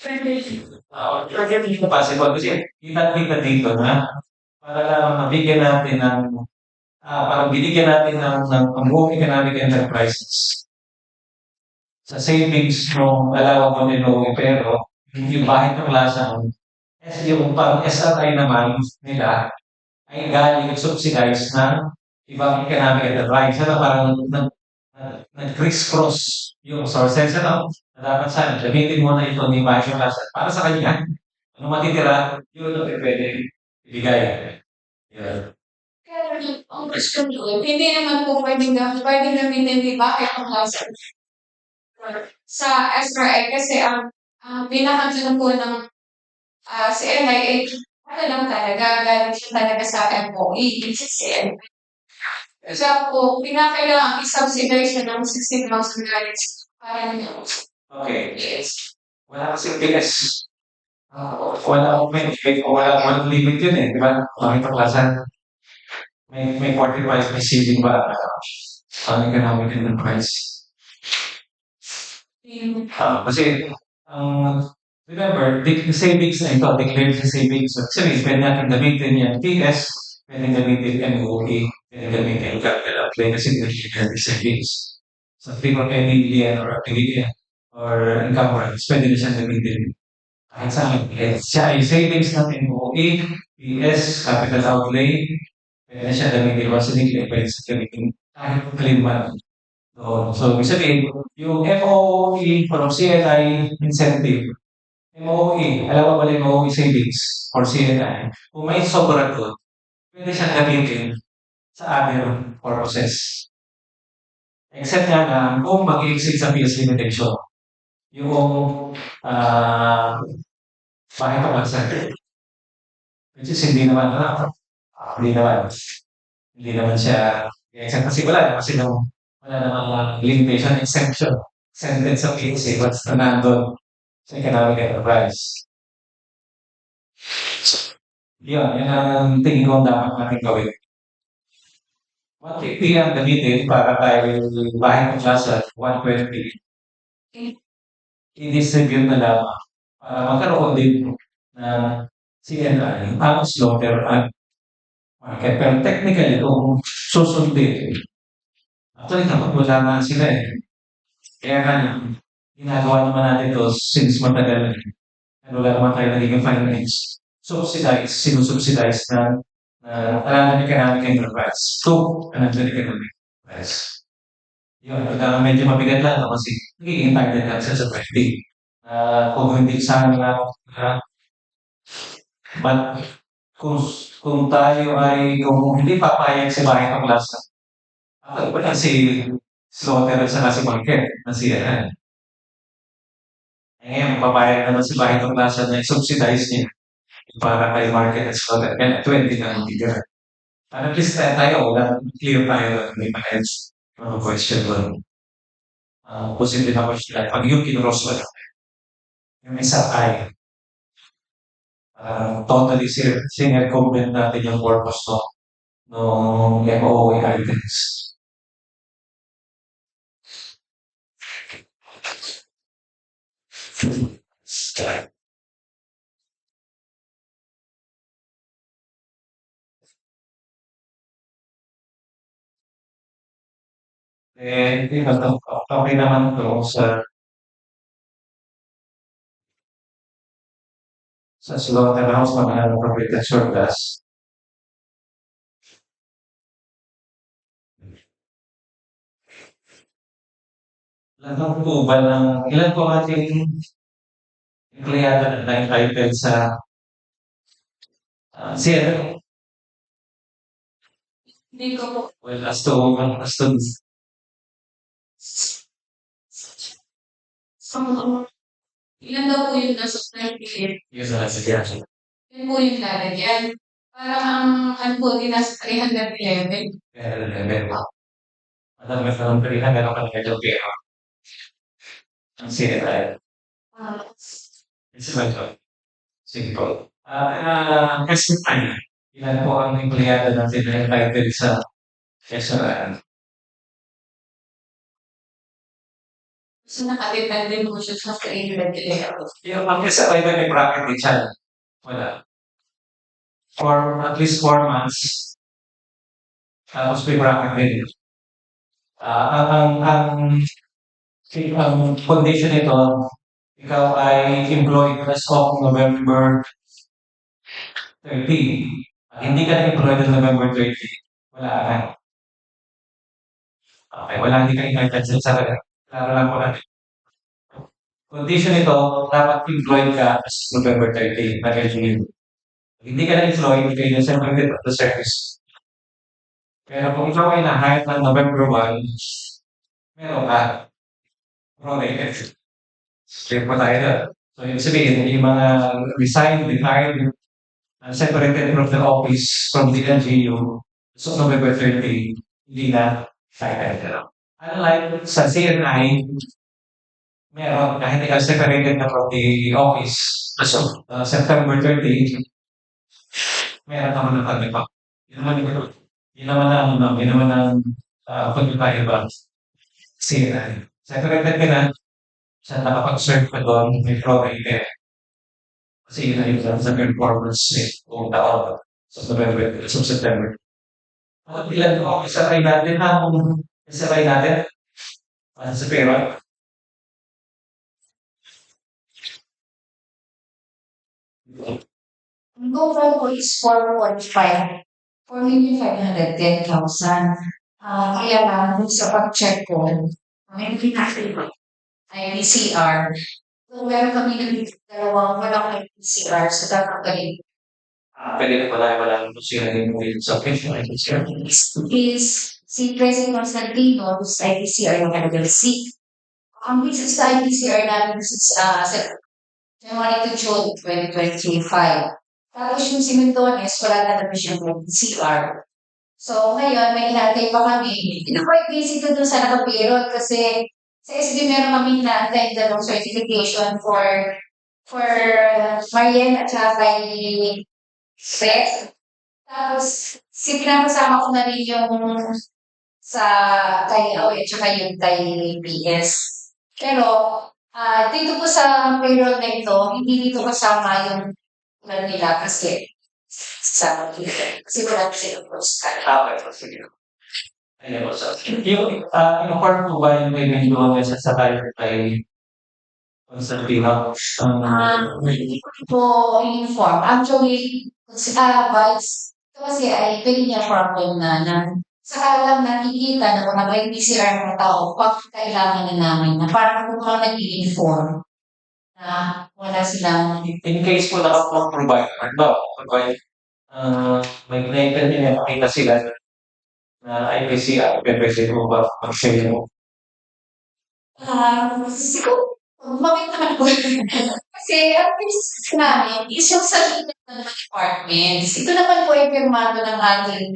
Hindi ko possible kasi kita dito na para lang mabigyan natin ng para binigyan natin ng buong economic enterprises sa savings ng allowable nilo pero yung bahay ng klasa yung pang SRI naman nila ay galing subsidized ng ibang economic enterprise. Sana parang nag-criss-cross yung sources. Ano? Dapat sana, gamitin mo na ito ni bahay ng klasa para sa kanya. Ano matitira, yun ang pwede ibigay. Yun. Kaya ang question ko, hindi naman po pwedeng gamitin, di ba, itong laser sa SRA kasi ang pinaka-ano po ng si NIA, ano lang talaga, galing siya talaga sa MOE, which is si NIA. Kaya po, pinakailangan i-subsidize siya ng 16,000 credits para niyo. Okay. Yes. Wala kasi PS. Walang limit yun eh, di ba? Mga klasan. May 45 may ceiling ba? Ang economic enterprise. Kasi, remember, the savings na ito, declared sa savings. So, sabi, pwede natin gamitin yan PS, pwede gamitin MOE, pwede gamitin capital outlay kasi declared savings. So, 3.8 billion or 1 billion or encumbrance, pwede na siyang gamitin. Kahit sa akin, siya ay savings ng MOE, PS, capital outlay, pwede na siya gamitin once a day, pwede siya gamitin kahit claim man. So, ibig sabihin, yung MOE from CNI incentive, MOE, alam mo ba yung MOE savings for CNI? Kung may sobra doon, pwede siyang gamitin sa other purposes. Except nga na kung mag-exceed sa PS limitation, yung bakit ako mag-center? Which is hindi naman, hindi naman, hindi naman siya except kasi wala naman silang wala namang limitation exemption. Exempted sa PSA, what's na nandun sa economic enterprise. Yun ang tingin ko dapat natin gawin. 150 ang gamitin para tayo bahay ng klasa, 120. I-distribute na lamang para magkaroon din ng CNI, ang slaughter at market. Pero technically, kung susundin, actually, dapat wala na sila eh. Kaya nga, ginagawa naman natin ito since matagal. Wala naman tayo nagiging finance. Sinusubsidize ng another economic enterprise to another economic enterprise. Yun, medyo mabigat lang no, kasi nagiging target lang siya sa 20. Kung hindi sana nga, but kung tayo ay, kung hindi papayag si bahay ng klasa, wala si slaughter at saka si market na siya. Ngayon, papayag naman si bahay ng klasa na i-subsidize niya para kay market at slaughter. Kaya 20 na ang bigyan. At least tayo, clear tayo, may ma-edge, mga question doon. Posible na question. Pag yung kinross mo, yung isa ay, totally sinircumvent natin yung purpose no MOE items. Okay naman to sa slaughterhouse mga appropriated surplus. Ilan po ating empleyado na entitled sa CNO? Hindi ko po. Well, as to Ilan daw po yung nasa 28? yun na sa diyan. Yun po yung lalagyan. Parang ang po din nasa 311. Pero level pa. Madami pa ng pilihan, meron ka ng medyo pera. Ang CNI. It's medyo. Sige po. Question time. Ilan po ang empleyado natin na entitled sa SRN? So nakadepende po siya sa created layout. Yung ang SRN may bracket din siya. Wala. For at least 4 months. Tapos may bracket din. Ang condition nito, ikaw ay employed as of November 30. Hindi ka na-employed on November 30. Wala ka. Okay, hindi ka entitled sa klaro lang po natin. Condition nito, dapat employed ka as November 30. Nag-resume. Hindi ka na-employed, hindi kayo separated of the service. Pero kung ikaw ay na-hire ng November 1, meron ka. Prorated. Clear po tayo doon. So, ibig sabihin, yung mga resigned, retired, separated from the office from the LGU, so November 30, hindi na hired. Unlike sa CNI, meron, kahit ikaw separated na from the office, so September 30, meron naman ng pagkakita. Yun naman ang pagkakaiba CNI. Separated ka na, sa nakapag-serve ka doon, may prorated. Kasi yun na yung sa performance buong taon. So, November, so September. At ilan ko, isabay natin isabay natin sa pera. Ang total ko is 4.5. 4,510,000. Kaya lang, dun sa pag-check ko, may pinakita ay PCR. Kung meron kami ng dalawang walang PCR sa tatanggalin Pwede na wala sila yung sa pension. is si President Constantino, who's IPCR yung level C. Ang basis sa IPCR namin is sa January to June 2025. Tapos yung si Mendones, wala na naman siyang PCR. So, ngayon, may inantay pa kami. Quite busy ko dun sa nakapirot kasi sa SB meron kami inaantay dalawang certification for Marian at saka kay Seth. Tapos, pinapasama ko na rin yung sa kay Awe at saka yung kay PS. Pero, dito po sa payroll na ito, hindi dito kasama yung plan nila kasi kasi wala silang postcard. Okay, sige. Ayun, so, yung part po ba yung may video message sa tayo kay Constantino? Hindi ko po inform. Actually, Vice, ito kasi ay very niya problem na saka lang nakikita na mga may PCR ng tao pag kailangan na namin na parang kung mga nag-i-inform na wala silang In case po nakapag-provide, provide, may connected nila, makita sila na IPCR, pwede mo ba mag-share mo? siguro, gumamit naman po. Kasi ang business namin is yung sa ng mga departments. Ito naman po ay pirmado ng ating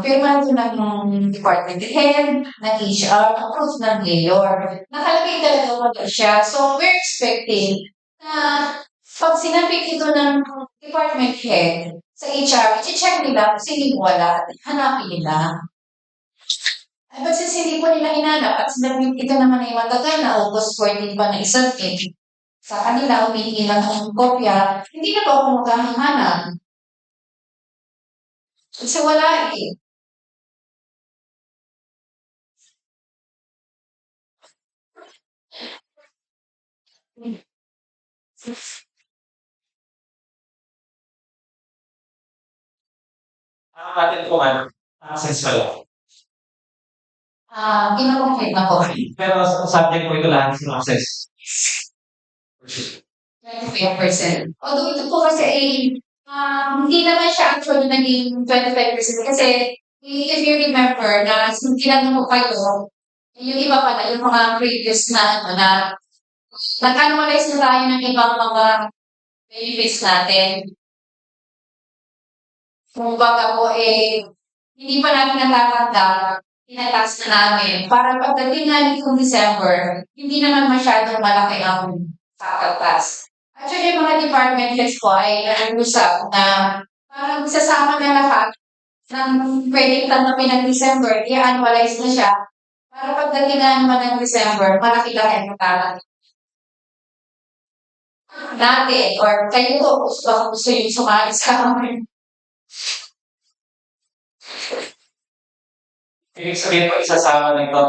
pirmado ng department head, ng HR, approved ng mayor. Nakalagay talaga wala siya. So, we're expecting na pag sinabing ito ng department head sa HR, i-check nila kung sino yung wala, hanapin nila. Ay, ba't since hindi po nila hinanap at sinabi ito naman ay matagal na August 14 pa na isubmit sa kanila, humingi lang ng kopya, hindi na po ako maghahanap. Kasi wala eh. Natin po man, access pa lang. Kinakonfirm na po. Pero subject po ito lahat sa access. 25%. Although ito po kasi ay hindi naman siya actually naging 25% kasi if you remember na tinanong ko kayo, yung iba pala, yung mga previous na nag-annualize na tayo ng ibang mga benefits natin. Kung baga po hindi pa namin natatanda, tinatas na namin. Para pagdating nga nitong December, hindi naman masyadong malaki ang kakatas. Actually, yung mga department heads ko ay nag-usap na parang sasama na lahat ng pwedeng tanggapin ng December, i-annualize na siya. Para pagdating nga naman ng December, malaki-laki ang kakatas natin. Or kayo po, baka gusto yung sumali sa amin. Ibig sabihin po, isasama na ito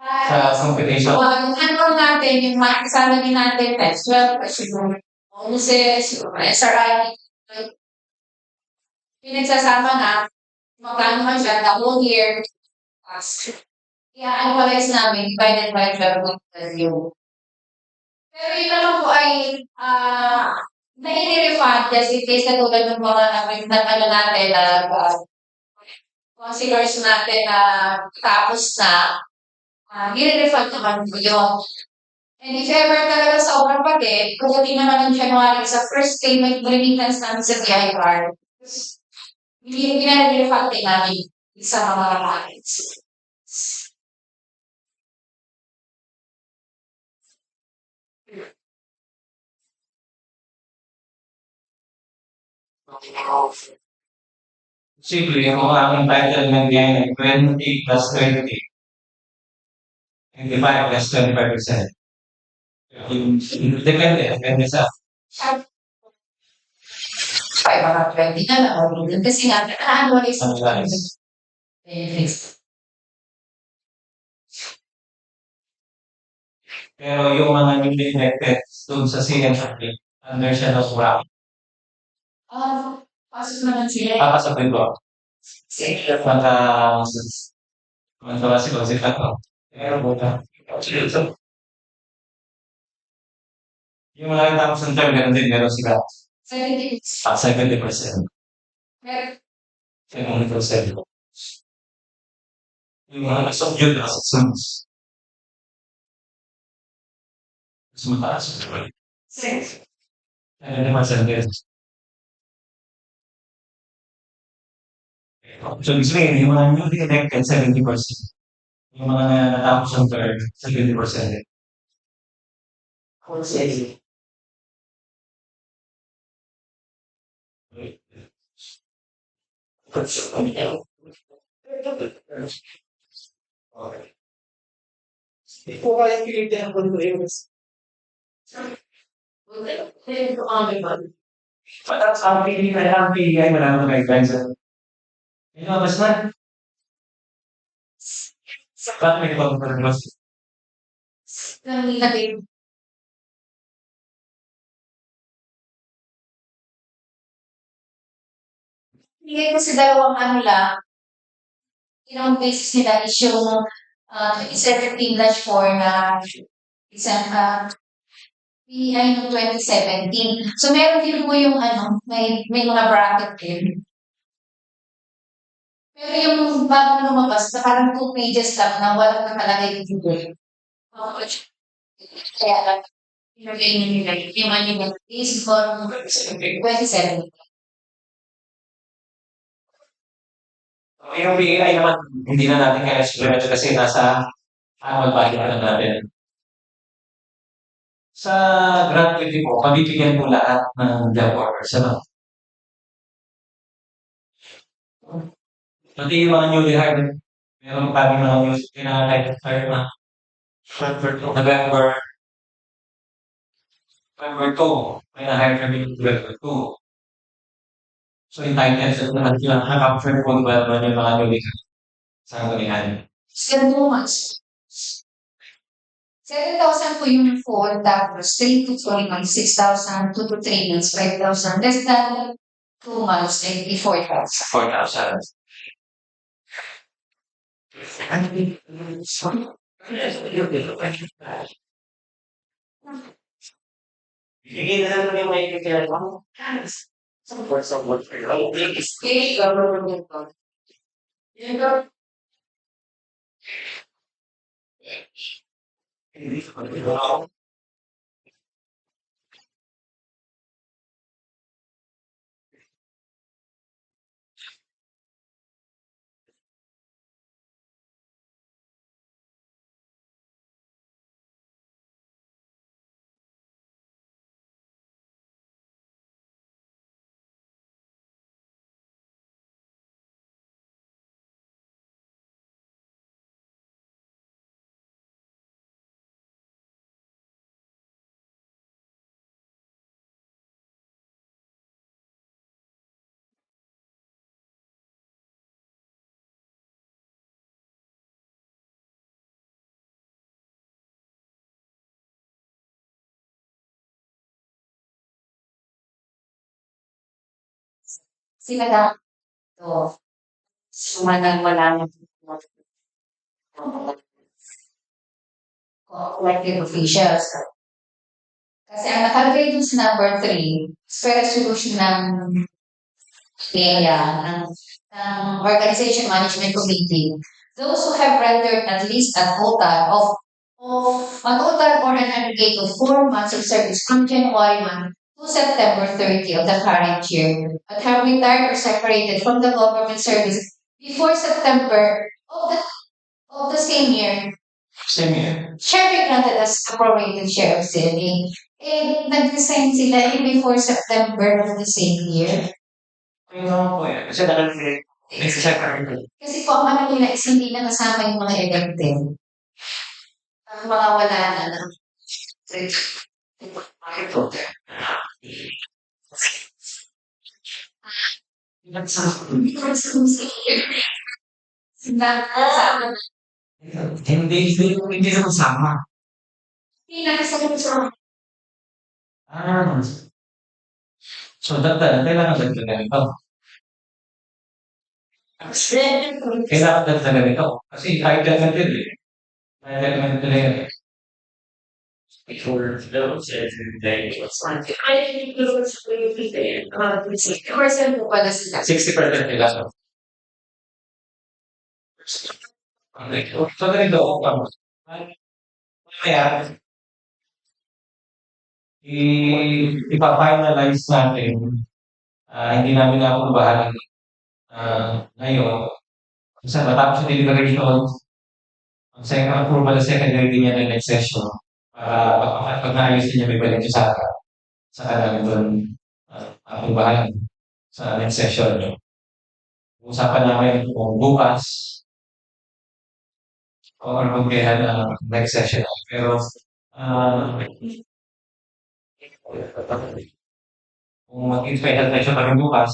sa competition. Yung annual natin, yung mga kasama din natin, times 12, kasi yung bonuses, yung SRI, pinagsasama na, magkano man siya, the whole year, i-annualize namin, divided by 12 with the value. Pero yun naman po ay, nai-refund just in case katulad ng mga ano natin na consiglers natin na tapos na, i-refund naman po yun. And if ever talaga sobrang pati, pagdating naman ng January sa first payment remittance namin sa BI card, refund din namin sa mga clients. Simple, kung ang title ng yan ay 20 plus 20, 25 plus 25%. Depende sa Ay, mga 20 na lang. Kasi nga, annualize ang analyze. benefits. Pero yung mga newly elected doon sa CNRP, under siya ng bracket. Pasok naman sila. Papasok din ko. Maka si Joseph ako. Pero buta. Yung mga tapos ng term, ganun din, meron sila. 70%. Meron. 70%. Yung mga nasok yun, nasok sunds. Mas mataas. Ano naman sa atin? So, ibig sabihin, yung mga newly elected, 70%. Yung mga natapos ng term, 70%. Okay. Hindi po kaya pilitin ang conveyance. Mataas ang PDI, maraming guidelines. Mas na. Bakit may pag-pagwas? Bigay ko sa dalawang ano lang, ilang basis nila is yung 2017-4 na isang PI noong 2017. So meron din po yung ano, may mga bracket din. Pero yung bago lumabas na parang 2 pages lang na walang nakalagay dito. Kaya lang, ilagay nila yung monument is for 2017. Yung PDI naman, hindi na natin kaya supplement kasi nasa annual budget na natin. Sa gratuity po, pabibigyan po lahat ng job workers. Ano? Pati yung mga newly hired, meron pa mga newly hired na November 2, may na-hire kami November 2. So, entitled sa lahat sila nakaka-confirm po ba naman yung mga newly Sangguniang. Still 2 months. 7,000 po yung full, tapos 3 to 4 months, 6,000, 2 to 3 months, 5,000. Less than 2 months, 4,000. 4,000. Bigyan na lang yung may kikilala mo. Support for your own. Okay, government po. Sila na to. Sumanang wala na elected officials. Kasi ang nakalagay dun sa number 3, is per resolution ng NEA, ng Organization Management Committee. Those who have rendered at least a total or an aggregate of 4 months of service from January 1 to September 30 of the current year, but have retired or separated from the government service before September of the same year, Same year. shall be granted as a prorated share of CLA. Eh, nag-resign sila before September of the same year. Ayun naman po yan. Kasi nakalagay. Nag-separate. Kasi po ang ano nila is hindi na kasama yung mga elected. Ang mga wala na lang. Bakit po? Kasama. Hindi na kasama. Hindi na kasama. Ah. So, kailangan dagdagan ito. Kailangan dagdagan ito. Kasi kahit ganun din eh. Kahit ganun din eh. Before those day was like I didn't know what's going to be there. 60% po pala sila. 60% nila. Okay. So, ganito ako pa. Kaya, ipa-finalize natin. Hindi namin napubahan ngayon. Kasi matapos yung deliberation, ang second approval na secondary niya ng next session. Pag naayos niya, may balik siya sa namin doon aprobahan sa next session. Usapan namin kung bukas or kung kailan next session. Pero kung mag-final session kami bukas,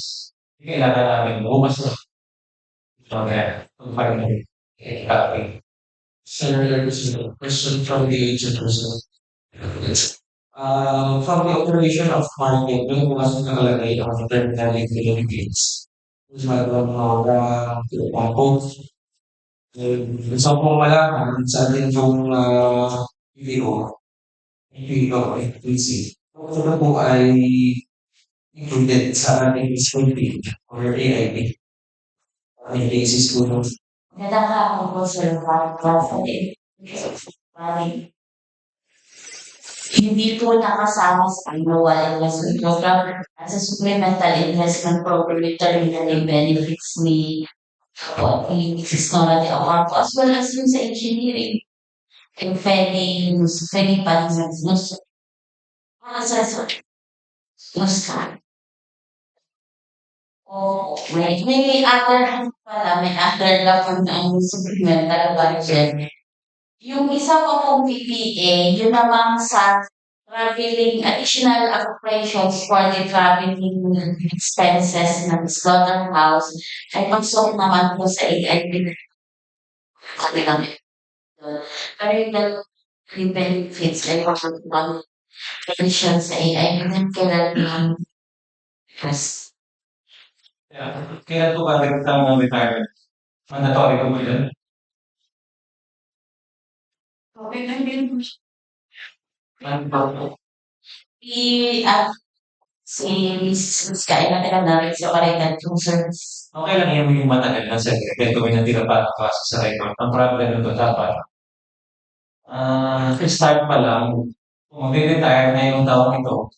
hindi kailangan namin bukas na. Okay. Okay. Sir, there's a question from the agent also. From the operation of market, when was nakalagay ang terminal benefits? Mayroon mga both. Gusto kong malaman sa atin yung PDO, FPC. Kung po ay included sa ating school fee or AIP. Ang basis po ng Magandang hapon po, Sir Mark. Hindi po nakasama sa annual investment program as a supplemental investment program with terminal benefits ni Technology Award as well as yung sa engineering. Yung pwedeng paningans may other pala, may other laban ang supplemental budget. Yung isa pa pong PPA, yun namang sa traveling, additional appropriations for the traveling expenses ng slaughterhouse ay pagsok naman po sa AIP. Sabi lang yun. Pero yung benefits ay pag-pag pension sa AIP din kailangan yes. Kailan po ba nagtang retirement? Mandatory po ba yun? Okay lang din po siya. Si Mrs. Kailan na rin sa paritan yung service. Okay lang yung matagal na sa kaya gawin na tinapa sa record. Ang problem nito dapat, start pa lang, kung mag-retire na yung taong ito,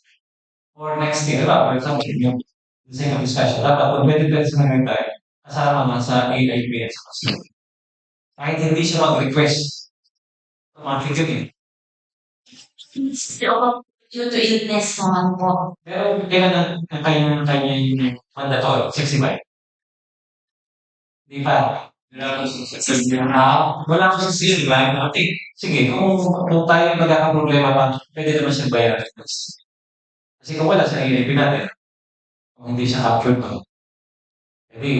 or next year, for example, yung second discussion, dapat kung 2020 na retire, kasama man sa AIP at sa facility. Kahit hindi siya mag-request, automatic yun eh. Due to illness naman po. Pero kailan ang kanya yung mandatory? 65? Di ba? Wala akong sisiyo, di ba? Okay. Sige, kung tayo magkakaproblema pa, pwede naman siyang bayaran. Kasi kung wala sa AIP natin, kung hindi siya captured pa, hindi,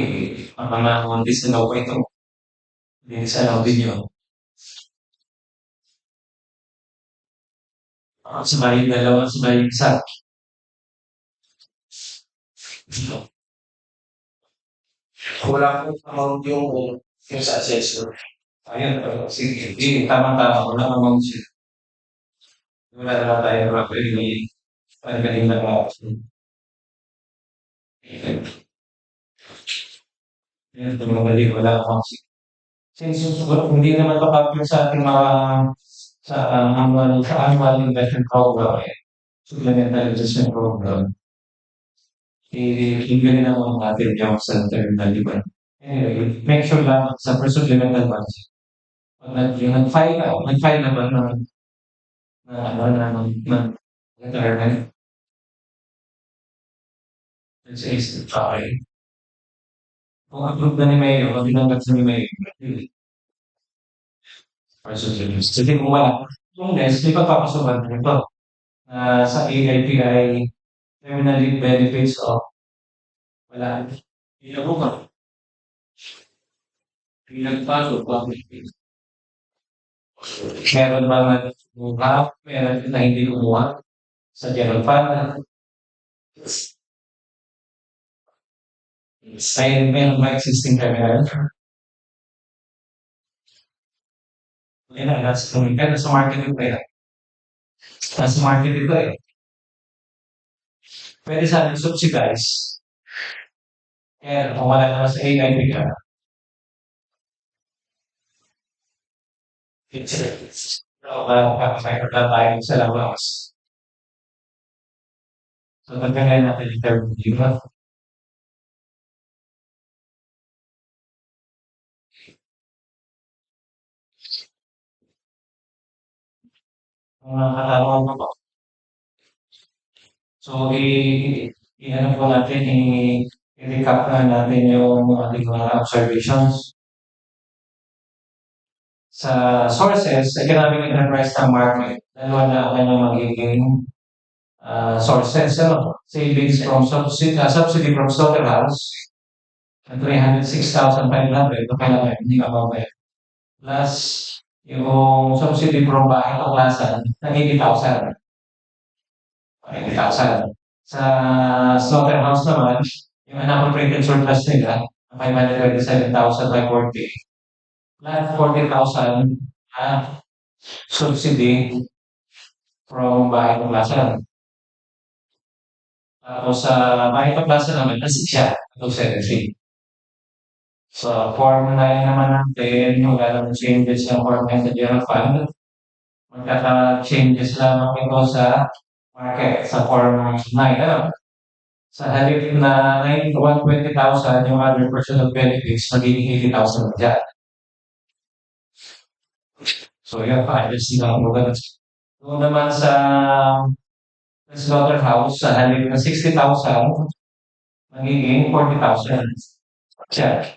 mga disalaw pa ito. Hindi disalaw din yun. Sabay yung dalawa, sabay yung isa. wala akong amount yung sa assessor. Ayun, sige. Hindi, tama-tama. Wala amount siya. Wala na tayo properly kanina na yun, tumabali, wala akong since hindi naman papapit sa ating mga sa annual investment program, supplemental investment program, i-bigyan naman natin yung sa terminal, di ba? Anyway, make sure lang sa per supplemental budget. Pag nag-file na ba ng retirement? Okay. Kung approve na ni Mayor, kung binanggap sa ni Mayor, per supplemental. Kasi kung wala, kung less, di pa papasukan nito sa AIPI terminal leave benefits of wala. Pinagbuka. Pinagpasok. Meron ba nagbuka? Meron na hindi kumuha sa general fund? Meron ba existing terminal? Yan na, nasa market ito eh. Nasa market ito eh. Pwede sana subsidize. Kaya kung wala naman sa AIP ka, kakapayot na tayo sa labas. So, nagkakain natin yung term, di ba? Mga katanungan ko po. So, i-ano po natin, i-recap na natin yung ating mga observations. Sa sources, economic enterprise ng market, dalawa na ang kanyang magiging sources. Savings from subsidy from slaughterhouse, 306,500, ito kailangan, hindi ka mabaya. Plus, yung subsidy from bahay tuklasan, na 80,000. 80,000. Sa slaughterhouse naman, yung unappropriated surplus nila, 527,540. Plus 40,000 subsidy from bahay tuklasan. Tapos sa bahay tuklasan naman, kasi siya, 270. So, Form 9 naman natin, wala naman changes yung Form 9 sa general fund. Magkaka-changes lamang ito sa market, sa Form 9. Sa halip na 120,000 yung other personal benefits, magiging 80,000 na dyan. So, yun, pa-adjust lang mo ganun. Doon naman sa slaughterhouse, sa halip na 60,000, magiging 40,000. Dyan.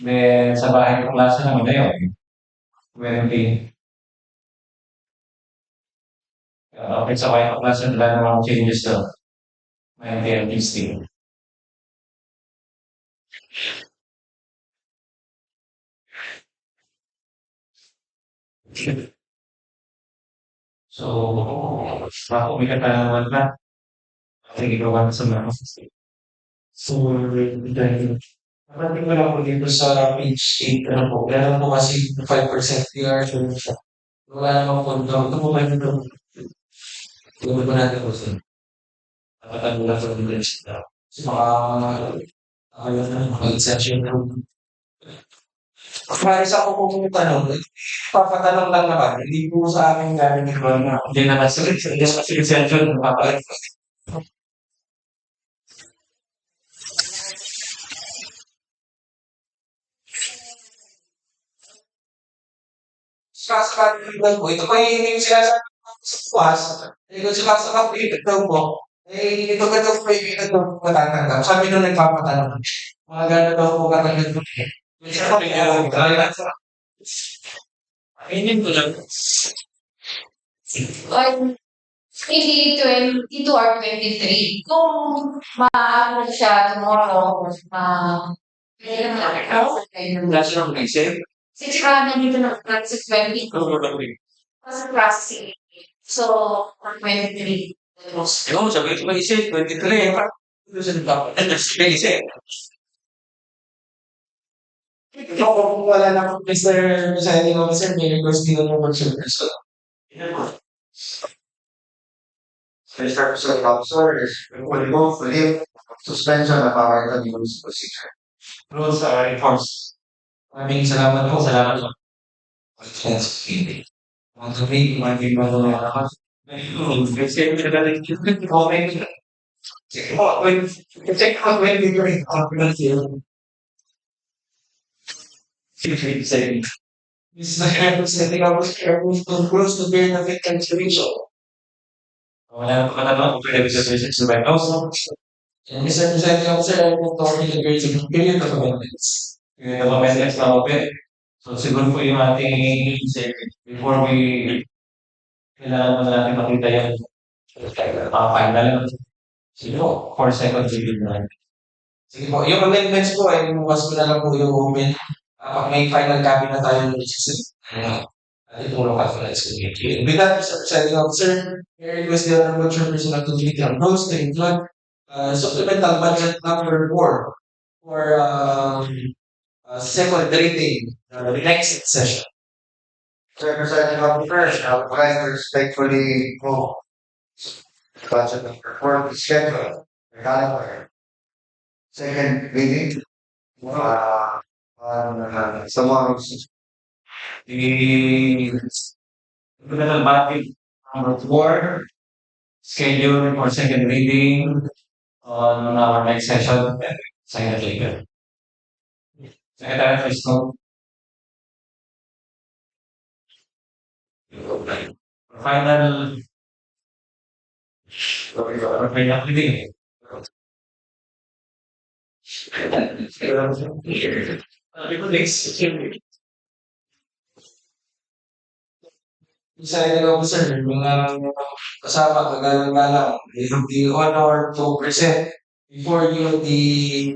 Then, sa bahay ng klase naman na yun, 20. Okay, sa bahay ng klase, wala namang changes doon. 90 and 60. So, ako may katanungan na. Sige, gawa na sa mga. So, dahil narating ko lang po dito sa page 8, ano po, meron po kasi 5% PR, so wala namang pondo. Ito po ba ito? Gawin po natin po sa nakatago na sa leadership na. So, ayun na, mag-exception na. Maayos ako po kung tanong, papatanong lang naman, hindi po sa akin galing ito na, hindi naman sa exception, papalit. Sumasakalimutan po. Ito pa yung sinasabi ko sa buwas. Kung sumasakalimutan daw po, ito ka daw po yung ito daw po matatanggap. Sabi nung nagpapatanong. Mga gano'n daw po katanggap po. Yung sabi niya, ayun ko lang. On maybe 22 or 23. Kung maaari siya tomorrow, meron na ako. Last lang isip. Since nandito na 20, kasi processing. So, 23. No, sabi ko isip, 23. Ito sa nagpapatanggap. Isip. Kung wala na po, Mr. Presiding Officer, may request din ng worship person. Mr. President Officer, is will move to lift suspension of our rules procedure. Rules are enforced. Maraming salamat po. Salamat po. Want to make my people kasi talagang okay. Check out when we bring confidence here. Say, Mr. Representing our careful to close to bear the victim's ratio. Wala na pa katanong kung pwede sa vision sa White House. And Mr. Presiding Officer, I will talk in the period of amendments. Period of amendments na open. So siguro po yung ating before we kailangan mo natin makita yung final. Siguro, 4 seconds video na. Sige po, yung amendments po ay bukas ko na lang po yung open. May final copy na tayo ng legislation. Itulong ka sa legislation. With that, Mr. Presiding Officer, may request the Honorable Chairperson of the Committee on Rules to include supplemental budget number 4 for second reading the next session. Mr. Presiding Officer, I would like to respectfully move budget number 4 to schedule regarding second reading on tomorrow's The supplemental budget number 4 scheduled for second reading on our next session. Second later. Secretary, please note. Final reading. Presiding Officer, mga kasama, kagalang-galang, I have the honor to present before you the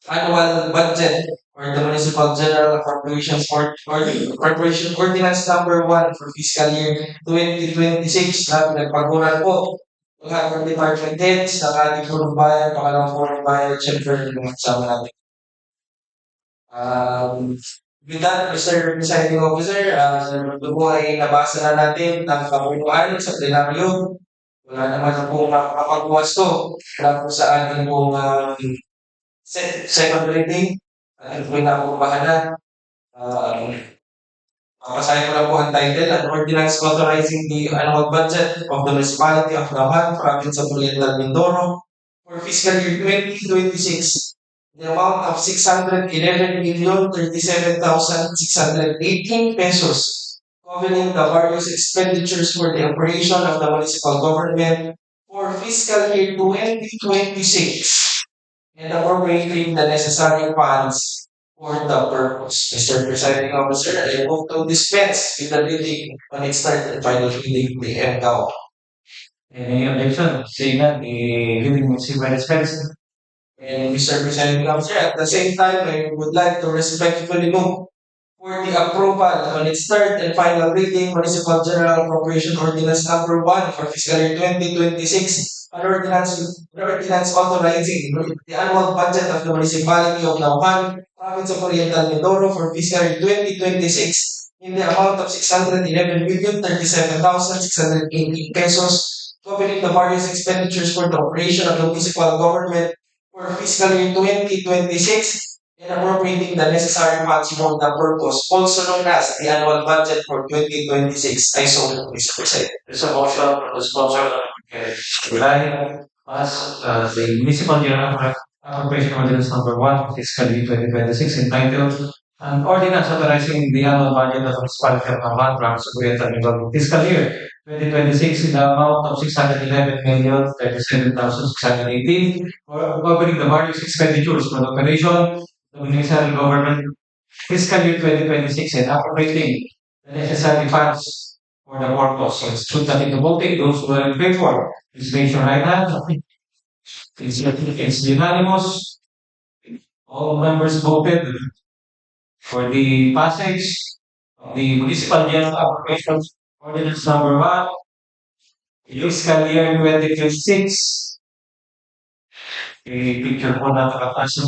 annual budget for the Municipal General Appropriations Corporation Ordinance number 1 for fiscal year 2026 na pinagpaguran po ng ating department heads, ng ating purong bayan, pangalawang purong bayan, syempre yung kasama natin. With that, Mr. Presiding Officer, ito po ay nabasa na natin ng kabuuan sa plenaryo. Wala naman po makapagbuwas to. Wala po sa ating pong second reading. Ito po yung napupahan na. Pasahin ko lang po ang title, An Ordinance Authorizing the Annual Budget of the Municipality of Naujan, Province of Oriental Mindoro for fiscal year 2026. The amount of 611,037,618 pesos, covering the various expenditures for the operation of the municipal government for fiscal year 2026, and appropriating the necessary funds for the purpose. Mr. Presiding Officer, I move to dispense with the reading on its third and final reading may end now. Any objection? Seeing none, the reading will see by dispense. And Mr. Presiding Officer, at the same time, I would like to respectfully move for the approval on its third and final reading, Municipal General Appropriation Ordinance number 1 for fiscal year 2026, an ordinance authorizing the annual budget of the municipality of Naujan, Province of Oriental Mindoro for fiscal year 2026 in the amount of 611,037,618 pesos, covering the various expenditures for the operation of the municipal government for fiscal year 2026 and appropriating the necessary funds for the purpose, also known as the annual budget for 2026. I so move, Mr. President. There's a motion for the sponsor rely as the Municipal General Appropriation Ordinance number 1 fiscal year 2026 entitled An Ordinance Authorizing the Annual Budget of the Municipality of Naujan, Province of Oriental Mindoro fiscal year 2026 in the amount of 611,037,618 for covering the various expenditures for the operation of the municipal government fiscal year 2026 and appropriating the necessary funds for the purpose. So it's true that in the voting, those who are in favor, please raise your right hand. It's unanimous. All members voted for the passage of the Municipal General Appropriation Ordinance number 1, fiscal year 2026. Picture po na nakapasok.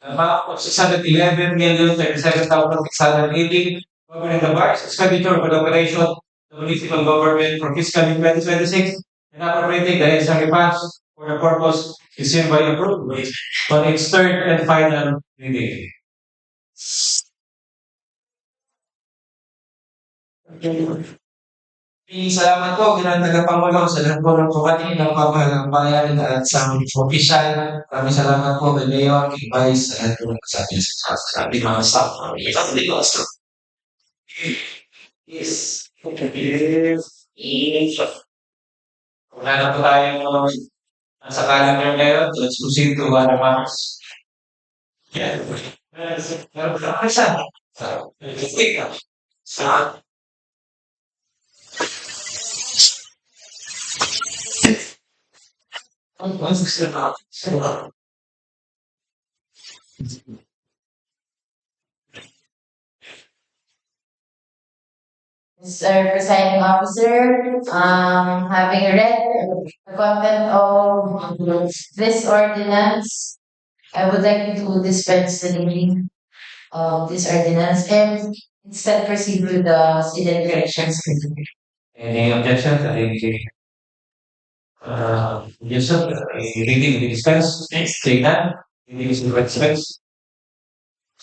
Amount of 611,037,680 covering the bars expenditure for the operation of the municipal government for fiscal year 2026 and appropriating the necessary funds for the purpose is hereby approved on its third and final reading. Salamat po, Ginang Tagapangulo, sa lahat po ng pabati ng pamahalang bayan at sa mga opisyal. Maraming salamat po kay Mayor, kay Vice, sa lahat po ng kasabi sa ating mga staff. Yes. Yes. Wala na po tayong nasa calendar ngayon. Let's proceed to other matters. Yeah. Meron po na isa. Sa Mr. Presiding Officer, having read the content of this ordinance, I would like to dispense the reading of this ordinance and instead proceed with the student corrections. any objections? Yes, sir. Reading the dispense. Take that. Reading is the dispense.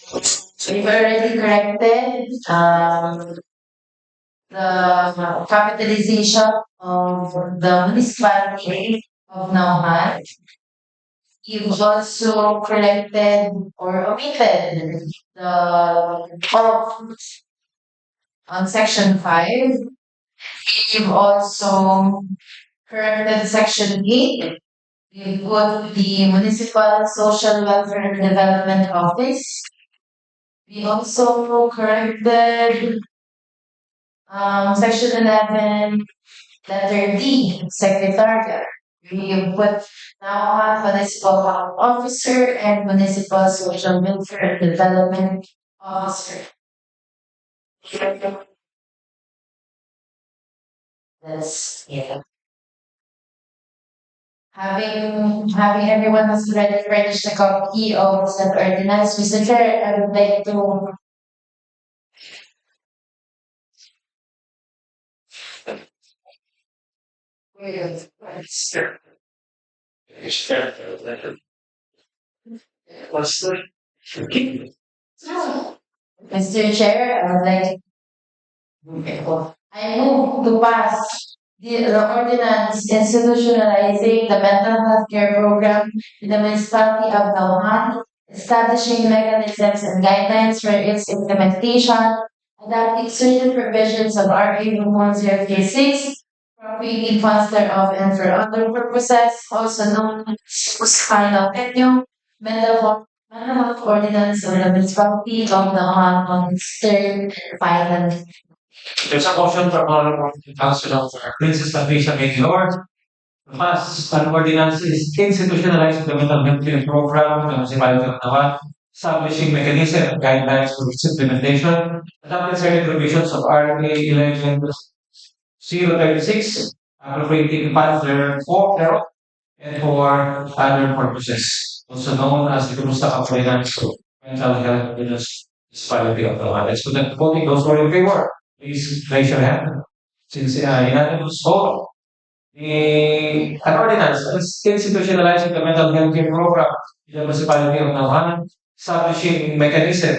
So you've already corrected, the capitalization of the municipality of Naujan. You've also corrected or omitted the of on section 5. You've also corrected section 8. We put the Municipal Social Welfare and Development Office. We also corrected section 11, letter D, Secretariat. We put now Municipal Health Officer and Municipal Social Welfare and Development Officer. That's yeah. Having everyone has already furnished a copy of said ordinance, Mr. Chair, I would like to Mr. Chair, I would like I move to pass the ordinance institutionalizing the mental health care program in the municipality of Naujan, establishing mechanisms and guidelines for its implementation, adapting certain provisions of RA 1036, appropriating funds thereof and for other purposes, also known as final penyo, mental health ordinance of the municipality of Naujan on its third final. There's a motion from Honorable Councilor Princess Patricia Mayor. Pass an ordinance is institutionalizing the mental health care program of the municipality of Navan, establishing mechanism and guidelines for its implementation, adopting certain provisions of RA 11-036, appropriating funds thereof and for other purposes, also known as the Kumusta Finance Mental Health Municipality of Navan. Let's put that voting. Those who are in favor, please raise your hand. Since unanimous vote, an ordinance institutionalizing the mental health care program in the municipality of Naujan, establishing mechanism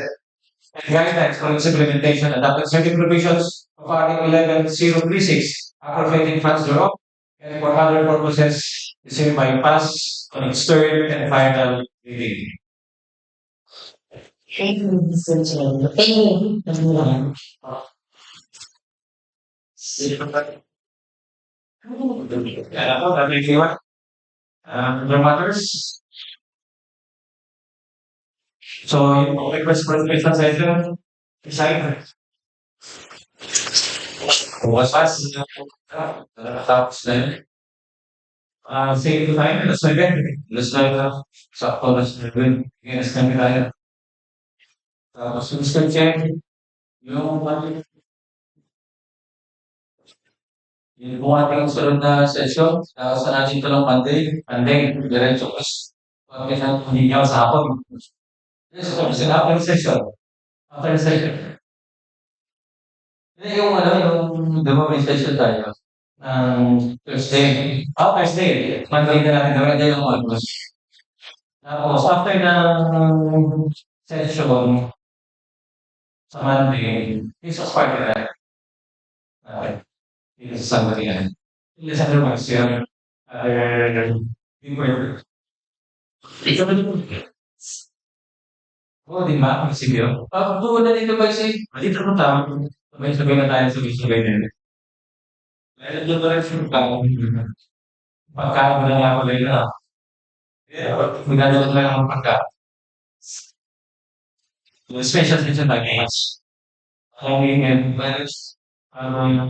and guidelines for its implementation, adopting certain provisions of RA 11-036, appropriating funds thereof, and for other purposes, is hereby passed on its third and final reading. Thank you, Mr. Chair. Thank you. Other matters? So, yung request for special session, decide. Bukas tapos na yun. Save the time, alas 9. Alas 9 na. Sakto alas 9. Alas 9 tayo. Tapos yung skill check, yung Yung ating sunod na session, sa natin ito ng Monday, diretso kasi. Okay na, hindi niya sa hapon. Yes, so, after session. After session. Yung yung di ba may session tayo? Thursday. Thursday. Monday na natin gawin din yung almost. Tapos, after ng session sa Monday, Jesus party na. Okay. Dito sa Sangguniang. Dito sa Lumas, yung other people. Ikaw ba dito? Oo, di ba? Ang sibyo. Buo na dito ba si? Dito mo tama. Sabay-sabay na tayo sabay-sabay na. Meron doon pa rin yung pagkain mo na nga ako na. Magdadala lang ang pagkain. Special attention tayo ngayon. Ang weekend,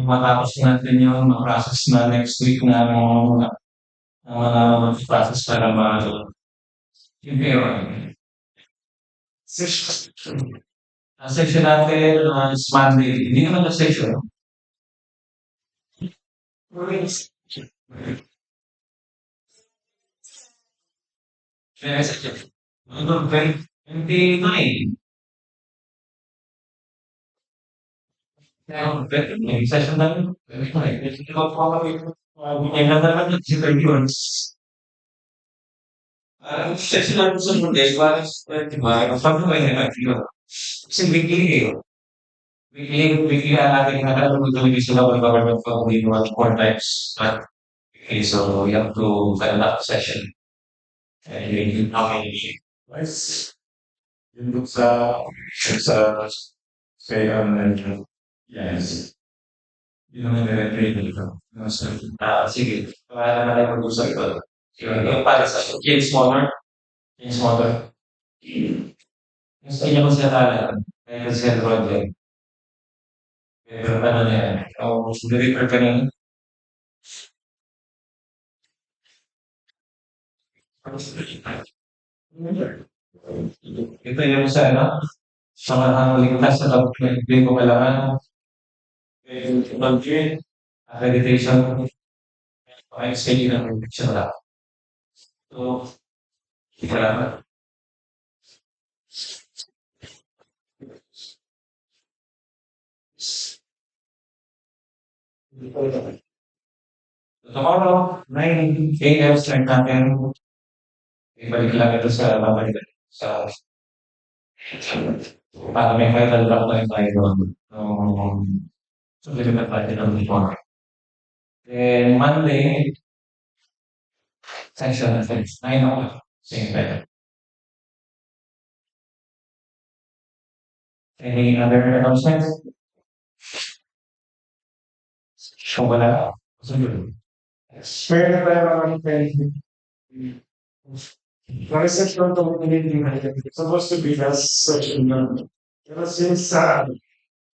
matapos natin yung process na next week na mga process para yung payroll. Ang section natin is Monday. Hindi naman na section. Kaya section. Ano, 29. Kaya, may session namin. Ito po kami. Hindi na naman yung si 31. Session natin sa Monday, parang 25. Sabi ko kayo, kasi weekly eh. Weekly natin nakakalimutan sila ng government for only 4 times. But, okay, so we have to file that session. And you know, yes. Yun dun sa say yes. Yun ang nire-trade dito. Sige. Para na tayo mag-usap ito. Yung para sa James Motor. Yung sa inyo ko siya talaga. Kaya siya project. Pero ano na yan. Director ka rin. Ito yung sa sa mga ligtas sa pagpili ko kailangan. Budget, accreditation, schedule ng accreditation lang. So, salamat. Tomorrow, 9 a.m. start natin. Ibalik lang ito sa babalik sa para may final round na tayo doon. So, limited natin ang report. Then, Monday, session natin. 9 o'clock. Same time. Any other announcements? So, wala. So, yun. Share na tayo mga friend. Research from community it's supposed to be last session na. Pero since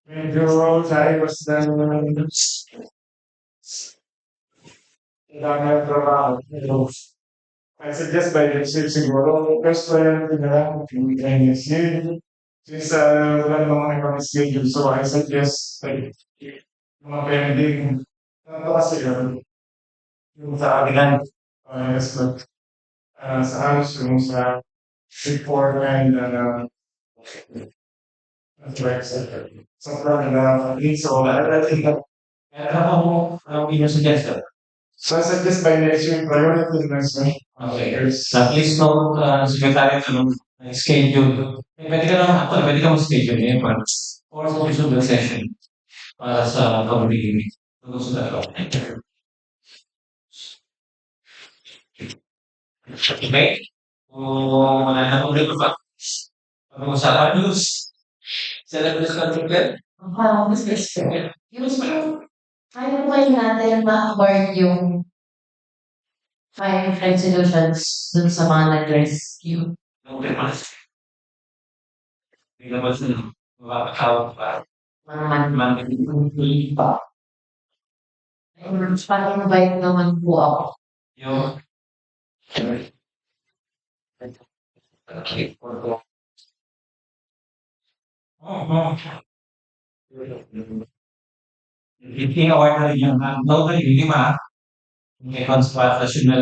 medyo tayo was dami ng trabaho. I suggest by next year siguro, first priority na lang yung next year. Since wala namang ibang schedule, so I suggest like mga pending. Ano kasi yun? Yung sa atingan. Yes, but sa house, yung sa report and that's right. So, I think that ano yung suggestion? So I suggest by next week, priority next week. Okay. At least no, secretary schedule. Pwede ka naman, actually, pwede ka mag-schedule ngayon, but or sa susunod na session para sa committee. Okay? Kung wala na problema pa, pag-uusapan news. Celebrate ka ng Parang mas kaya ba natin ma-award yung 5 resolutions dun sa mga nag-rescue? Okay, mas. Hindi naman sila makakawag pa. Hindi pa. Parang invite naman po ako. Yung okay. Oh, Award na rin yung total yung 5, may konsultasyon na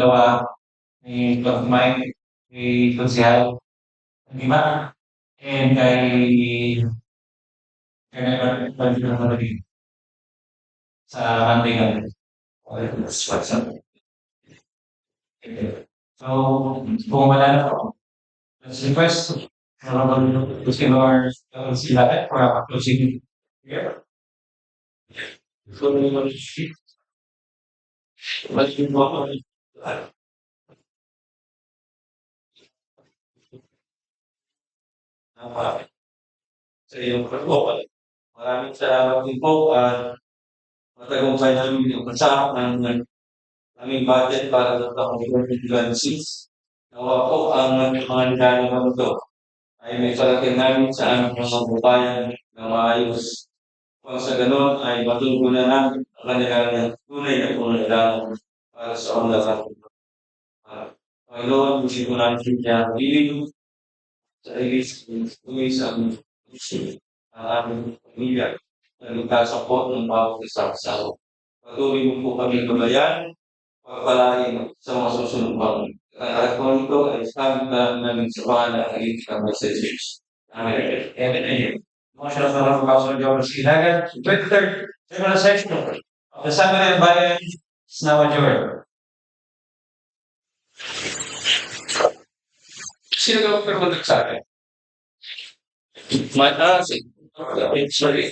2, may pagmay, may konsehal, 5, and kay Pagdinamalagin sa Kantingan. So, kung wala na po, let's request to see our sila for our closing here. So, let's move on. Sa iyong pagbubuhat. Maraming salamat din po at matagumpay namin yung bansa ng aming budget para sa taong 2026. Nawa po ang mga nilalabang ito ay may parating namin sa aming mga babayan na maayos. Kung sa ganon ay matutunan namin ang kanilang tunay na pangangailangan para sa unlakan. Panginoon, hindi ko namin siya hiling sa ilis ang aming pamilya na nagkasapot ng bawat isa. Patuloy mo po kami gabayan, pagpalain sa mga susunod pang. At kung ito ay sabi na namin sa pangalan ng itikang messages. Amen. Amen. Motion of the Honorable Councilor Joel Ilagan, 23rd General Session of the Sangguniang Bayan is now adjourned. Sino ka magpapagod sa akin? Sorry,